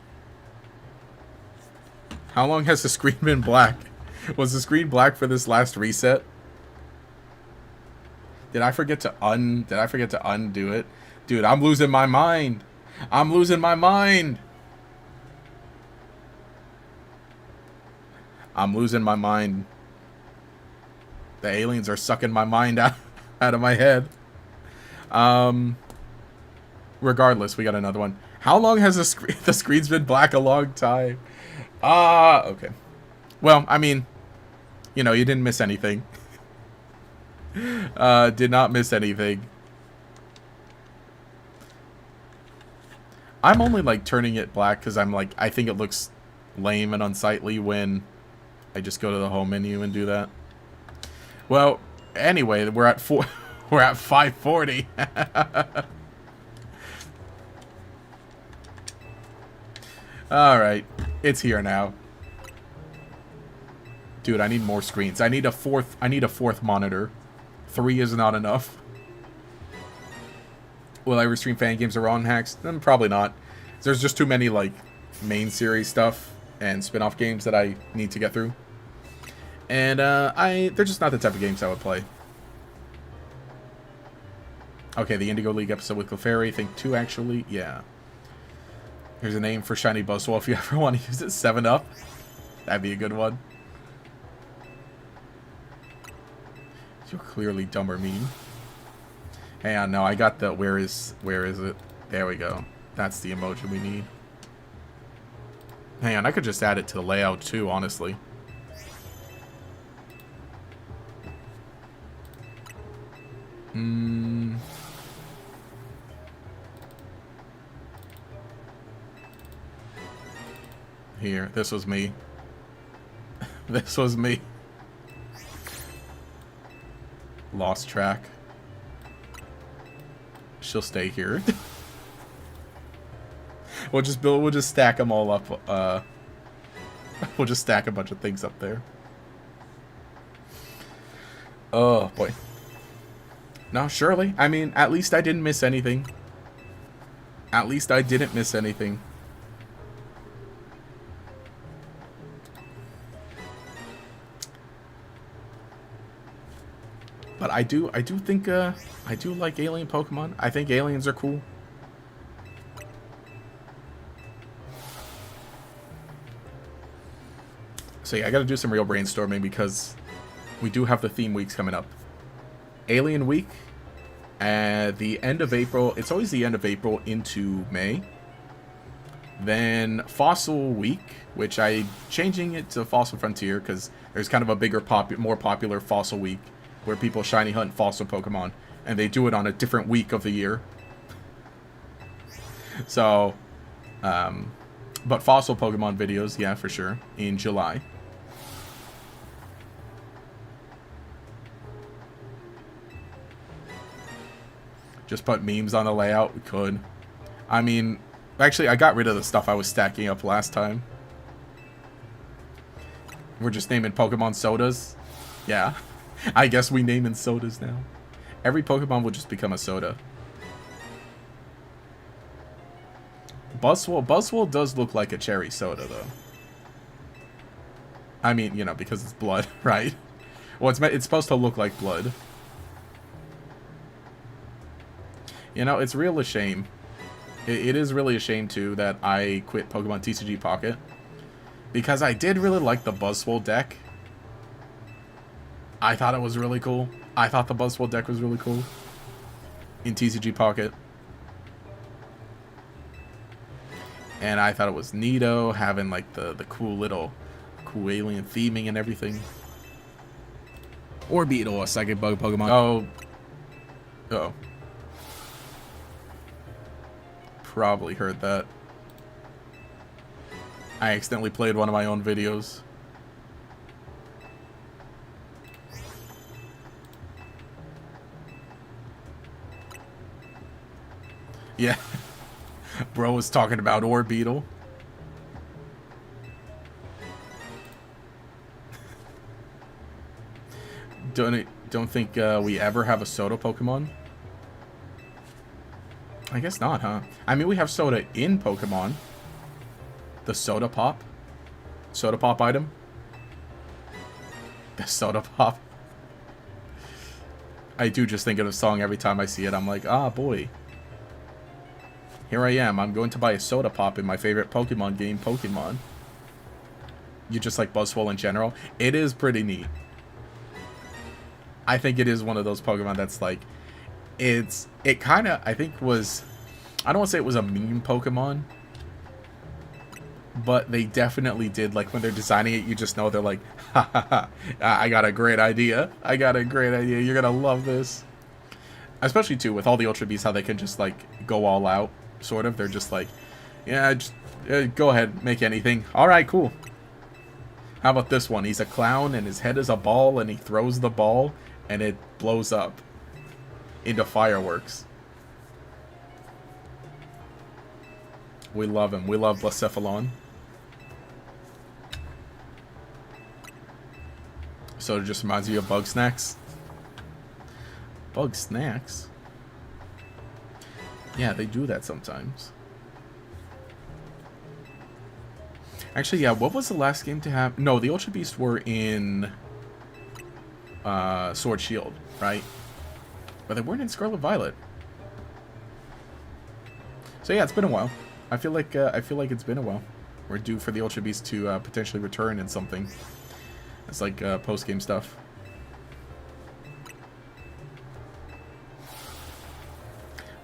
How long has the screen been black? Was the screen black for this last reset? Did I forget to undo it? Dude, I'm losing my mind. I'm losing my mind. I'm losing my mind. The aliens are sucking my mind out of my head. Regardless, we got another one. How long has the screen's been black? A long time. Okay. Well, I mean, you know, you didn't miss anything. Did not miss anything. I'm only like turning it black because I'm like, I think it looks lame and unsightly when I just go to the home menu and do that. Well, anyway, we're at 540. All right, it's here now. Dude, I need more screens. I need a fourth monitor. 3 is not enough. Will I ever stream fan games or ROM hacks? Probably not. There's just too many like main series stuff and spin-off games that I need to get through. And they're just not the type of games I would play. Okay, the Indigo League episode with Clefairy, I think 2 actually. Yeah. Here's a name for Shiny Buzzwole if you ever want to use it. 7-Up. That'd be a good one. You're clearly dumb or mean. Hang on, no, I got the where is it? There we go. That's the emoji we need. Hang on, I could just add it to the layout too, honestly. Here, this was me. This was me. Lost track. She'll stay here. We'll just stack them all up. We'll just stack a bunch of things up there. Oh boy. No, surely. I mean, at least I didn't miss anything. At least I didn't miss anything. But I do think I do like alien Pokemon. I think aliens are cool. So yeah, I gotta do some real brainstorming because we do have the theme weeks coming up. Alien Week at the end of April. It's always the end of April into May. Then Fossil Week, which I'm changing it to Fossil Frontier because there's kind of a bigger, more popular Fossil Week where people shiny hunt fossil Pokemon, and they do it on a different week of the year. So, but fossil Pokemon videos, yeah, for sure, in July. Just put memes on the layout, we could. I mean, actually, I got rid of the stuff I was stacking up last time. We're just naming Pokemon sodas. Yeah. I guess we naming sodas now. Every Pokemon will just become a soda. Buzzwole does look like a cherry soda, though. I mean, you know, because it's blood, right? Well, it's supposed to look like blood. You know, it's real a shame. It is really a shame, too, that I quit Pokemon TCG Pocket. Because I did really like the Buzzwole deck. I thought it was really cool. I thought the Buzzwole deck was really cool. In TCG Pocket. And I thought it was neato, having like the cool little alien theming and everything. Or Beetle, a psychic bug Pokemon. Oh. Uh-oh. Probably heard that. I accidentally played one of my own videos. Yeah. Bro was talking about Orbeetle. Don't think we ever have a soda Pokemon. I guess not, huh? I mean, we have soda in Pokemon. The soda pop. Soda pop item. The soda pop. I do just think of the song every time I see it. I'm like, ah, boy. Here I am. I'm going to buy a soda pop in my favorite Pokemon game, Pokemon. You just like Buzzwole in general? It is pretty neat. I think it is one of those Pokemon that's like, it kind of, I think was, I don't want to say it was a meme Pokemon, but they definitely did, like, when they're designing it, you just know they're like, ha ha ha, I got a great idea. I got a great idea. You're going to love this. Especially, too, with all the Ultra Beasts, how they can just, like, go all out, sort of. They're just like, yeah, just go ahead, make anything. All right, cool. How about this one? He's a clown, and his head is a ball, and he throws the ball, and it blows up into fireworks. We love him. We love Blacephalon. So it just reminds me of Bug Snacks. Bug Snacks? Yeah, they do that sometimes. Actually, yeah, what was the last game to have... No, the Ultra Beasts were in Sword Shield, right? But they weren't in Scarlet Violet. So yeah, it's been a while. I feel like it's been a while. We're due for the Ultra Beast to potentially return in something. It's like post-game stuff.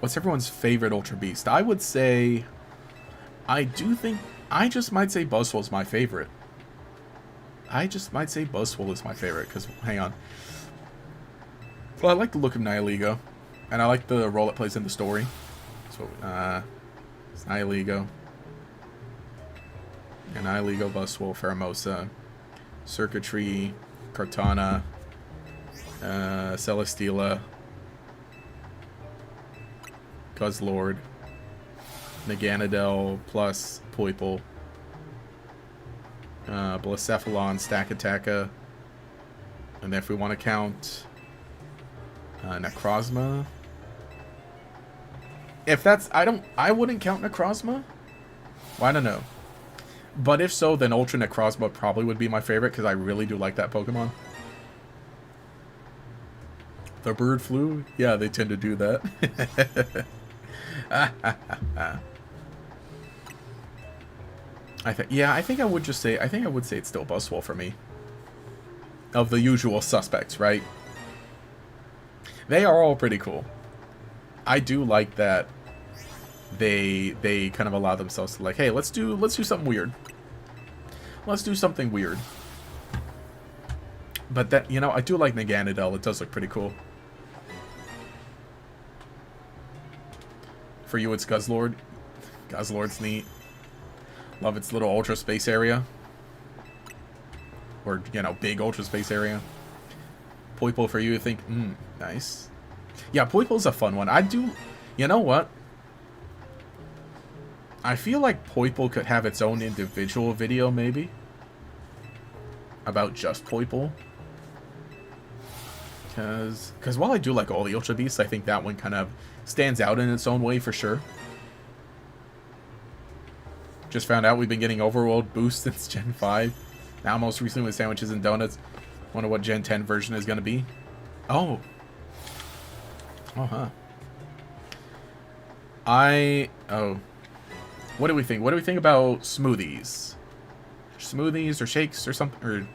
What's everyone's favorite Ultra Beast? I would say, I just might say Buzzwole's my favorite. Because, hang on. Well, I like the look of Nihilego. And I like the role it plays in the story. So, it's Nihilego. And Nihilego, Buzzwole, Pheromosa, Circuitry, Kartana, Celesteela, Guzzlord, Naganadel plus Poipole, Blacephalon, Stakataka, and then if we want to count Necrozma. If that's, I wouldn't count Necrozma. Well, I don't know. But if so, then Ultra Necrozma probably would be my favorite, because I really do like that Pokemon. The bird flu? Yeah, they tend to do that. I think I would say it's still Buzzwole for me. Of the usual suspects, right? They are all pretty cool. I do like that they kind of allow themselves to, like, hey, let's do something weird. Let's do something weird. But that, you know, I do like Naganadel. It does look pretty cool. For you, it's Guzzlord. Guzzlord's neat. Love its little ultra space area. Or, you know, big ultra space area. Poipole for you, I think, nice. Yeah, Poipole's a fun one. You know what? I feel like Poipole could have its own individual video, maybe. About just Poipole. Because while I do like all the Ultra Beasts, I think that one kind of stands out in its own way for sure. Just found out we've been getting Overworld boosts since Gen 5. Now most recently with Sandwiches and Donuts. Wonder what Gen 10 version is going to be. Oh. Oh, huh. What do we think? What do we think about smoothies? Smoothies or shakes or something? Or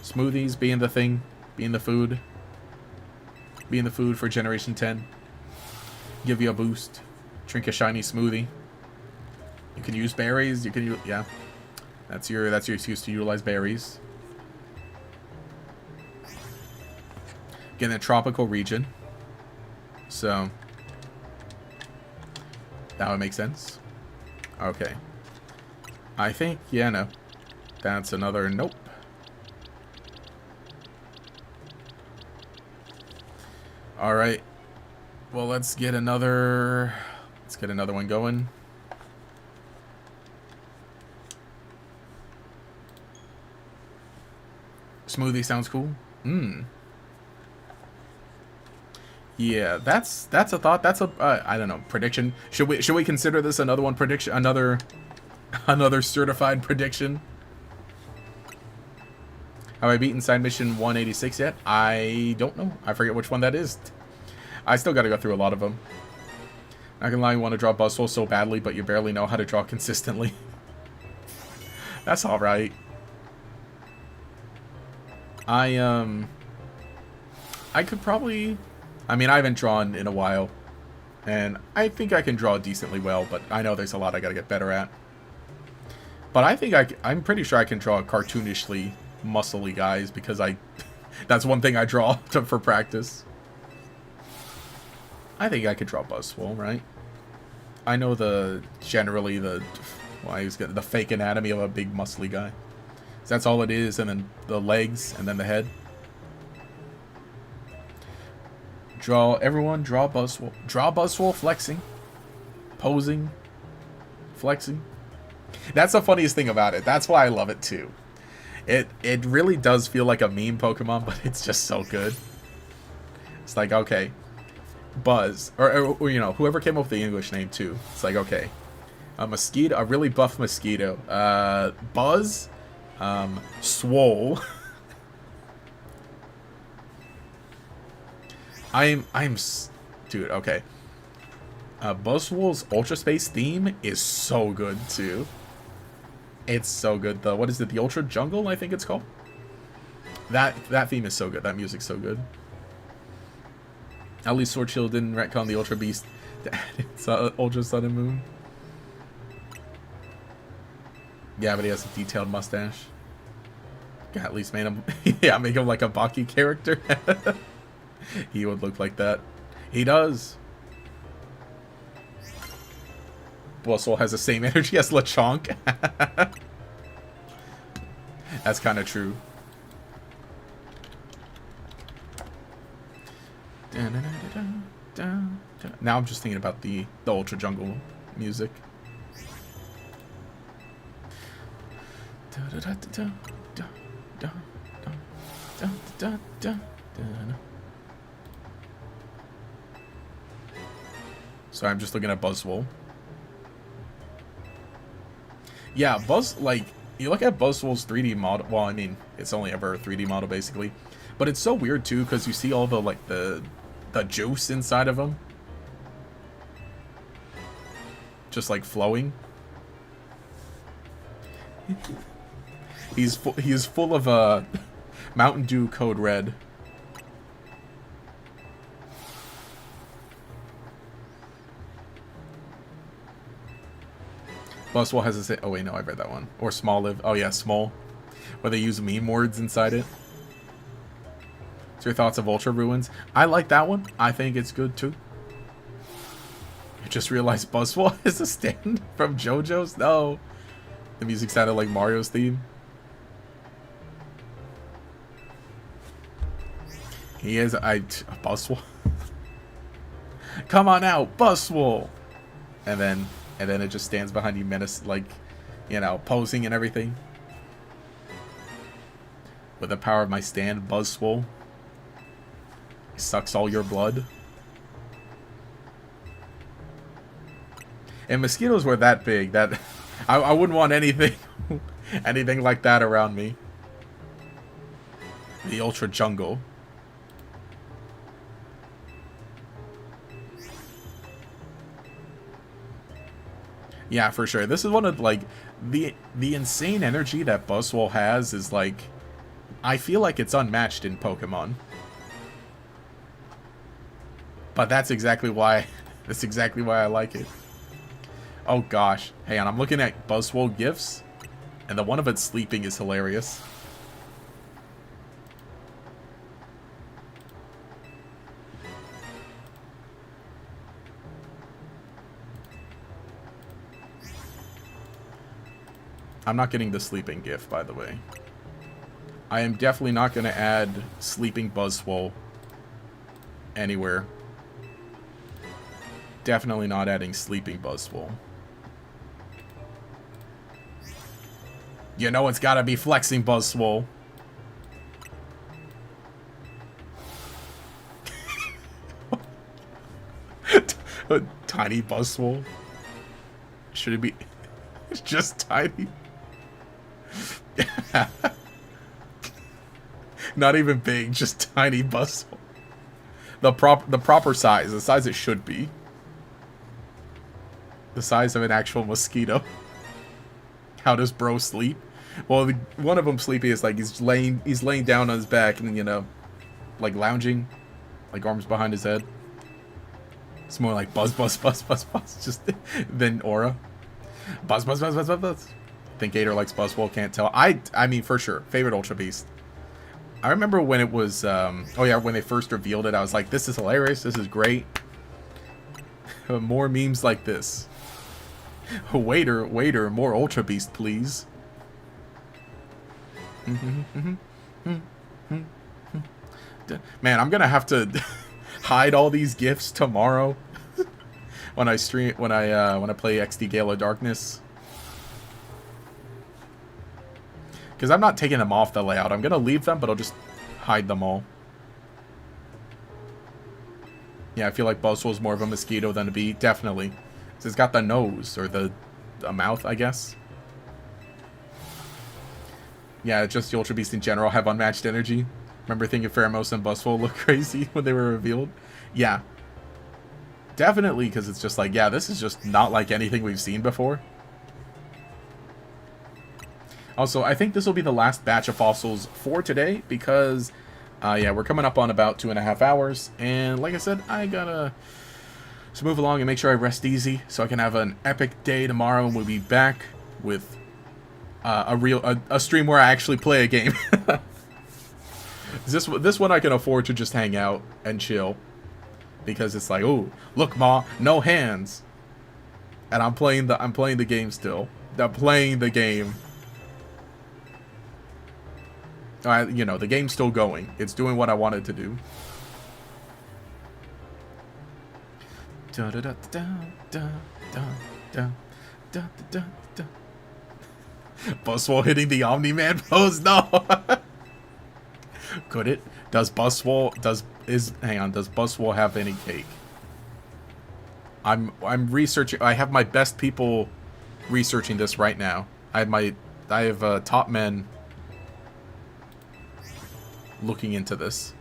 smoothies being the thing? Being the food? Being the food for Generation 10? Give you a boost. Drink a shiny smoothie. You can use berries. You can use, yeah. That's your excuse to utilize berries. Get in a tropical region. So that would make sense. Okay. I think, yeah, no. That's another nope. Alright. Well, let's get another one going. Smoothie sounds cool. Yeah, that's a thought. That's a I don't know, prediction. Should we consider this another one prediction? Another certified prediction. Have I beaten side mission 186 yet? I don't know. I forget which one that is. I still got to go through a lot of them. Not gonna lie, you want to draw Buzzwole so badly, but you barely know how to draw consistently. That's all right. I could probably. I mean, I haven't drawn in a while, and I think I can draw decently well, but I know there's a lot I gotta get better at. But I think I'm pretty sure I can draw cartoonishly muscly guys because that's one thing I draw for practice. I think I could draw Buzzwole, right? I know generally the fake anatomy of a big muscly guy. So that's all it is, and then the legs, and then the head. Draw Buzzwole. Draw Buzzwole flexing. Posing. Flexing. That's the funniest thing about it. That's why I love it too. It really does feel like a meme Pokemon, but it's just so good. It's like, okay, Buzz, or you know, whoever came up with the English name too. It's like, okay, a mosquito, a really buff mosquito. Buzz, Swole. Dude, okay. Buzzwole's Ultra Space theme is so good too. It's so good. What is it? The Ultra Jungle, I think it's called. That theme is so good. That music's so good. At least Sword Shield didn't retcon the Ultra Beast. It's Ultra Sun and Moon. Yeah, but he has a detailed mustache. Yeah, at least made him. Yeah, make him like a Baki character. He would look like that. He does. Buzzwole has the same energy as Lechonk. That's kind of true. Now I'm just thinking about the Ultra Jungle music. So I'm just looking at Buzzwole. Yeah, you look at Buzzwole's 3D model. Well, I mean, it's only ever a 3D model basically, but it's so weird too because you see all the juice inside of him, just like flowing. He is full of Mountain Dew Code Red. Buzzwole has a say. Oh wait, no, I read that one. Or Small Live. Oh yeah, Small, where they use meme words inside it. What's your thoughts of Ultra Ruins? I like that one. I think it's good too. I just realized Buzzwole is a stand from JoJo's. No, the music sounded like Mario's theme. He is Buzzwole. Come on out, Buzzwole, and then it just stands behind you, menace, like, you know, posing and everything. With the power of my stand, Buzzwole. He sucks all your blood. And mosquitoes were that big that I wouldn't want anything like that around me. The Ultra Jungle. Yeah, for sure. This is one of, like, the insane energy that Buzzwole has is, like, I feel like it's unmatched in Pokemon. But that's exactly why I like it. Oh gosh. Hang on, I'm looking at Buzzwole gifs, and the one of it sleeping is hilarious. I'm not getting the sleeping gif, by the way. I am definitely not going to add sleeping Buzzwole anywhere. Definitely not adding sleeping Buzzwole. You know it's gotta be flexing Buzzwole. A tiny Buzzwole. Should it be just tiny? Not even big, just tiny Buzzwole. The proper size, the size it should be. The size of an actual mosquito. How does bro sleep? Well, one of them sleepy is like he's laying down on his back and, you know, like lounging, like arms behind his head. It's more like buzz, buzz, buzz, buzz, buzz, just than aura. Buzz, buzz, buzz, buzz, buzz, buzz. I think Gator likes Buzzwole, can't tell. I mean, for sure, favorite Ultra Beast. I remember when it was, oh yeah, when they first revealed it, I was like, this is hilarious, this is great. More memes like this. Waiter, more Ultra Beast, please. Man, I'm gonna have to hide all these gifts tomorrow when I stream, when I play XD Gale of Darkness. Because I'm not taking them off the layout. I'm gonna leave them, but I'll just hide them all. Yeah, I feel like Buzzwole's more of a mosquito than a bee. Definitely. So it's got the nose, or the mouth, I guess. Yeah, just the Ultra Beast in general have unmatched energy. Remember thinking Pheromos and Buzzwole looked crazy when they were revealed? Yeah. Definitely, because it's just like, yeah, this is just not like anything we've seen before. Also, I think this will be the last batch of fossils for today, because, yeah, we're coming up on about 2.5 hours, and like I said, I gotta just move along and make sure I rest easy, so I can have an epic day tomorrow, and we'll be back with a stream where I actually play a game. This one I can afford to just hang out and chill, because it's like, oh, look, ma, no hands, and I'm playing the game still. I'm playing the game. You know, the game's still going. It's doing what I want it to do. Buzzwole hitting the Omni-Man pose? No. Could it? Does Buzzwole have any cake? I'm researching. I have my best people researching this right now. I have top men looking into this.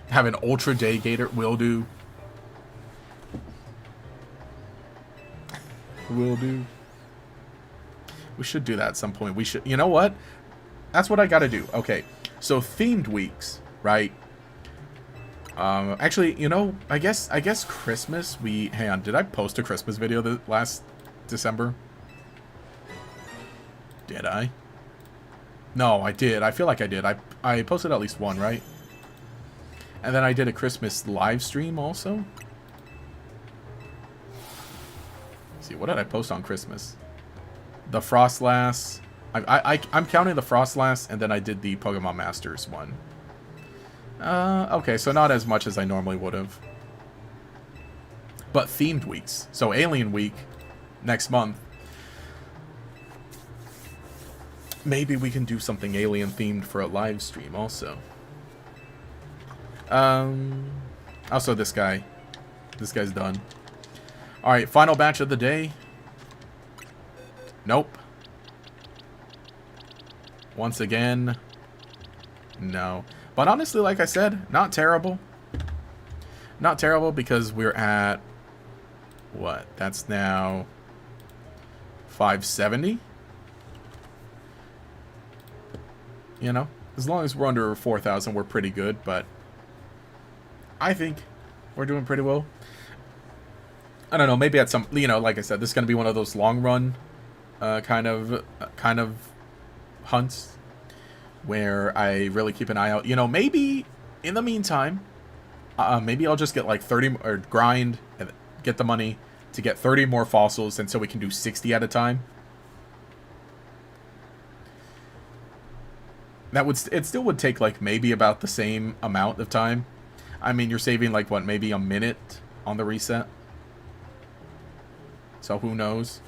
Have an Ultra Day Gator will do. Will do. We should do that at some point. We should. You know what? That's what I gotta do. Okay. So themed weeks, right? Actually, you know, I guess Christmas. Hang on. Did I post a Christmas video last December? Did I? No, I did. I feel like I did. I posted at least one, right? And then I did a Christmas live stream also. Let's see, what did I post on Christmas? The Frostlass. I'm counting the Frostlass, and then I did the Pokemon Masters one. Okay, so not as much as I normally would have. But themed weeks. So Alien Week next month. Maybe we can do something alien themed for a live stream also. Also this guy. This guy's done. Alright, final batch of the day. Nope. Once again. No. But honestly, like I said, not terrible. Not terrible because we're at... What? That's now... 570? You know? As long as we're under 4,000, we're pretty good, but... I think we're doing pretty well. I don't know, maybe at some... You know, like I said, this is going to be one of those long run kind of hunts where I really keep an eye out. You know, maybe in the meantime, maybe I'll just get like 30 or grind and get the money to get 30 more fossils, and so we can do 60 at a time. It still would take like maybe about the same amount of time. I mean, you're saving like what, maybe a minute on the reset. So who knows?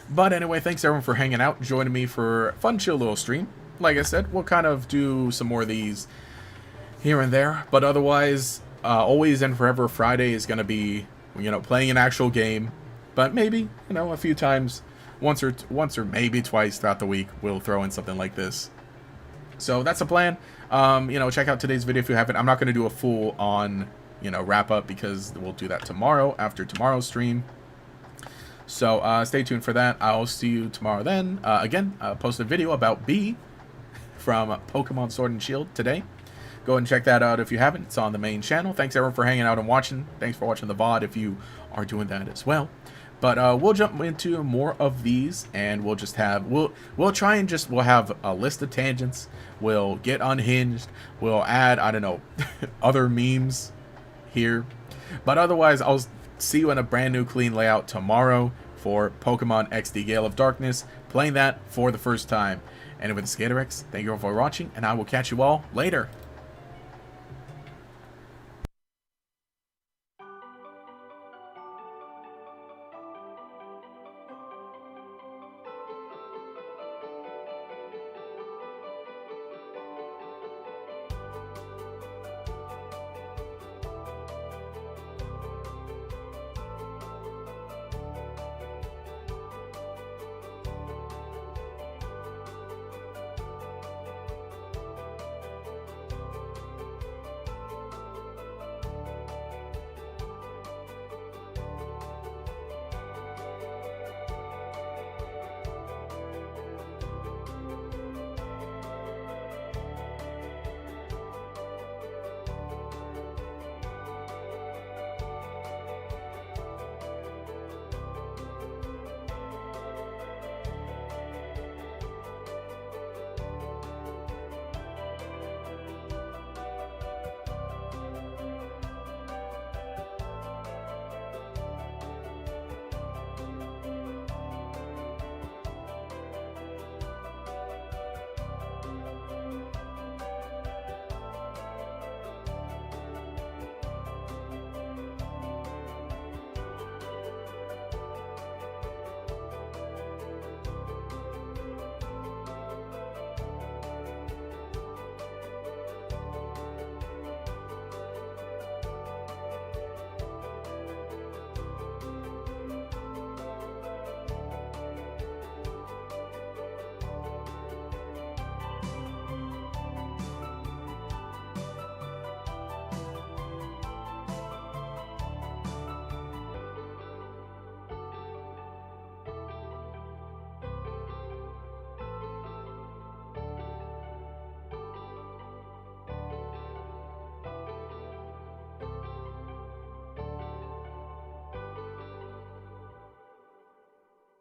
But anyway, thanks everyone for hanging out, joining me for a fun, chill little stream. Like I said, we'll kind of do some more of these here and there. But otherwise, always and forever, Friday is going to be, playing an actual game. But maybe, a few times, once or maybe twice throughout the week, we'll throw in something like this. So that's the plan. Check out today's video if you haven't. I'm not going to do a full on, wrap up because we'll do that tomorrow after tomorrow's stream. So stay tuned for that. I'll see you tomorrow then. Again, post a video about B from Pokemon Sword and Shield today. Go and check that out if you haven't. It's on the main channel. Thanks everyone for hanging out and watching. Thanks for watching the VOD if you are doing that as well. But we'll jump into more of these, and we'll just have we'll have a list of tangents. We'll get unhinged. We'll add, I don't know, other memes here. But otherwise, I'll see you in a brand new clean layout tomorrow for Pokemon XD Gale of Darkness, playing that for the first time. And with the SkaterX, thank you all for watching, and I will catch you all later.